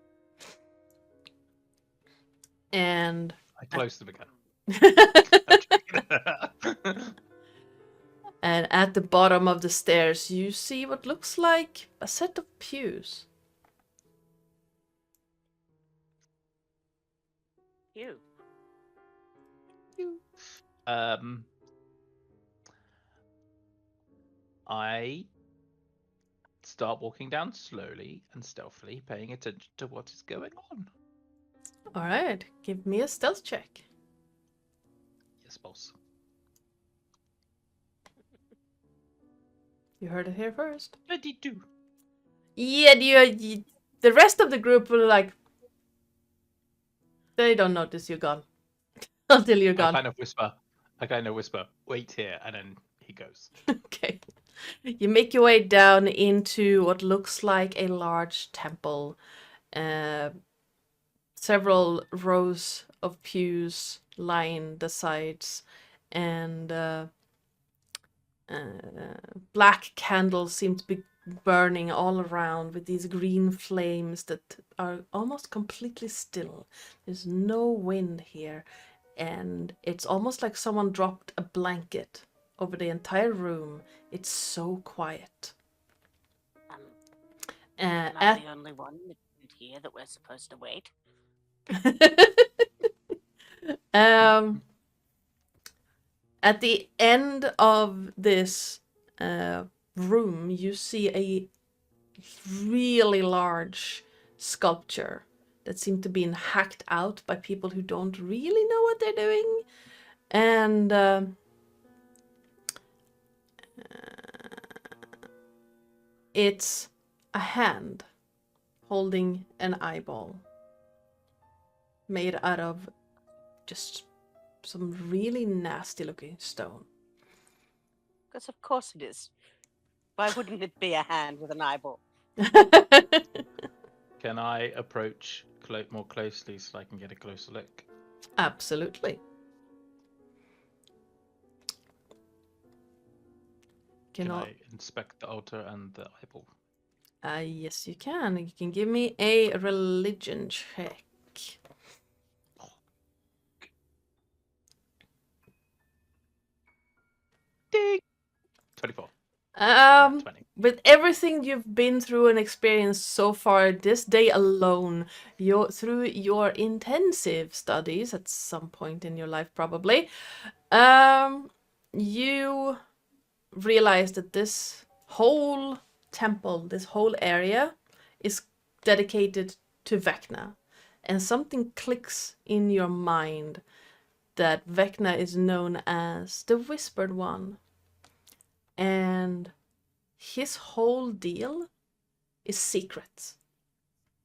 And I closed them again. and at the bottom of the stairs, you see what looks like a set of pews. You. I start walking down slowly and stealthily, paying attention to what is going on. All right, give me a stealth check. Yes, boss. You heard it here first. 22. Yeah, the rest of the group will like. They don't notice you're gone until you're I gone. kind of whisper, wait here, and then he goes. Okay. You make your way down into what looks like a large temple. Several rows of pews line the sides, and black candles seem to be burning all around with these green flames that are almost completely still. There's no wind here, and it's almost like someone dropped a blanket over the entire room. It's so quiet. Am I the only one that isn't here that we're supposed to wait? At the end of this room, you see a really large sculpture that seemed to be hacked out by people who don't really know what they're doing. And it's a hand holding an eyeball made out of just some really nasty looking stone. Because of course it is. Why wouldn't it be a hand with an eyeball? Can I approach more closely so I can get a closer look? Absolutely. Can I inspect the altar and the eyeball? Yes, you can. You can give me a religion check. Ding! 24. 20. With everything you've been through and experienced so far this day alone, through your intensive studies at some point in your life probably, you realize that this whole temple, this whole area is dedicated to Vecna. And something clicks in your mind that Vecna is known as the Whispered One. And his whole deal is secrets.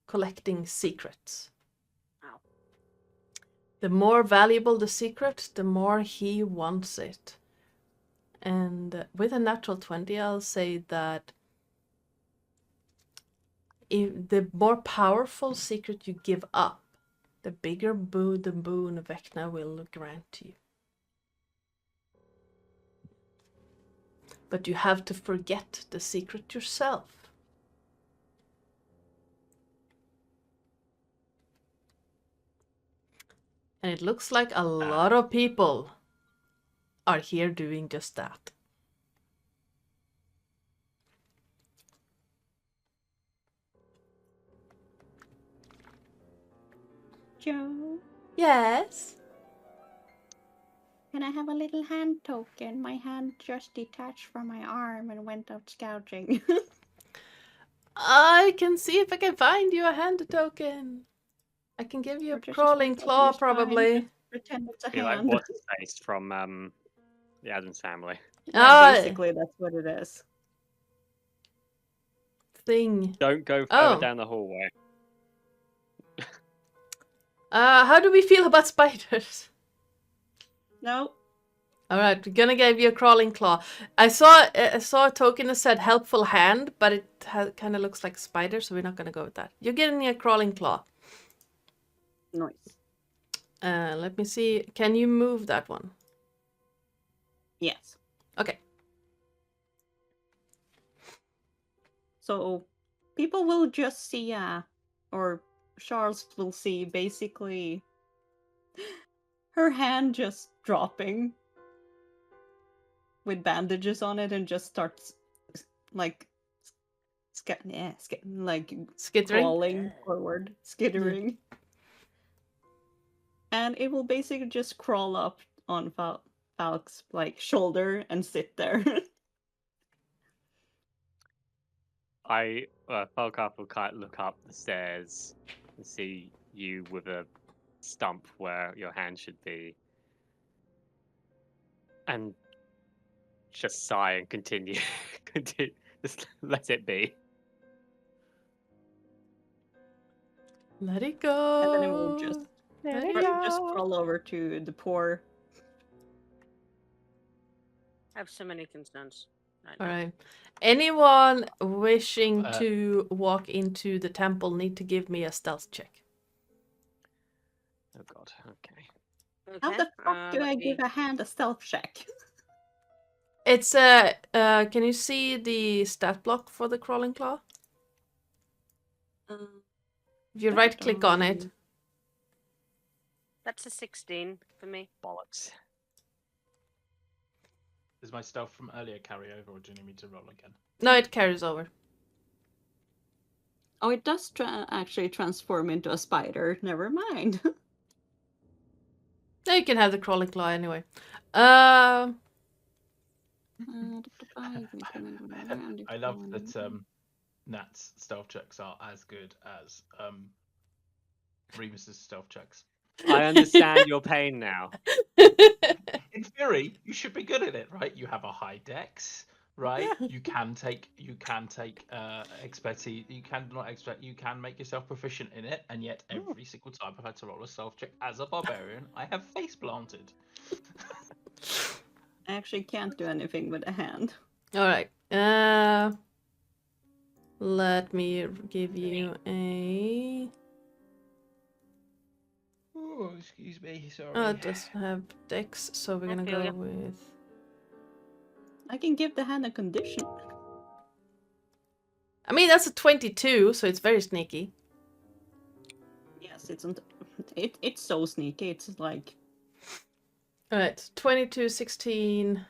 Collecting secrets. Wow. The more valuable the secret, the more he wants it. And with a natural 20, I'll say that if the more powerful secret you give up, the bigger the boon Vecna will grant to you. But you have to forget the secret yourself. And it looks like a lot of people are here doing just that. Joe, Yes? can I have a little hand token? My hand just detached from my arm and went out scouting. I can see if I can find you a hand token. I can give you Or a just crawling spend claw, this time probably. to pretend it's a Be like hand. what's his face from the Adams Family. Yeah, basically, that's what it is. Thing. Don't go further Oh. down the hallway. How do we feel about spiders? No. All right, we're gonna give you a crawling claw. I saw a token that said helpful hand, but it kind of looks like a spider, so we're not gonna go with that. You're getting a crawling claw. Nice. Let me see. Can you move that one? Yes. Okay. So people will just see, or Charles will see basically her hand just dropping with bandages on it and just starts like Skittering? crawling forward, skittering. And it will basically just crawl up on Falk's like shoulder and sit there. Falkaf will kind of look up the stairs and see you with a stump where your hand should be, and just sigh and continue. Just let it be. Let it go. And then it will just Let it just go. crawl over to the poor. I have so many concerns. All right. Anyone wishing Uh, to walk into the temple need to give me a stealth check. Oh god. Okay. How the fuck do I give a hand a stealth check? It's can you see the stat block for the crawling claw? If you right click on it. That's a 16 for me. Bollocks. Does my stealth from earlier carry over, or do you need me to roll again? No, it carries over. Oh, it does actually transform into a spider. Never mind. No, you can have the crawling claw anyway. I love that Nat's stealth checks are as good as Remus's stealth checks. I understand your pain now. In theory, you should be good at it, right? You have a high dex, right? You can take expertise. You can make yourself proficient in it, and yet every single time I've had to roll a stealth check as a barbarian, I have face planted. I actually can't do anything with a hand. All right. Let me give you a. Oh, excuse me, sorry. Oh, it doesn't have dex, so we're gonna feel go ya. with. I can give the hand a condition. I mean, that's a 22, so it's very sneaky. Yes, it's so sneaky. It's like Alright, 22, 16.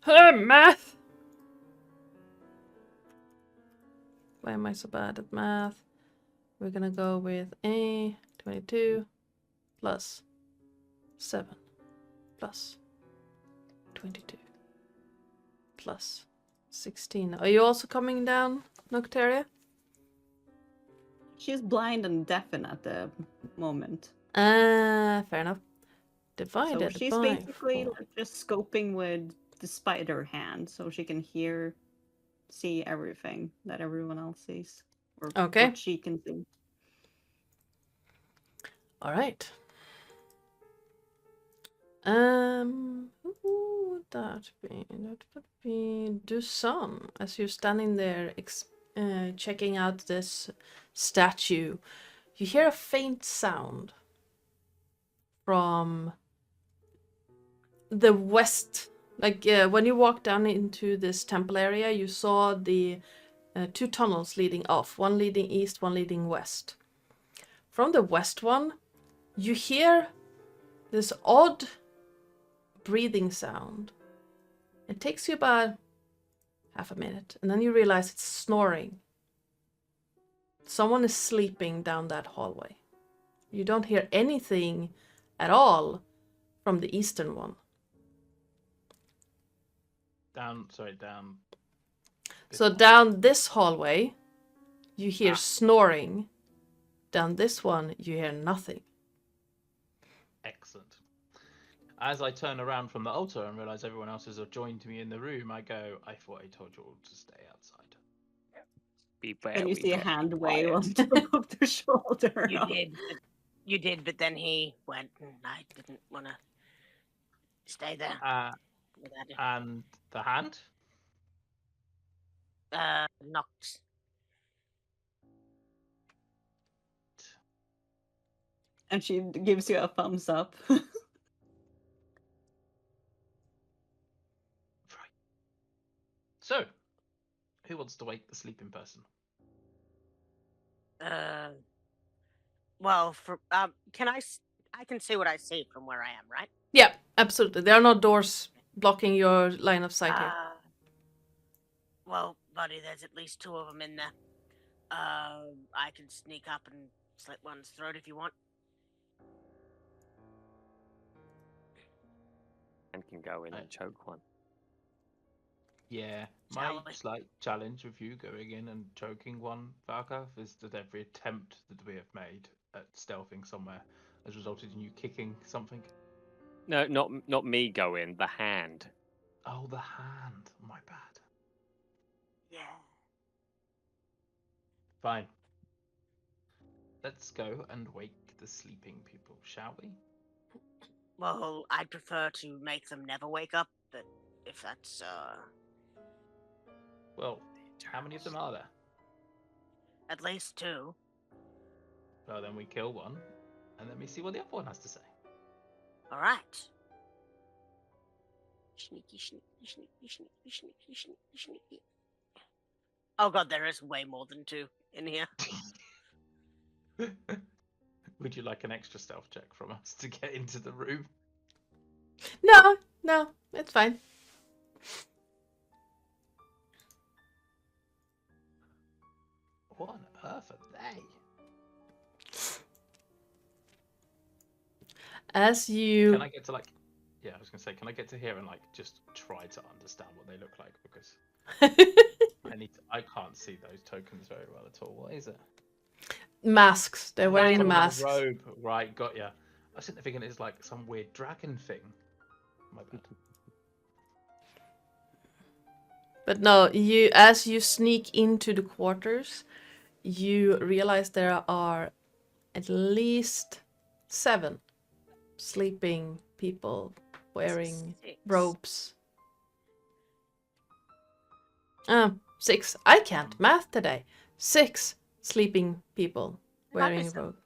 Math! Why am I so bad at math? We're gonna go with a 22 plus 7 plus 22 plus 16. Are you also coming down, Nocteria? she's blind and deafened at the moment. Fair enough. So Divided she's by basically 4. like just scoping with the spider hand, so she can see everything that everyone else sees, or Okay. what she can see. All right. Who would that be? That would be Dusan. As you're standing there, checking out this statue, you hear a faint sound from the west. Like when you walk down into this temple area, you saw the 2 tunnels leading off, one leading east, one leading west. From the west one, you hear this odd breathing sound. It takes you about half a minute, and then you realize it's snoring. Someone is sleeping down that hallway. You don't hear anything at all from the eastern one. Down. So down this hallway, you hear snoring. Down this one, you hear nothing. Excellent. As I turn around from the altar and realize everyone else has joined me in the room, I go, I thought I told you all to stay outside. Beware. And you we see a got hand quiet. wave on top of the shoulder. You did, but then he went, and I didn't want to stay there. Without him. And the hand? Knocked. And she gives you a thumbs up. So, who wants to wake the sleeping person? Well, can I can see what I see from where I am, right? Yeah, absolutely. There are no doors blocking your line of sight here. Well, buddy, there's at least 2 of them in there. I can sneak up and slit one's throat if you want. And can go in and choke one. Yeah, Shall my we? slight challenge with you going in and choking one, Varkov, is that every attempt that we have made at stealthing somewhere has resulted in you kicking something. No, not me go in, the hand. Oh, the hand. My bad. Yeah. Fine. Let's go and wake the sleeping people, shall we? Well, I'd prefer to make them never wake up, but if that's Well, how many of them are there? at least 2. Well, then we kill one, and then we see what the other one has to say. All right. Sneaky, sneaky, sneaky, sneaky, sneaky, sneaky, sneaky. Oh god, there is way more than 2 in here. Would you like an extra stealth check from us to get into the room? No, it's fine. What on earth are they? As you... Can I get to like... Yeah, I was going to say, can I get to here and like just try to understand what they look like? Because I can't see those tokens very well at all. What is it? Masks. They're wearing Some masks. robe. Right, got ya. I was sitting there thinking it's like some weird dragon thing. My bad. But no, as you sneak into the quarters, you realize there are at least 7 sleeping people wearing 6. robes. 6. I can't math today. 6 sleeping people wearing robes.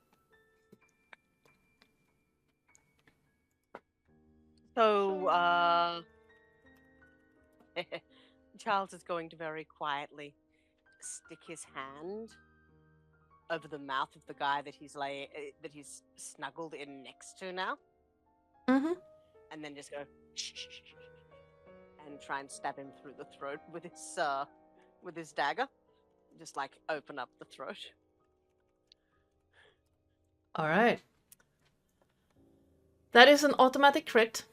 So, Charles is going to very quietly stick his hand over the mouth of the guy that he's snuggled in next to now, Mm-hmm. and then just go and try and stab him through the throat with his dagger. Just like open up the throat. All right. That is an automatic crit.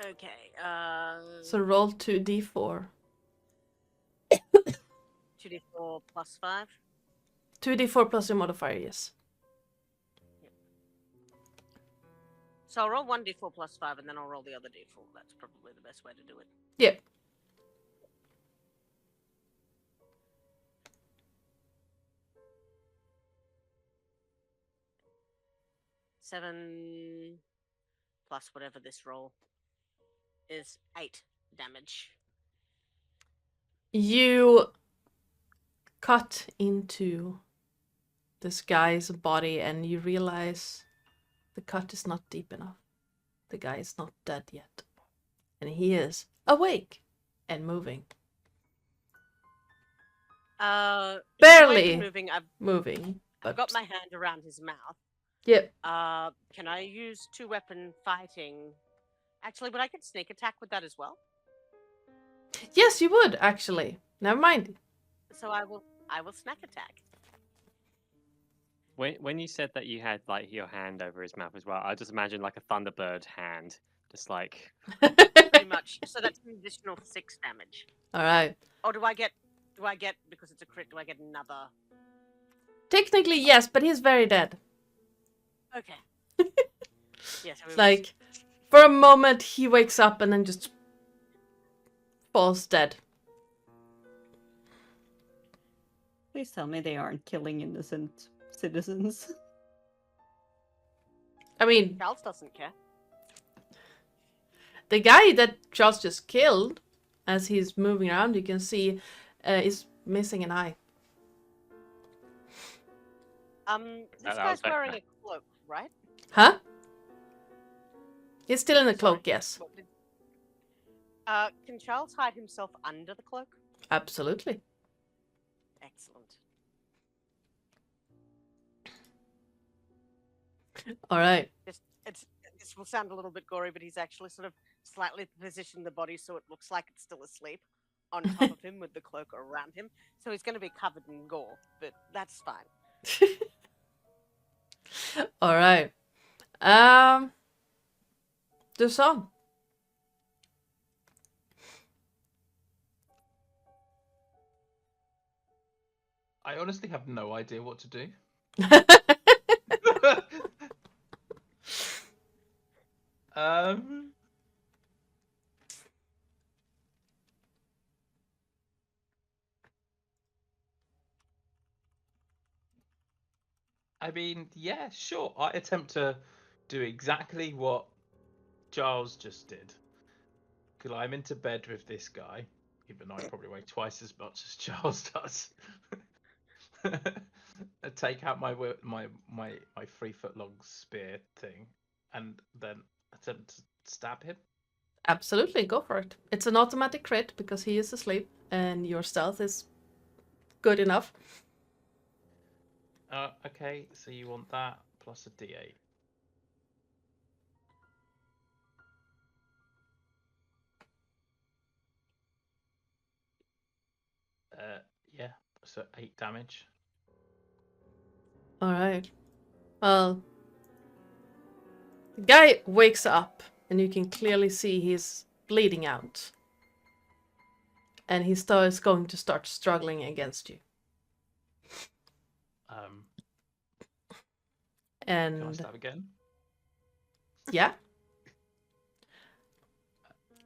Okay. So roll 2d4. 2d4 plus 5. 2d4 plus your modifier, yes. So I'll roll 1d4 plus 5, and then I'll roll the other d4. That's probably the best way to do it. Yep. Seven plus whatever this roll is 8 damage. You cut into this guy's body and you realize the cut is not deep enough. The guy is not dead yet. And he is awake and moving. Barely moving. moving. I've got my hand around his mouth. Yep. Can I use 2-weapon fighting? Actually, would I get sneak attack with that as well? Yes, you would, actually. Never mind. So I will snack attack. When you said that you had like your hand over his mouth as well, I just imagine like a Thunderbird hand, just like. Pretty much. So that's an additional 6 damage. All right. Or do I get because it's a crit? Do I get another? Technically, yes, but he's very dead. Okay. Yes. Like, for a moment, he wakes up and then just falls dead. Please tell me they aren't killing innocent citizens. I mean, Charles doesn't care. the guy that Charles just killed, as he's moving around, you can see, is missing an eye. This guy's wearing a cloak, right? Huh? He's still in the cloak, yes. Can Charles hide himself under the cloak? Absolutely. Excellent. All right. This will sound a little bit gory, but he's actually sort of slightly positioned the body so it looks like it's still asleep on top of him with the cloak around him. So he's going to be covered in gore, but that's fine. All right. The song. I honestly have no idea what to do. I mean, yeah, sure. I attempt to do exactly what Giles just did. Climb into bed with this guy, even though I probably weigh twice as much as Giles does. Take out my 3-foot long spear thing, and then attempt to stab him. Absolutely, go for it. It's an automatic crit because he is asleep and your stealth is good enough. Okay, so you want that plus a d8. Yeah, so 8 damage. All right. Well, the guy wakes up and you can clearly see he's bleeding out. And he starts going to start struggling against you. Can I And stab again? yeah.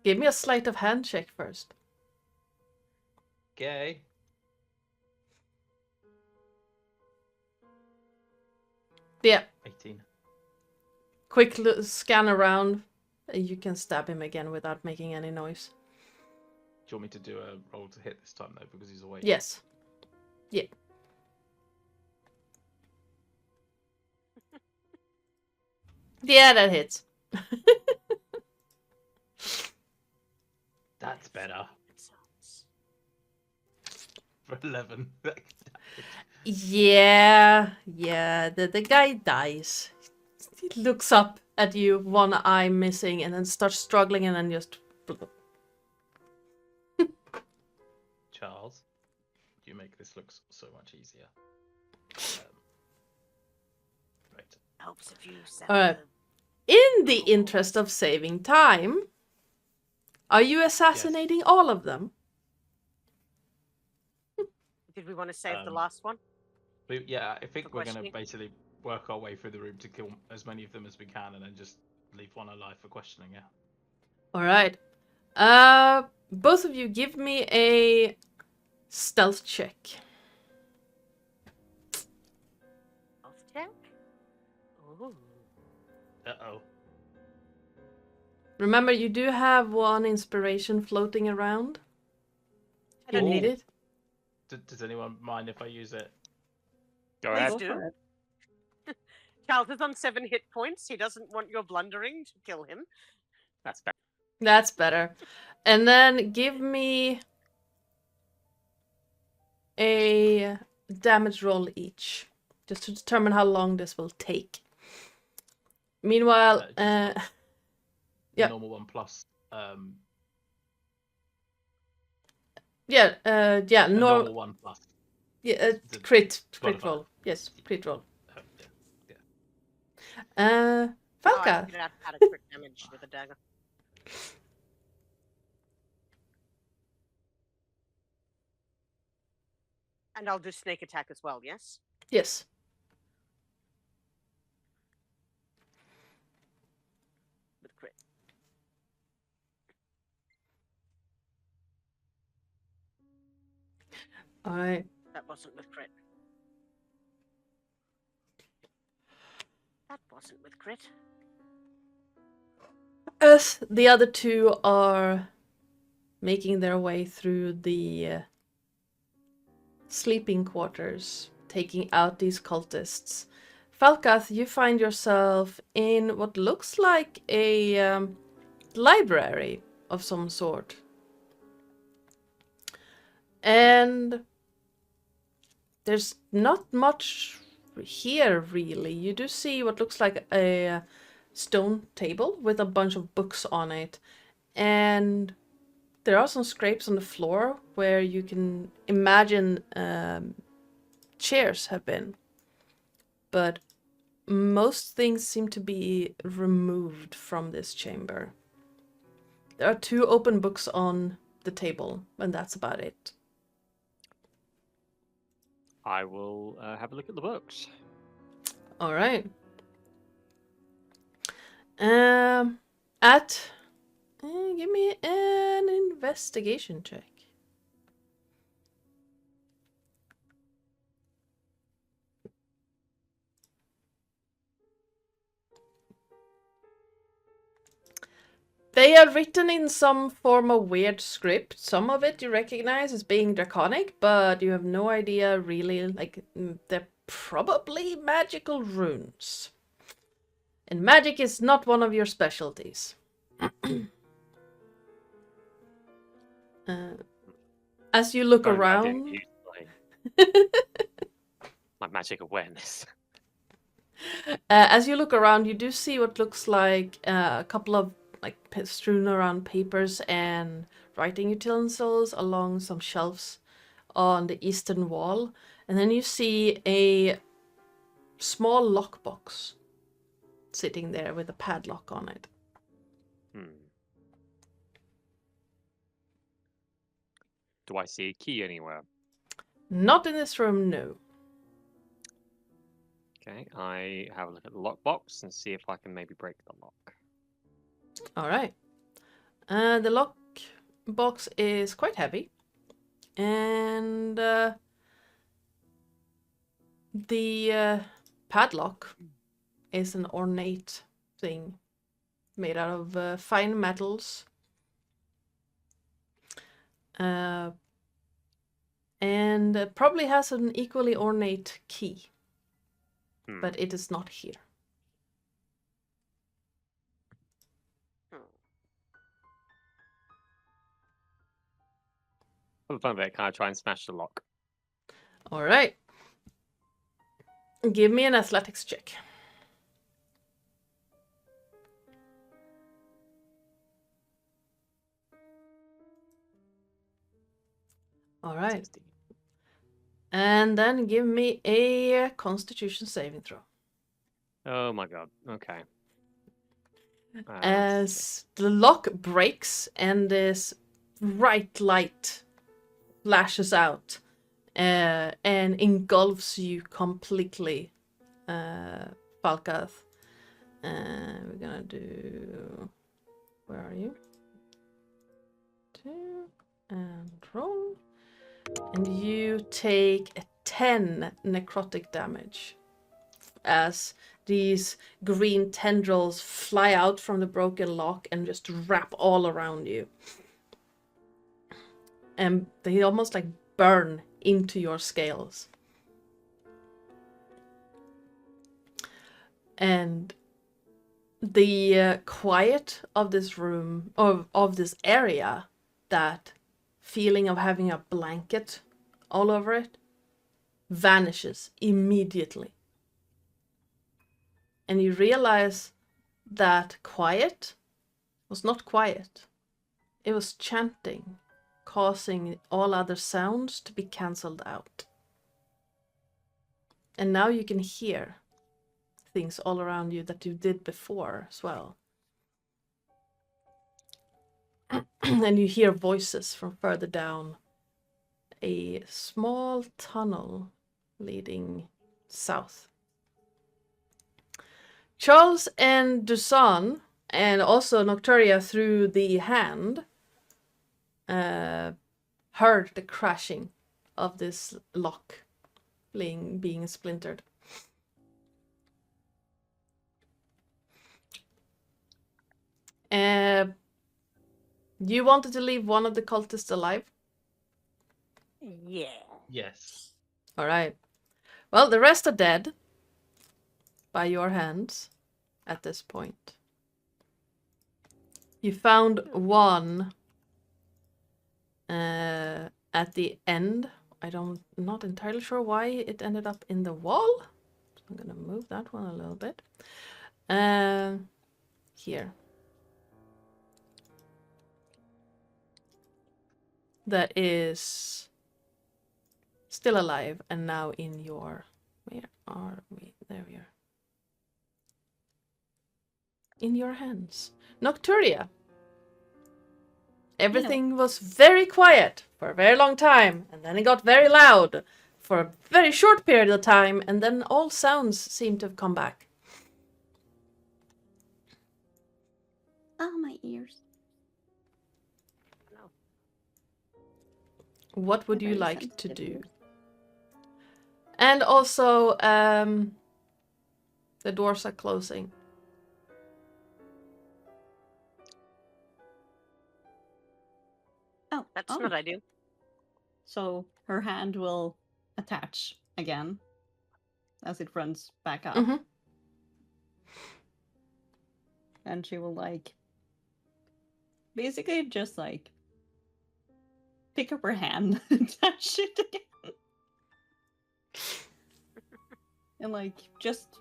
Give me a sleight of hand check first. Okay. Yeah. 18. Quick scan around. You can stab him again without making any noise. Do you want me to do a roll to hit this time though, because he's awake? Yes. Yeah. Yeah, that hits. better. It sounds. For 11. Yeah. The guy dies. He looks up at you, one eye missing, and then starts struggling, and then just. Charles, you make this look so much easier. Right. Helps if you set Alright. the- In the interest of saving time, are you assassinating all of them? Did we want to save the Um, last one? Yeah, I think For we're going to questioning? basically work our way through the room to kill as many of them as we can, and then just leave one alive for questioning. Yeah. Alright. Both of you give me a stealth check. Health check? Ooh. Uh-oh. Remember, you do have one inspiration floating around. I don't You need need it. it. Does anyone mind if I use it? Go Please ahead. Go do. for it. Charles is on 7 hit points. He doesn't want your blundering to kill him. That's fair. That's better. And then give me a damage roll each, just to determine how long this will take. Meanwhile, The yep. normal one plus. Yeah, The normal one plus. yeah, the crit modifier. roll. Yes, crit roll. Oh, yeah. Oh, I Falca. figured out how to crit damage with a dagger. And I'll do snake attack as well, yes? Yes. With crit. All right. That wasn't with crit. That wasn't with crit. As the other two are making their way through the sleeping quarters, taking out these cultists, Falcath, you find yourself in what looks like a library of some sort. And there's not much here, really. You do see what looks like a stone table with a bunch of books on it. And there are some scrapes on the floor where you can imagine chairs have been. But most things seem to be removed from this chamber. There are 2 open books on the table, and that's about it. I will have a look at the books. All right. Give me an investigation check. They are written in some form of weird script. Some of it you recognize as being draconic, but you have no idea really, like, they're probably magical runes. And magic is not one of your specialties. As you look Don't- I didn't around... use my magic awareness. As you look around, you do see what looks like a couple of strewn around papers and writing utensils along some shelves on the eastern wall. And then you see a small lockbox sitting there with a padlock on it. Do I see a key anywhere? Not in this room, no. Okay, I have a look at the lockbox and see if I can maybe break the lock. All right. The lock box is quite heavy, and the padlock is an ornate thing made out of fine metals, and probably has an equally ornate key, but it is not here. For the fun of it, can I try and smash the lock? All right. Give me an athletics check. All right. 16. And then give me a Constitution saving throw. Oh my god. Okay. As the lock breaks and this bright light flashes out and engulfs you completely, Falkath. We're gonna do... Where are you? 2 and roll. And you take a 10 necrotic damage as these green tendrils fly out from the broken lock and just wrap all around you. And they almost like burn into your scales. And the quiet of this room, of this area, that feeling of having a blanket all over it, vanishes immediately. And you realize that quiet was not quiet. It was chanting, causing all other sounds to be cancelled out. And now you can hear things all around you that you did before as well. And you hear voices from further down a small tunnel leading south. Charles and Dusan, and also Nocturia through the hand, heard the crashing of this lock being splintered. You wanted to leave one of the cultists alive? Yeah. Yes. All right. Well, the rest are dead by your hands at this point. You found one at the end. Not entirely sure why it ended up in the wall. So I'm gonna move that one a little bit. Here. That is still alive and now in your... Where are we? There we are. In your hands. Nocturia. Everything was very quiet for a very long time, and then it got very loud for a very short period of time, and then all sounds seem to have come back. Oh, my ears. What would They're you very like to sensitive do? ears. And also, the doors are closing. Oh, That's not ideal. So her hand will attach again as it runs back up. Mm-hmm. And she will basically just pick up her hand and attach it again. And just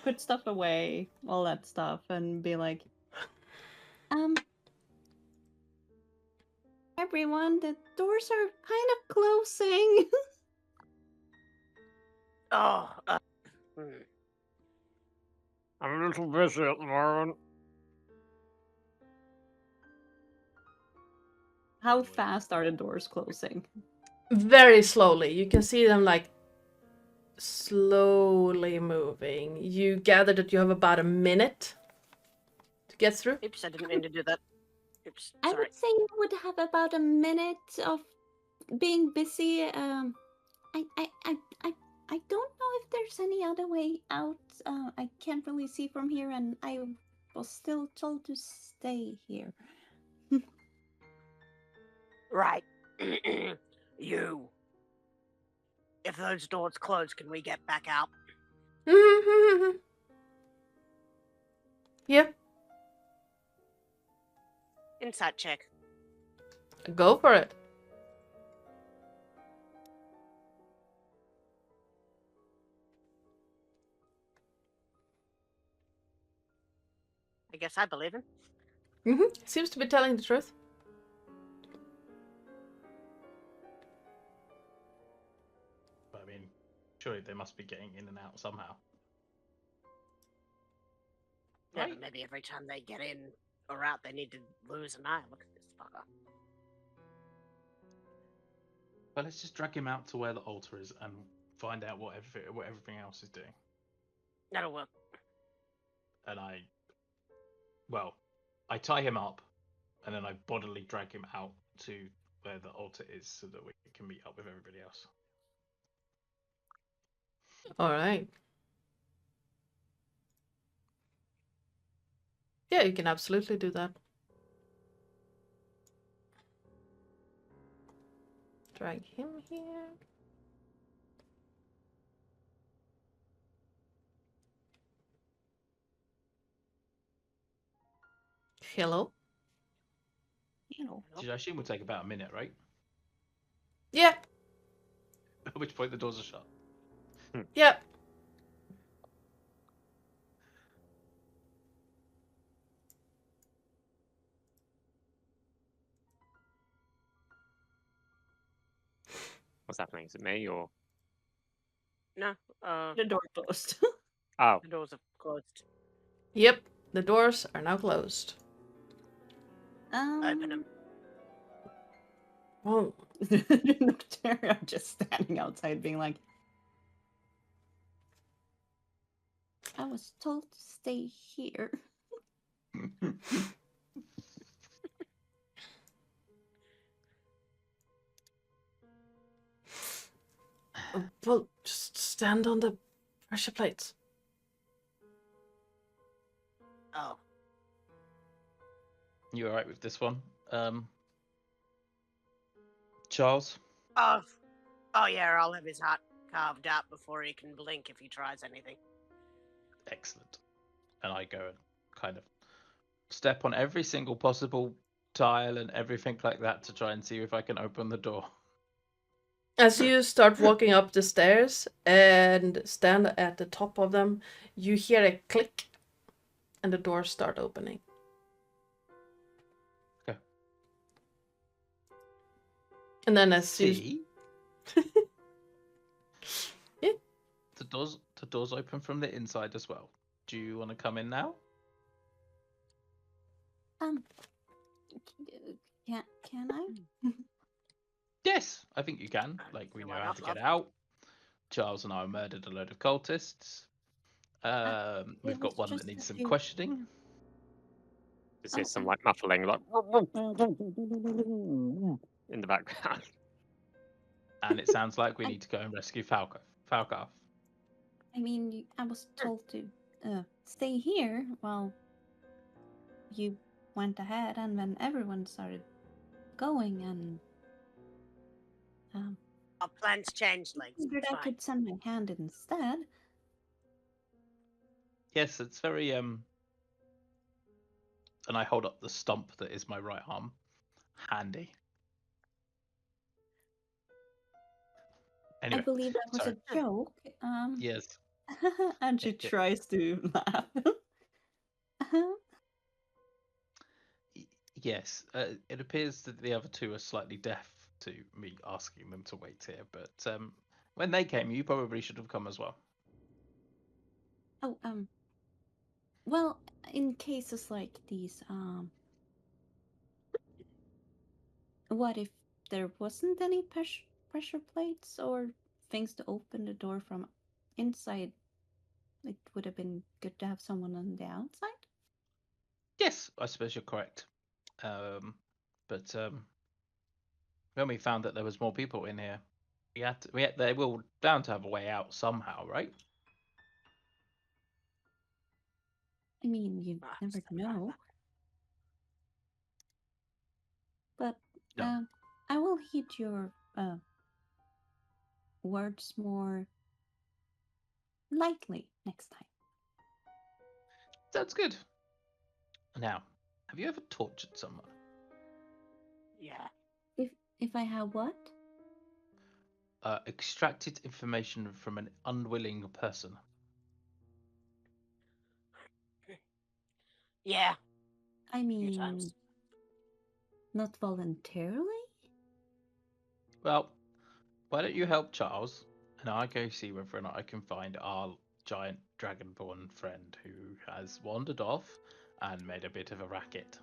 put stuff away, all that stuff, and be like, everyone, the doors are kind of closing. I'm a little busy at the moment. How fast are the doors closing? Very slowly. You can see them slowly moving. You gather that you have about a minute to get through. Oops, I didn't mean to do that. Oops, I sorry. would say you would have about a minute of being busy. I don't know if there's any other way out. I can't really see from here, and I was still told to stay here. Right. You. If those doors close, can we get back out? Yeah, Insight check. go for it. guess I believe him. Seems to be telling the truth. I mean, surely they must be getting in and out somehow. Yeah, Right? but maybe every time they get in or out, they need to lose an eye. Look at this fucker. Well, let's just drag him out to where the altar is and find out what everything else is doing. That'll work. And I tie him up, and then I bodily drag him out to where the altar is so that we can meet up with everybody else. All right. Yeah, you can absolutely do that. Drag him here. Hello? Which I assume will take about a minute, right? Yeah. At which point the doors are shut. Yep. What's happening? Is it me or? No, The door closed. Oh, the doors are closed. Yep. The doors are now closed. Open them. Oh. Nocteria just standing outside being like, I was told to stay here. Well, just stand on the pressure plates. Oh, You alright with this one? Charles? oh, yeah. I'll have his heart carved out before he can blink if he tries anything. Excellent. And I go and kind of step on every single possible tile and everything like that to try and see if I can open the door. As you start walking up the stairs and stand at the top of them, you hear a click and the doors start opening. Okay. And then as you... See? Yeah. The doors open from the inside as well. Do you want to come in now? Can I? Yes, I think you can. Like, we So know why how not, to get love? out. Charles and I murdered a load of cultists. We've got was one that just needs a some few- questioning. this is some Oh. like muffling, like in the background. And it sounds like we need to go and rescue Falkaf. I mean, I was told to stay here while you went ahead, and then everyone started going, and Our plans changed, Legs. figured It's I fine. could send my hand instead. Yes, it's very and I hold up the stump that is my right arm. Handy. Anyway, I believe that was sorry. a joke. Yes. And she tries to laugh. Yes. It appears that the other two are slightly deaf to me asking them to wait here, but when they came, you probably should have come as well. Oh, well, in cases like these, what if there wasn't any pressure plates or things to open the door from inside? It would have been good to have someone on the outside. Yes, I suppose you're correct. But when we found that there was more people in here, they were bound to have a way out somehow, right? I mean, you Ah, never step back. know. But No. I will heed your words more lightly next time. That's good. Now, have you ever tortured someone? Yeah. If I have what? Extracted information from an unwilling person. Yeah, I a few mean, times. not voluntarily? Well, why don't you help Charles, and I go see whether or not I can find our giant dragonborn friend who has wandered off and made a bit of a racket.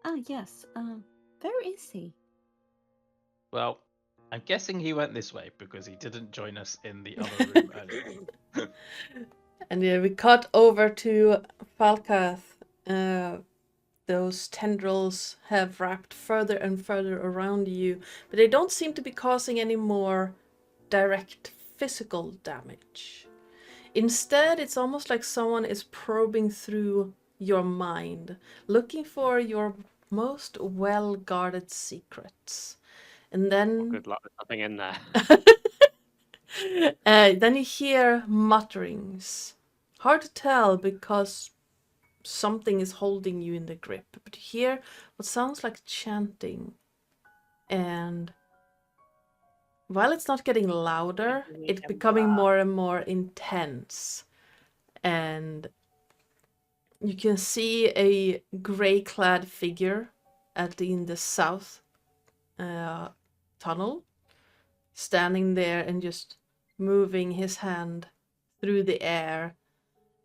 Ah, yes. Where is he? Well, I'm guessing he went this way because he didn't join us in the other room earlier. And we cut over to Falcath. Those tendrils have wrapped further and further around you, but they don't seem to be causing any more direct physical damage. Instead, it's almost like someone is probing through your mind, looking for your most well-guarded secrets. And then Good luck with nothing in there. then you hear mutterings. Hard to tell because something is holding you in the grip, but you hear what sounds like chanting. And while it's not getting louder, it's becoming more and more intense. And you can see a gray-clad figure in the south tunnel, standing there and just moving his hand through the air.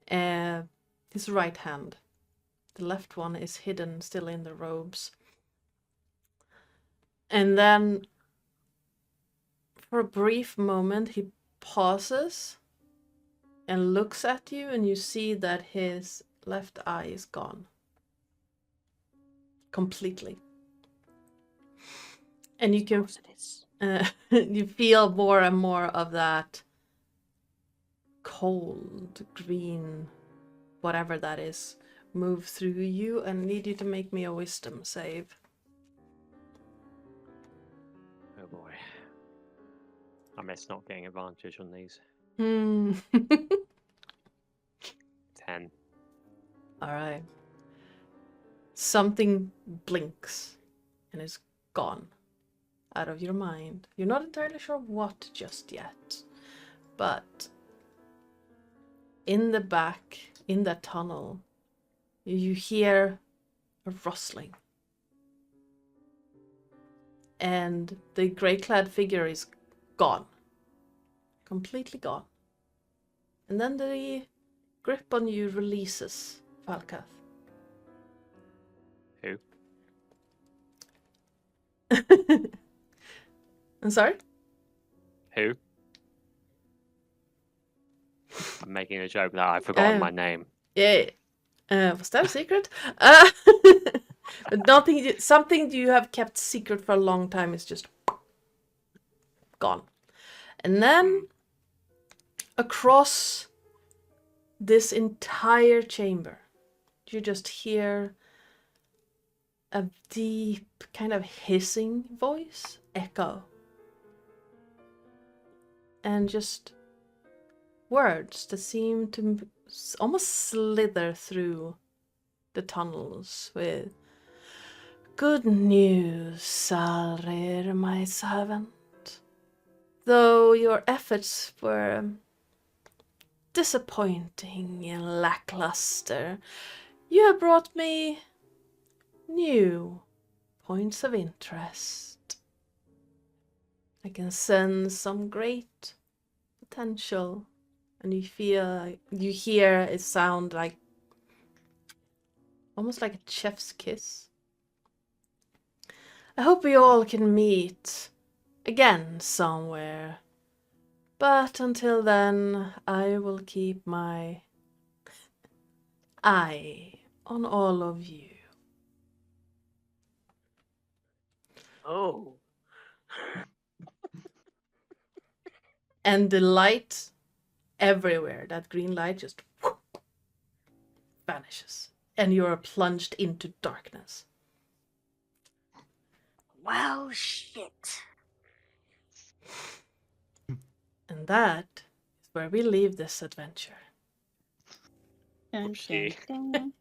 His right hand. The left one is hidden still in the robes. And then, for a brief moment, he pauses and looks at you, and you see that his left eye is gone. Completely. And you can you feel more and more of that cold green, whatever that is, move through you, and need you to make me a wisdom save. Oh boy. I miss not getting advantage on these. 10. Alright. Something blinks and is gone out of your mind. You're not entirely sure what just yet, but in the back, in that tunnel, you hear a rustling. And the grey-clad figure is gone. Completely gone. And then the grip on you releases, Falcath. Who? I'm sorry? Who? I'm making a joke that I've forgotten my name. Yeah. Was that a secret? But something you have kept secret for a long time is just gone. And then across this entire chamber, you just hear a deep kind of hissing voice echo. And just words that seem to almost slither through the tunnels with, "Good news, Salrir, my servant. Though your efforts were disappointing and lackluster, you have brought me new points of interest. I can sense some great potential." And you hear it sound like almost like a chef's kiss. "I hope we all can meet again somewhere. But until then, I will keep my eye on all of you." Oh. And the light everywhere, that green light just vanishes. And you're plunged into darkness. Well, shit. And that is where we leave this adventure. Dun, Whoopsie. dun, dun.